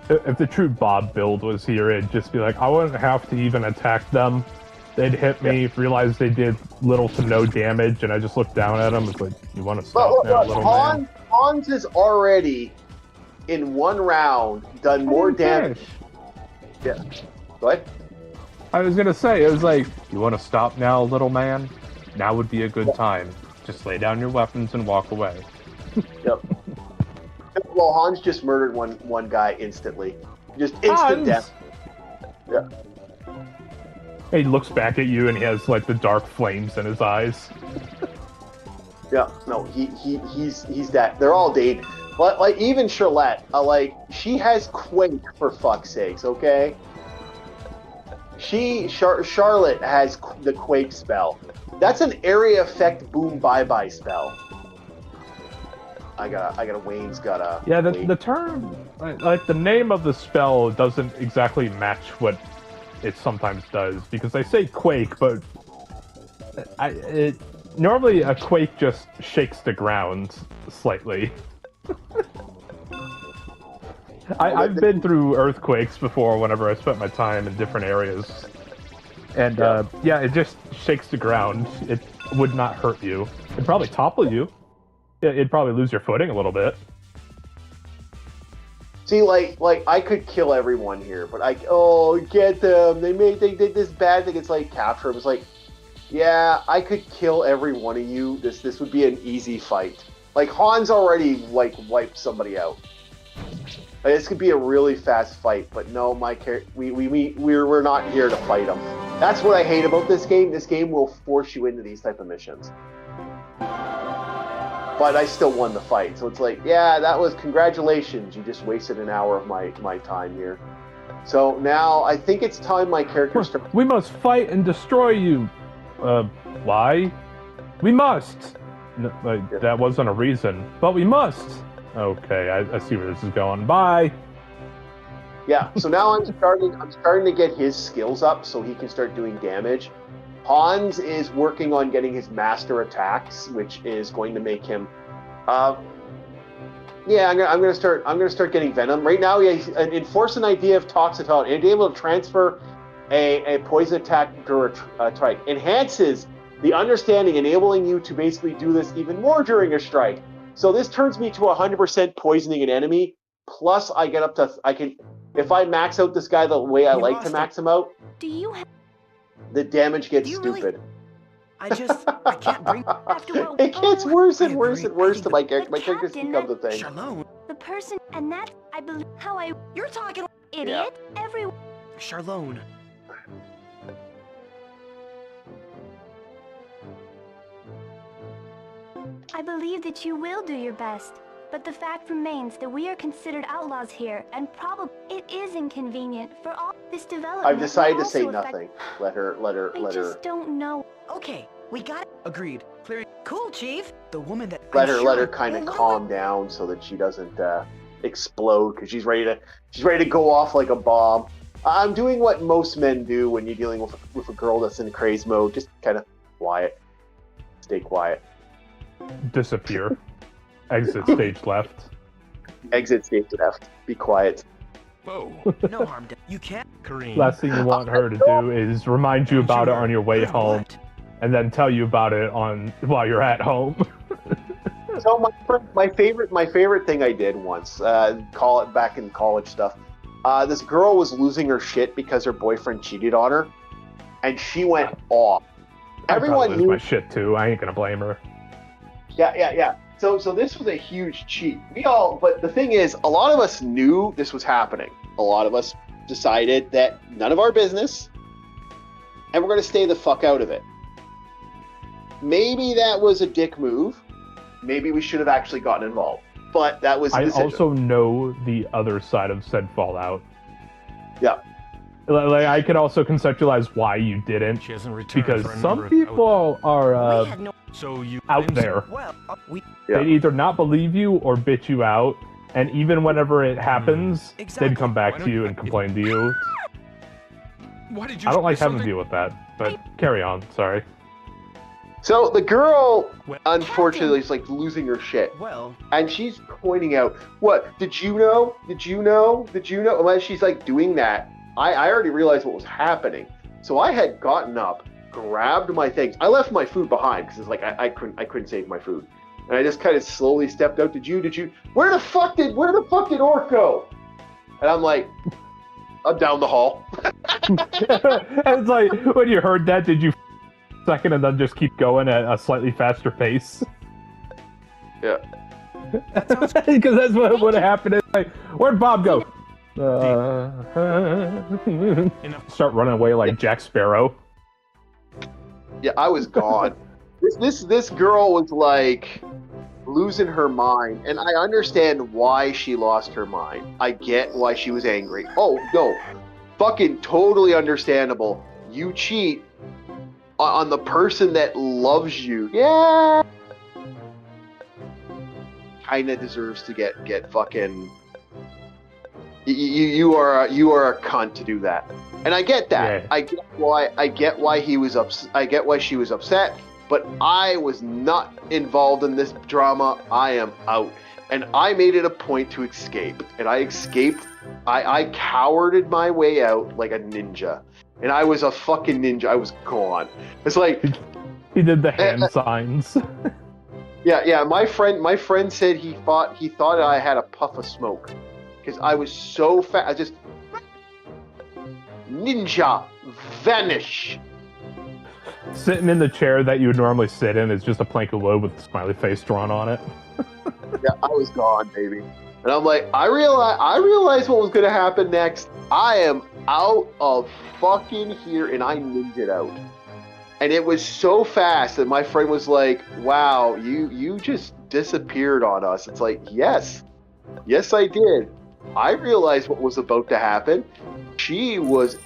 If the true Bob build was here, it'd just be like, I wouldn't have to even attack them. They'd hit me, realize they did little to no damage, and I just looked down at them. It's like, you want to stop now, little man? Hans has already, in one round, done more damage. Yeah. Go ahead. I was gonna say, it was like, you want to stop now, little man? Now would be a good time. Just lay down your weapons and walk away. Yep. Well, Hans just murdered one guy instantly. Just instant death. Yeah. He looks back at you and he has like the dark flames in his eyes. Yeah. No, he's that. They're all dead. But like even Charlotte, she has Quake for fuck's sakes. Okay. Charlotte has the Quake spell. That's an area effect boom bye spell. Wayne's got a... Yeah, the term, like the name of the spell doesn't exactly match what it sometimes does, because they say quake, but normally a quake just shakes the ground slightly. I've been through earthquakes before whenever I spent my time in different areas. And yeah, it just shakes the ground. It would not hurt you. It'd probably topple you. It'd probably lose your footing a little bit. See, like I could kill everyone here, but get them. They did this bad thing. It's like capture them. It's like, yeah, I could kill every one of you. This would be an easy fight. Like Hans already wiped somebody out. Like, this could be a really fast fight, but no, we're not here to fight them. That's what I hate about this game. This game will force you into these type of missions. But I still won the fight, so it's like, yeah, that was congratulations. You just wasted an hour of my time here. So now I think it's time my character starts. We must fight and destroy you. Why? We must. No, that wasn't a reason, but we must. Okay, I see where this is going. Bye. Yeah, so now I'm starting to get his skills up so he can start doing damage. Hans is working on getting his master attacks, which is going to make him. Yeah, I'm gonna start getting venom. Right now, enforce an idea of Toxiton and be able to transfer a poison attack to a strike. Enhances the understanding, enabling you to basically do this even more during a strike. So this turns me to 100% poisoning an enemy. Plus, I get up to if I max out this guy the way I like to max him out. Do you have... The damage gets Do you really- stupid. I can't bring It gets worse and I worse agree. and worse I to think my characters become the thing. Charlone. The person, and that, I believe, how I... You're talking Idiot? Every... Charlone. I believe that you will do your best. But the fact remains that we are considered outlaws here, and probably it is inconvenient for all this development. I've decided will to say also affect- nothing. Let her. I just don't know. Okay, we got it. Agreed. Clearing. Cool, Chief. The woman that. Let I'm her sure kind of will calm down so that she doesn't explode because she's ready to go off like a bomb. I'm doing what most men do when you're dealing with a girl that's in craze mode. Just kind of quiet. Stay quiet. Disappear. Exit stage left. Exit stage left. Be quiet. Whoa. No harm done. You can't. Kareem. Last thing you want her to do is remind you about it on your way home, and then tell you about it while you're at home. So my favorite thing I did once, call it back in college stuff. This girl was losing her shit because her boyfriend cheated on her, and she went off. Everyone knew my shit too. I ain't gonna blame her. Yeah. So this was a huge cheat. But the thing is, a lot of us knew this was happening. A lot of us decided that none of our business, and we're gonna stay the fuck out of it. Maybe that was a dick move. Maybe we should have actually gotten involved. But that was. I also know the other side of said fallout. Yeah. Like I could also conceptualize why you didn't, because some people are out there. Well, They'd either not believe you or bitch you out, and even whenever it happens, they'd come back to you and complain to you. I don't like having to deal with that, but carry on. Sorry. So the girl, unfortunately, is like losing her shit. Well, and she's pointing out, what, did you know? Did you know? Did you know? And as she's like doing that, I already realized what was happening. So I had gotten up, grabbed my things. I left my food behind because it's like I couldn't save my food. And I just kind of slowly stepped out. Did you? Where the fuck did Orc go? And I'm like, I'm down the hall. And it's like, when you heard that, did you second and then just keep going at a slightly faster pace? Yeah. Because that's what would have happened. It's like, where'd Bob go? Start running away like Jack Sparrow. Yeah, I was gone. This girl was like losing her mind, and I understand why she lost her mind. I get why she was angry. Oh no, fucking totally understandable. You cheat on the person that loves you. Yeah, kinda deserves to get fucking. You are a cunt to do that, and I get that. Yeah. I get why he was I get why she was upset, but I was not involved in this drama. I am out, and I made it a point to escape, and I escaped. I cowarded my way out like a ninja, and I was a fucking ninja. I was gone. It's like he did the hand signs. Yeah. My friend said he thought I had a puff of smoke. Because I was so fast, I just ninja vanish. Sitting in the chair that you would normally sit in is just a plank of wood with a smiley face drawn on it. Yeah, I was gone, baby. And I'm like, I realized what was gonna happen next. I am out of fucking here, and I ninja'd out. And it was so fast that my friend was like, "Wow, you just disappeared on us." It's like, yes, I did. I realized what was about to happen. She was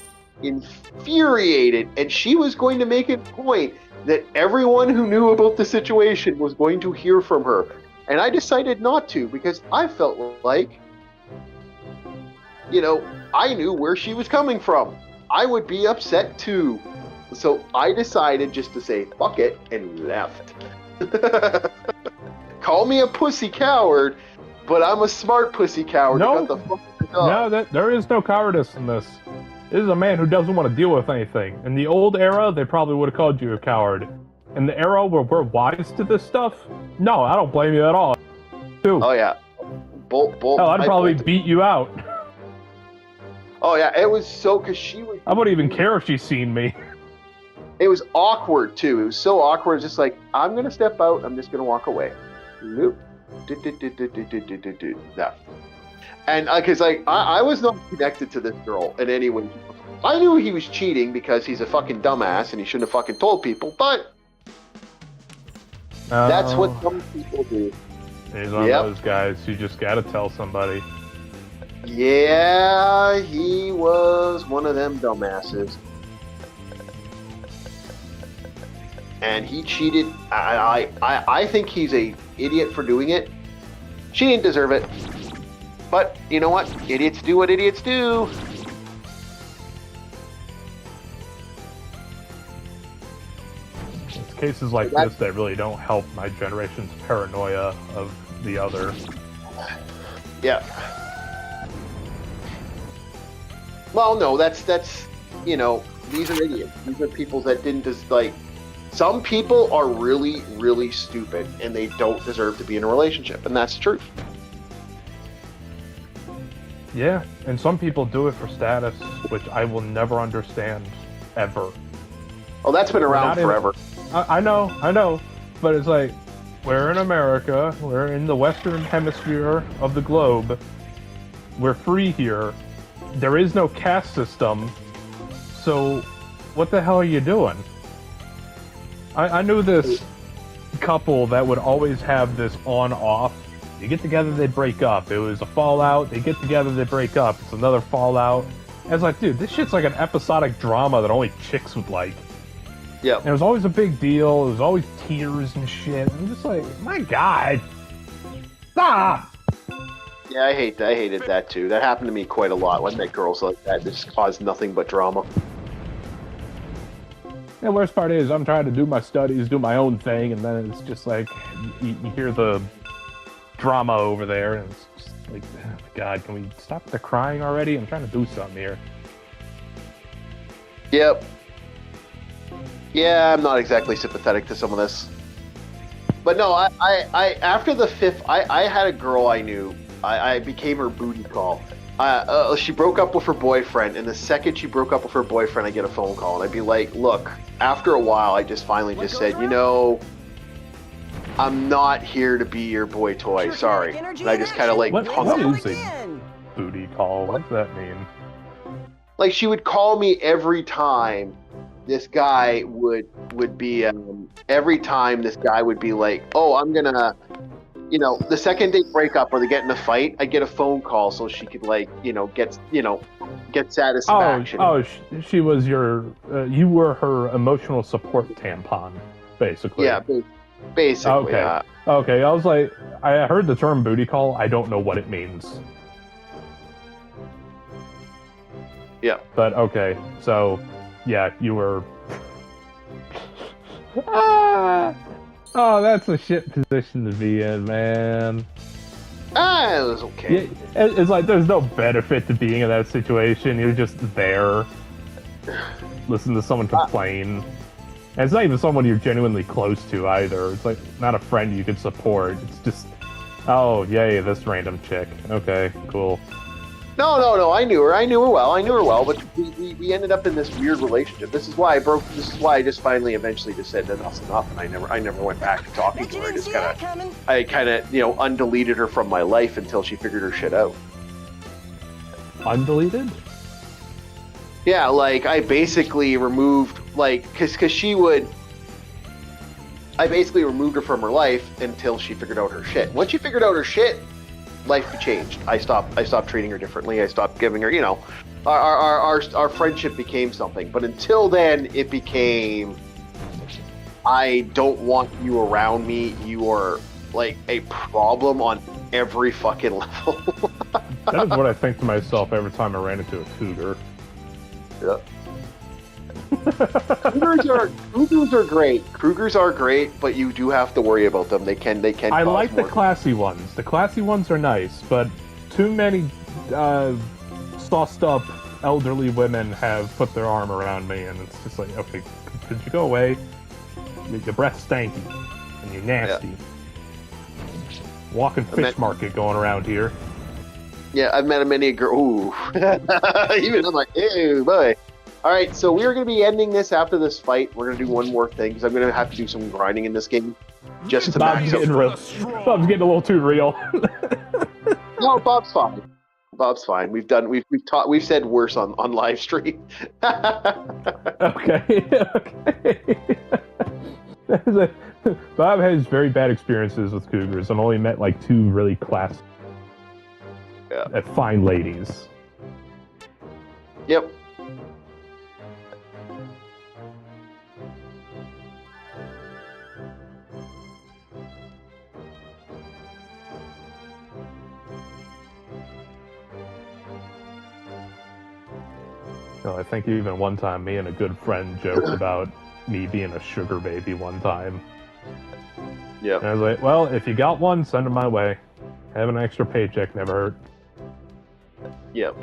infuriated, and she was going to make a point that everyone who knew about the situation was going to hear from her. And I decided not to, because I felt like, I knew where she was coming from. I would be upset too. So I decided just to say, fuck it, and left. Call me a pussy coward, but I'm a smart pussy coward. No, there is no cowardice in this. This is a man who doesn't want to deal with anything. In the old era, they probably would have called you a coward. In the era where we're wise to this stuff, no, I don't blame you at all. Too. Oh yeah, I'd probably beat you out. Oh yeah, it was so because she was. I wouldn't even care if she's seen me. It was awkward too. It was so awkward. It's just like, I'm gonna step out. I'm just gonna walk away. Nope. That. And because I was not connected to this girl in any way. I knew he was cheating because he's a fucking dumbass and he shouldn't have fucking told people. But that's what some people do. He's one of those guys who just gotta tell somebody. Yeah, he was one of them dumbasses. And he cheated. I think he's a idiot for doing it. She didn't deserve it. But you know what? Idiots do what idiots do. It's cases like this that really don't help my generation's paranoia of the other. Yeah. Well, no, that's these are idiots. These are people that didn't just Some people are really, really stupid, and they don't deserve to be in a relationship, and that's the truth. Yeah, and some people do it for status, which I will never understand, ever. Oh, that's been around forever. I know, but it's like, we're in America, we're in the Western Hemisphere of the globe, we're free here, there is no caste system, so what the hell are you doing? I knew this couple that would always have this on-off. You get together, they break up. It was a fallout. They get together, they break up. It's another fallout. I was like, dude, this shit's like an episodic drama that only chicks would like. Yeah. And it was always a big deal. It was always tears and shit. I'm just like, my God. Stop! Yeah, I hated that too. That happened to me quite a lot. When I met girls like that, this caused nothing but drama. And worst part is, I'm trying to do my studies, do my own thing, and then it's just like, you hear the drama over there, and it's just like, oh my God, can we stop the crying already? I'm trying to do something here. Yep. Yeah, I'm not exactly sympathetic to some of this. But no, I after the 5th, I had a girl I knew. I became her booty call. She broke up with her boyfriend, and the second she broke up with her boyfriend, I get a phone call, and I'd be like, look, after a while, I just finally just said, you know, I'm not here to be your boy toy, sorry. And I just kind of like hung up. What is a booty call? What does that mean? Like, she would call me every time this guy would be, every time this guy would be like, oh, I'm gonna, you know, the second they break up or they get in a fight, I get a phone call so she could, like, get satisfaction. She was you were her emotional support tampon, basically. Yeah, basically. Okay. Okay, I was like, I heard the term booty call, I don't know what it means. Yeah. But okay, so, yeah, you were... Oh, that's a shit position to be in, man. It was okay. Yeah, it's like there's no benefit to being in that situation. You're just there, listen to someone complain. And it's not even someone you're genuinely close to either. It's like not a friend you could support. It's just, oh, yay, this random chick. Okay, cool. No. I knew her well. But we ended up in this weird relationship. This is why I just finally eventually just said enough's enough, and I never went back to talking to her. I kind of undeleted her from my life until she figured her shit out. Undeleted? Yeah, like I basically removed because she would. I basically removed her from her life until she figured out her shit. Once she figured out her shit, life changed. I stopped treating her differently. I stopped giving her, our friendship became something. But until then, it became, I don't want you around me. You are like a problem on every fucking level. That is what I think to myself every time I ran into a cougar. Yeah. Cougars are great. Cougars are great, but you do have to worry about them. They can. I like the classy ones. The classy ones are nice, but too many sauced up elderly women have put their arm around me, and it's just like, okay, could you go away? Your breath's stanky, and you're nasty. Yeah. Walking fish market going around here. Yeah, I've met many girls. Even I'm like, ew, boy. All right, so we're going to be ending this after this fight. We're going to do one more thing, because I'm going to have to do some grinding in this game. Just to Bob's getting real. Bob's getting a little too real. No, Bob's fine. Bob's fine. We've said worse on live stream. Okay. Bob has very bad experiences with cougars. I've only met like 2 really classy, fine ladies. Yep. I think even one time me and a good friend joked about me being a sugar baby one time. Yeah. And I was like, well, if you got one, send them my way. Having an extra paycheck never hurt. Yep.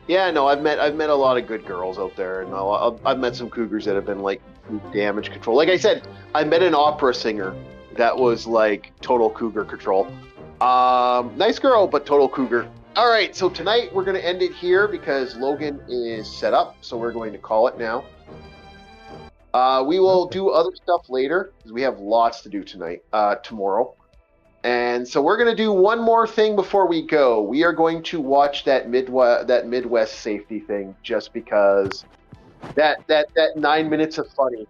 Yeah, no, I've met a lot of good girls out there, and I've met some cougars that have been like damage control. Like I said, I met an opera singer that was like total cougar control. Nice girl, but total cougar. All right, so tonight we're gonna end it here because Logan is set up, so we're going to call it now. We will do other stuff later because we have lots to do tonight, tomorrow. And so we're going to do one more thing before we go. We are going to watch that Midwest safety thing just because that 9 minutes of funny.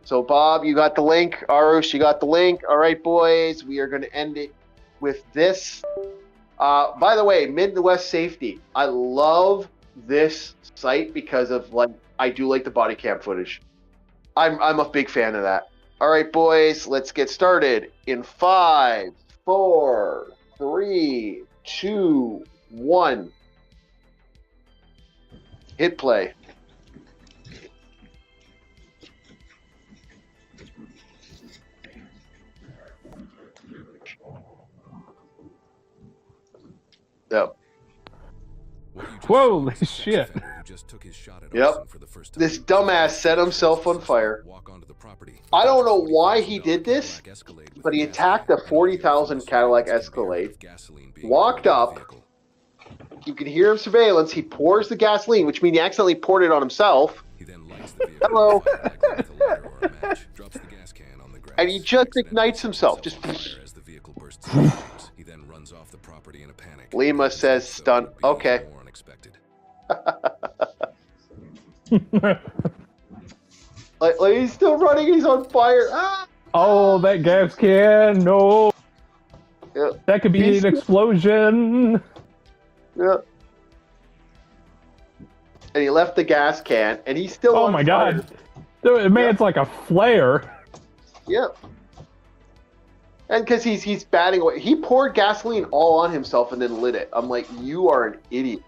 So Bob, you got the link. Arush, you got the link. All right, boys, we are going to end it with this. By the way, Midwest safety. I love this site because of I do like the body cam footage. I'm a big fan of that. All right, boys, let's get started in 5, 4, 3, 2, 1. Hit play. Yep. Whoa, shit. Yep. This dumbass set himself on fire. I don't know why he did this, but he attacked a 40,000 Cadillac Escalade, walked up, you can hear him surveillance, he pours the gasoline, which means he accidentally poured it on himself. Hello. And he just ignites himself. Just. Lima says stunt. Okay. like he's still running, he's on fire. Ah! Oh, that gas can, no. Yeah. That could be an explosion. Yeah. And he left the gas can, and he's still on my fire. God. Dude, man, it's like a flare. Yep. And because he's batting away. He poured gasoline all on himself and then lit it. I'm like, you are an idiot.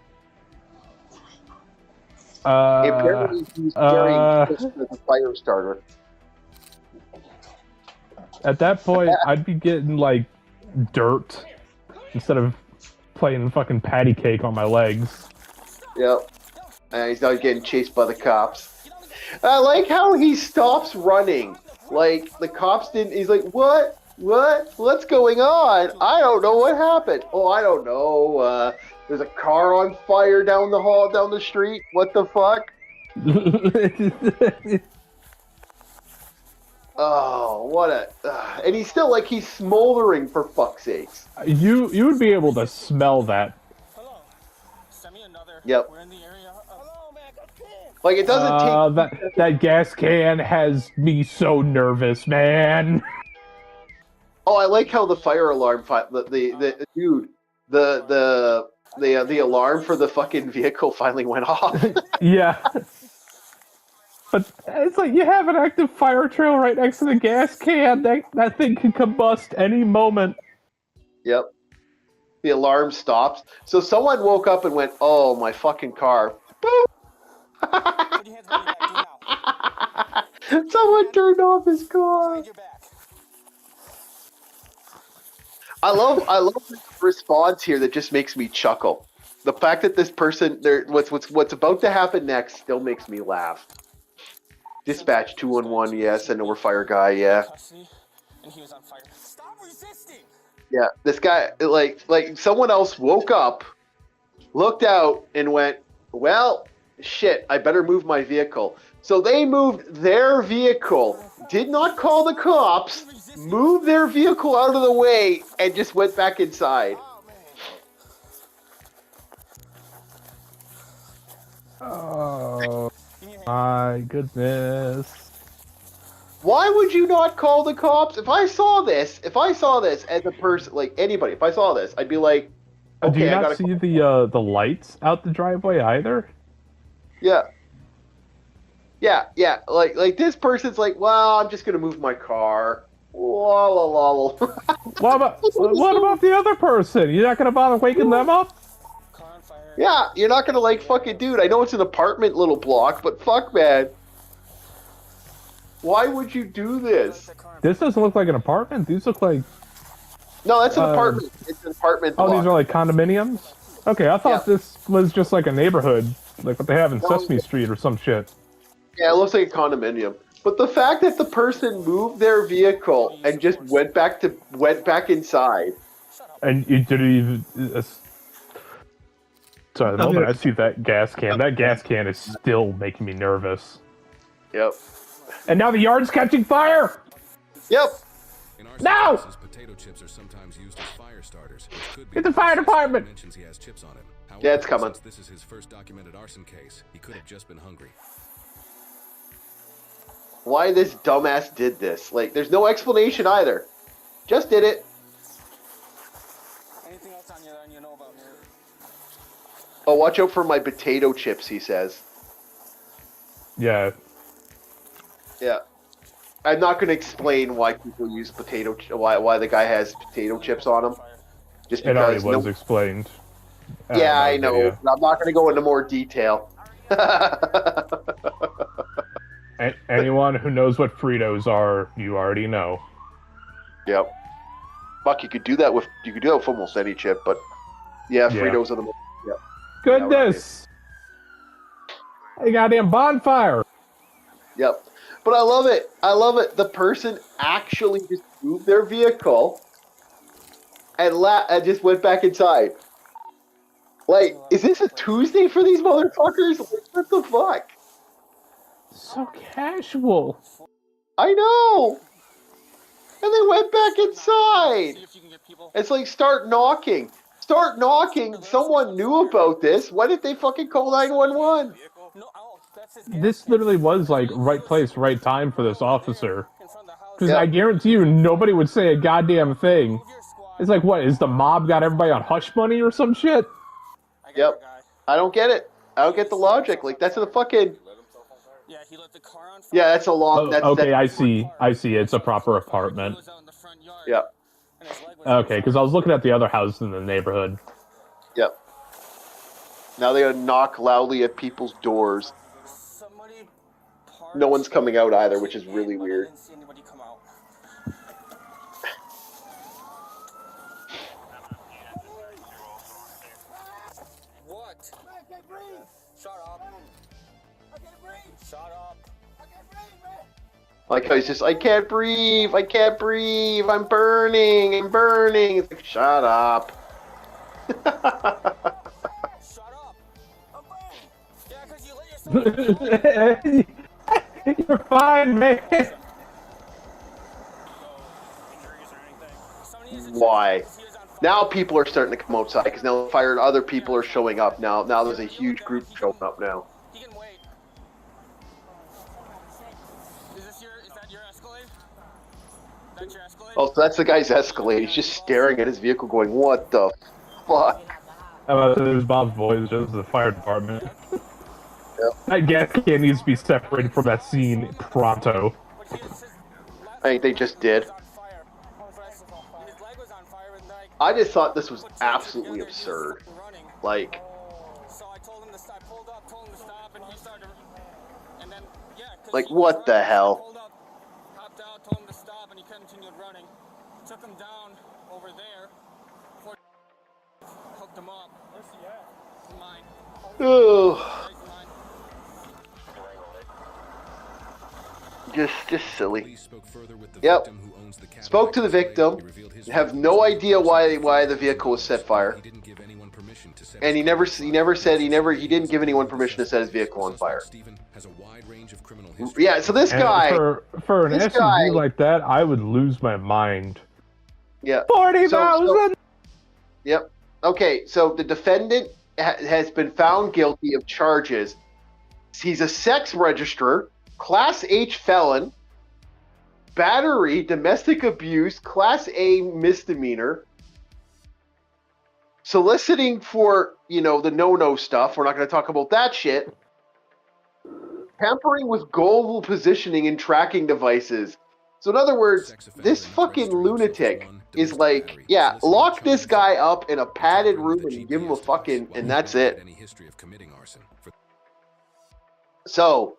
Apparently he's carrying this as a fire starter. At that point, I'd be getting, like, dirt instead of playing fucking patty cake on my legs. Yep. And he's now getting chased by the cops. I like how he stops running. Like, the cops didn't... He's like, what? What? What's going on? I don't know what happened. Oh, I don't know. There's a car on fire down the hall, down the street. What the fuck? Oh, what a... and he's still, like, he's smoldering, for fuck's sakes. You would be able to smell that. Hello. Send me another. Yep. We're in the area. Hello, man. Like, it doesn't take... That gas can has me so nervous, man. Oh, I like how the fire alarm, the alarm for the fucking vehicle finally went off. Yeah. But it's like you have an active fire trail right next to the gas can. That thing can combust any moment. Yep. The alarm stops. So someone woke up and went, "Oh, my fucking car." Boom. Someone turned off his car. I love the response here that just makes me chuckle. The fact that this person, what's about to happen next still makes me laugh. Dispatch 211, yes, I know we're fire guy, yeah. And he was on fire. Stop resisting. Yeah, this guy, like someone else woke up, looked out, and went, well, shit, I better move my vehicle. So they moved their vehicle, did not call the cops, moved their vehicle out of the way, and just went back inside. Oh my goodness. Why would you not call the cops? If I saw this as a person, like anybody, if I saw this, I'd be like, okay, do you I not see the lights out the driveway either? Yeah. Like this person's like, well, I'm just gonna move my car. La la la la. What about the other person? You're not gonna bother waking them up? Yeah, you're not gonna like fucking dude. I know it's an apartment little block, but fuck, man. Why would you do this? This doesn't look like an apartment. These look like... No, that's an apartment. It's an apartment block. Oh, these are like condominiums? Okay, I thought this was just like a neighborhood, like what they have in No. Sesame Street or some shit. Yeah, it looks like a condominium. But the fact that the person moved their vehicle and just went back inside. And you didn't even. Sorry, the moment I see that gas can is still making me nervous. Yep. And now the yard's catching fire! Yep. No! Potato chips are sometimes used as fire starters. Get the fire department! He has chips on him. However, Yeah, it's coming. Since this is his first documented arson case, he could have just been hungry. Why this dumbass did this? Like, there's no explanation either. Just did it. Anything else on you that you know about me? Oh, watch out for my potato chips, he says. Yeah. Yeah. I'm not going to explain why people use why the guy has potato chips on him. Just It already because was explained. Yeah, I know. Video. I'm not going to go into more detail. Anyone who knows what Fritos are, you already know. Yep. Fuck, you could do that with almost any chip, but yeah, Fritos are the most. Yeah. Goodness! A goddamn bonfire! Yep. But I love it. I love it. The person actually just moved their vehicle and just went back inside. Like, is this a Tuesday for these motherfuckers? Like, what the fuck? So casual. I know. And they went back inside. It's like, start knocking. Start knocking. Someone knew about this. Why didn't they fucking call 911? This literally was like right place, right time for this officer. Because I guarantee you, nobody would say a goddamn thing. It's like, what, is the mob got everybody on hush money or some shit? Yep. I don't get it. I don't get the logic. Like, that's a fucking... Yeah, that's a long... Okay, I see. It's a proper apartment. Yeah. Okay, because I was looking at the other houses in the neighborhood. Yep. Now they gotta knock loudly at people's doors. No one's coming out either, which is really weird. What? I can't breathe. Shut up. I can't breathe. Shut up. I can't breathe, man. Like how he's just, I can't breathe, I'm burning, It's like, shut up. Shut up. I'm fine. Yeah, because you let yourself... You're fine, man. Why? Now people are starting to come outside because now other people are showing up. Now there's a huge group showing up now. He can wait. Is that your Escalade? That's your Escalade? Oh, so that's the guy's Escalade. He's just staring at his vehicle going, what the fuck? There's Bob's boys, just the fire department. Yep. I guess it needs to be separated from that scene pronto. I think they just did. I just thought this was absolutely absurd. Like, like what the hell? Hopped out, told him to stop, and he continued running. Took him down over there. Hooked him up. Where's he at? Mine. Oh. Just silly. Yep. Spoke to the victim. Have no idea why the vehicle was set fire. And he didn't give anyone permission to set his vehicle on fire. Yeah, so this guy for an SUV like that, I would lose my mind. Yeah. 40,000. Yep. Okay, so the defendant has been found guilty of charges. He's a sex registrar, Class H felon, battery, domestic abuse, Class A misdemeanor, soliciting for, the no-no stuff. We're not going to talk about that shit. Tampering with goal positioning and tracking devices. So in other words, this fucking lunatic is like, yeah, lock this guy up in a padded room and give him a fucking, and that's it. So,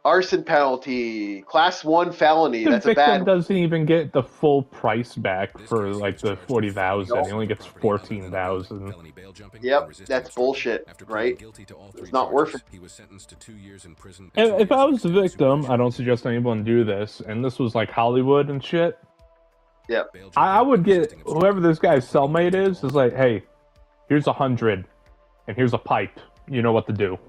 arson penalty, class 1 felony. The That's a victim bad. doesn't even get the full price back for like the 40,000. He only gets 14,000. Yep, that's bullshit, right? It's not worth it. He was sentenced to 2 years in prison. If I was the victim, I don't suggest anyone do this, and this was like Hollywood and shit. Yep. I would get whoever this guy's cellmate is like, hey, here's 100, and here's a pipe. You know what to do.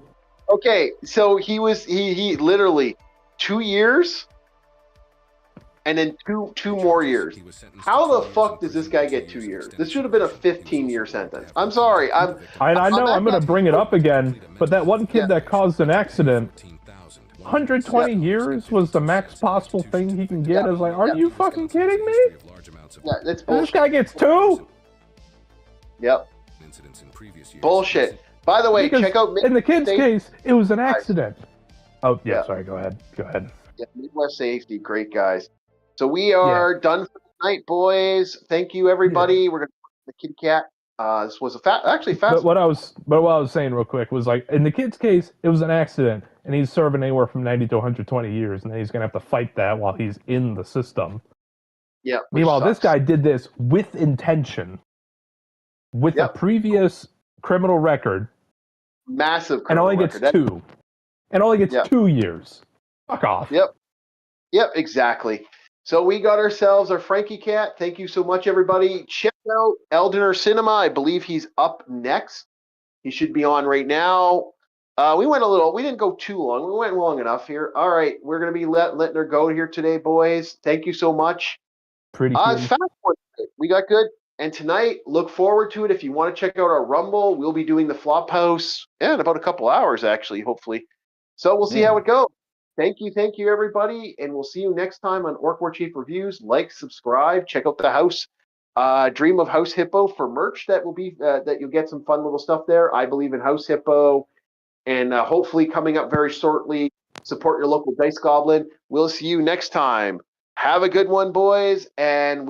Okay, so he literally 2 years, and then two more years. How the fuck does this guy get 2 years? This should have been a 15-year sentence. I'm sorry. I know I'm gonna bring it up again, but that one kid that caused an accident, 120 years was the max possible thing he can get. I was like, are you fucking kidding me? Yeah, that's bullshit. This guy gets 2? Yep. Bullshit. By the way, because check out in the kid's case, it was an accident. Oh yeah, sorry. Go ahead. Yeah, Midwest Safety, great guys. So we are done for tonight, boys. Thank you, everybody. We're gonna put the kitty cat. This was actually fast. But what I was saying real quick was like in the kid's case, it was an accident, and he's serving anywhere from 90 to 120 years, and then he's gonna have to fight that while he's in the system. Yeah. Meanwhile, this guy did this with intention, with a previous criminal record, massive, and only gets 2, and only gets 2 years. Fuck off. Yep, exactly. So we got ourselves our Frankie cat. Thank you so much, everybody. Check out Eldener Cinema. I believe he's up next. He should be on right now. We didn't go too long. We went long enough here. All right, we're gonna be letting her go here today, boys. Thank you so much. Pretty cool. Fast one. We got good. And tonight, look forward to it. If you want to check out our Rumble, we'll be doing the Flophouse in about a couple hours, actually, hopefully. So we'll see how it goes. Thank you, everybody. And we'll see you next time on Orc War Chief Reviews. Like, subscribe, check out the house. Dream of House Hippo for merch. That will be that you'll get some fun little stuff there. I believe in House Hippo. And hopefully coming up very shortly, support your local Dice Goblin. We'll see you next time. Have a good one, boys. And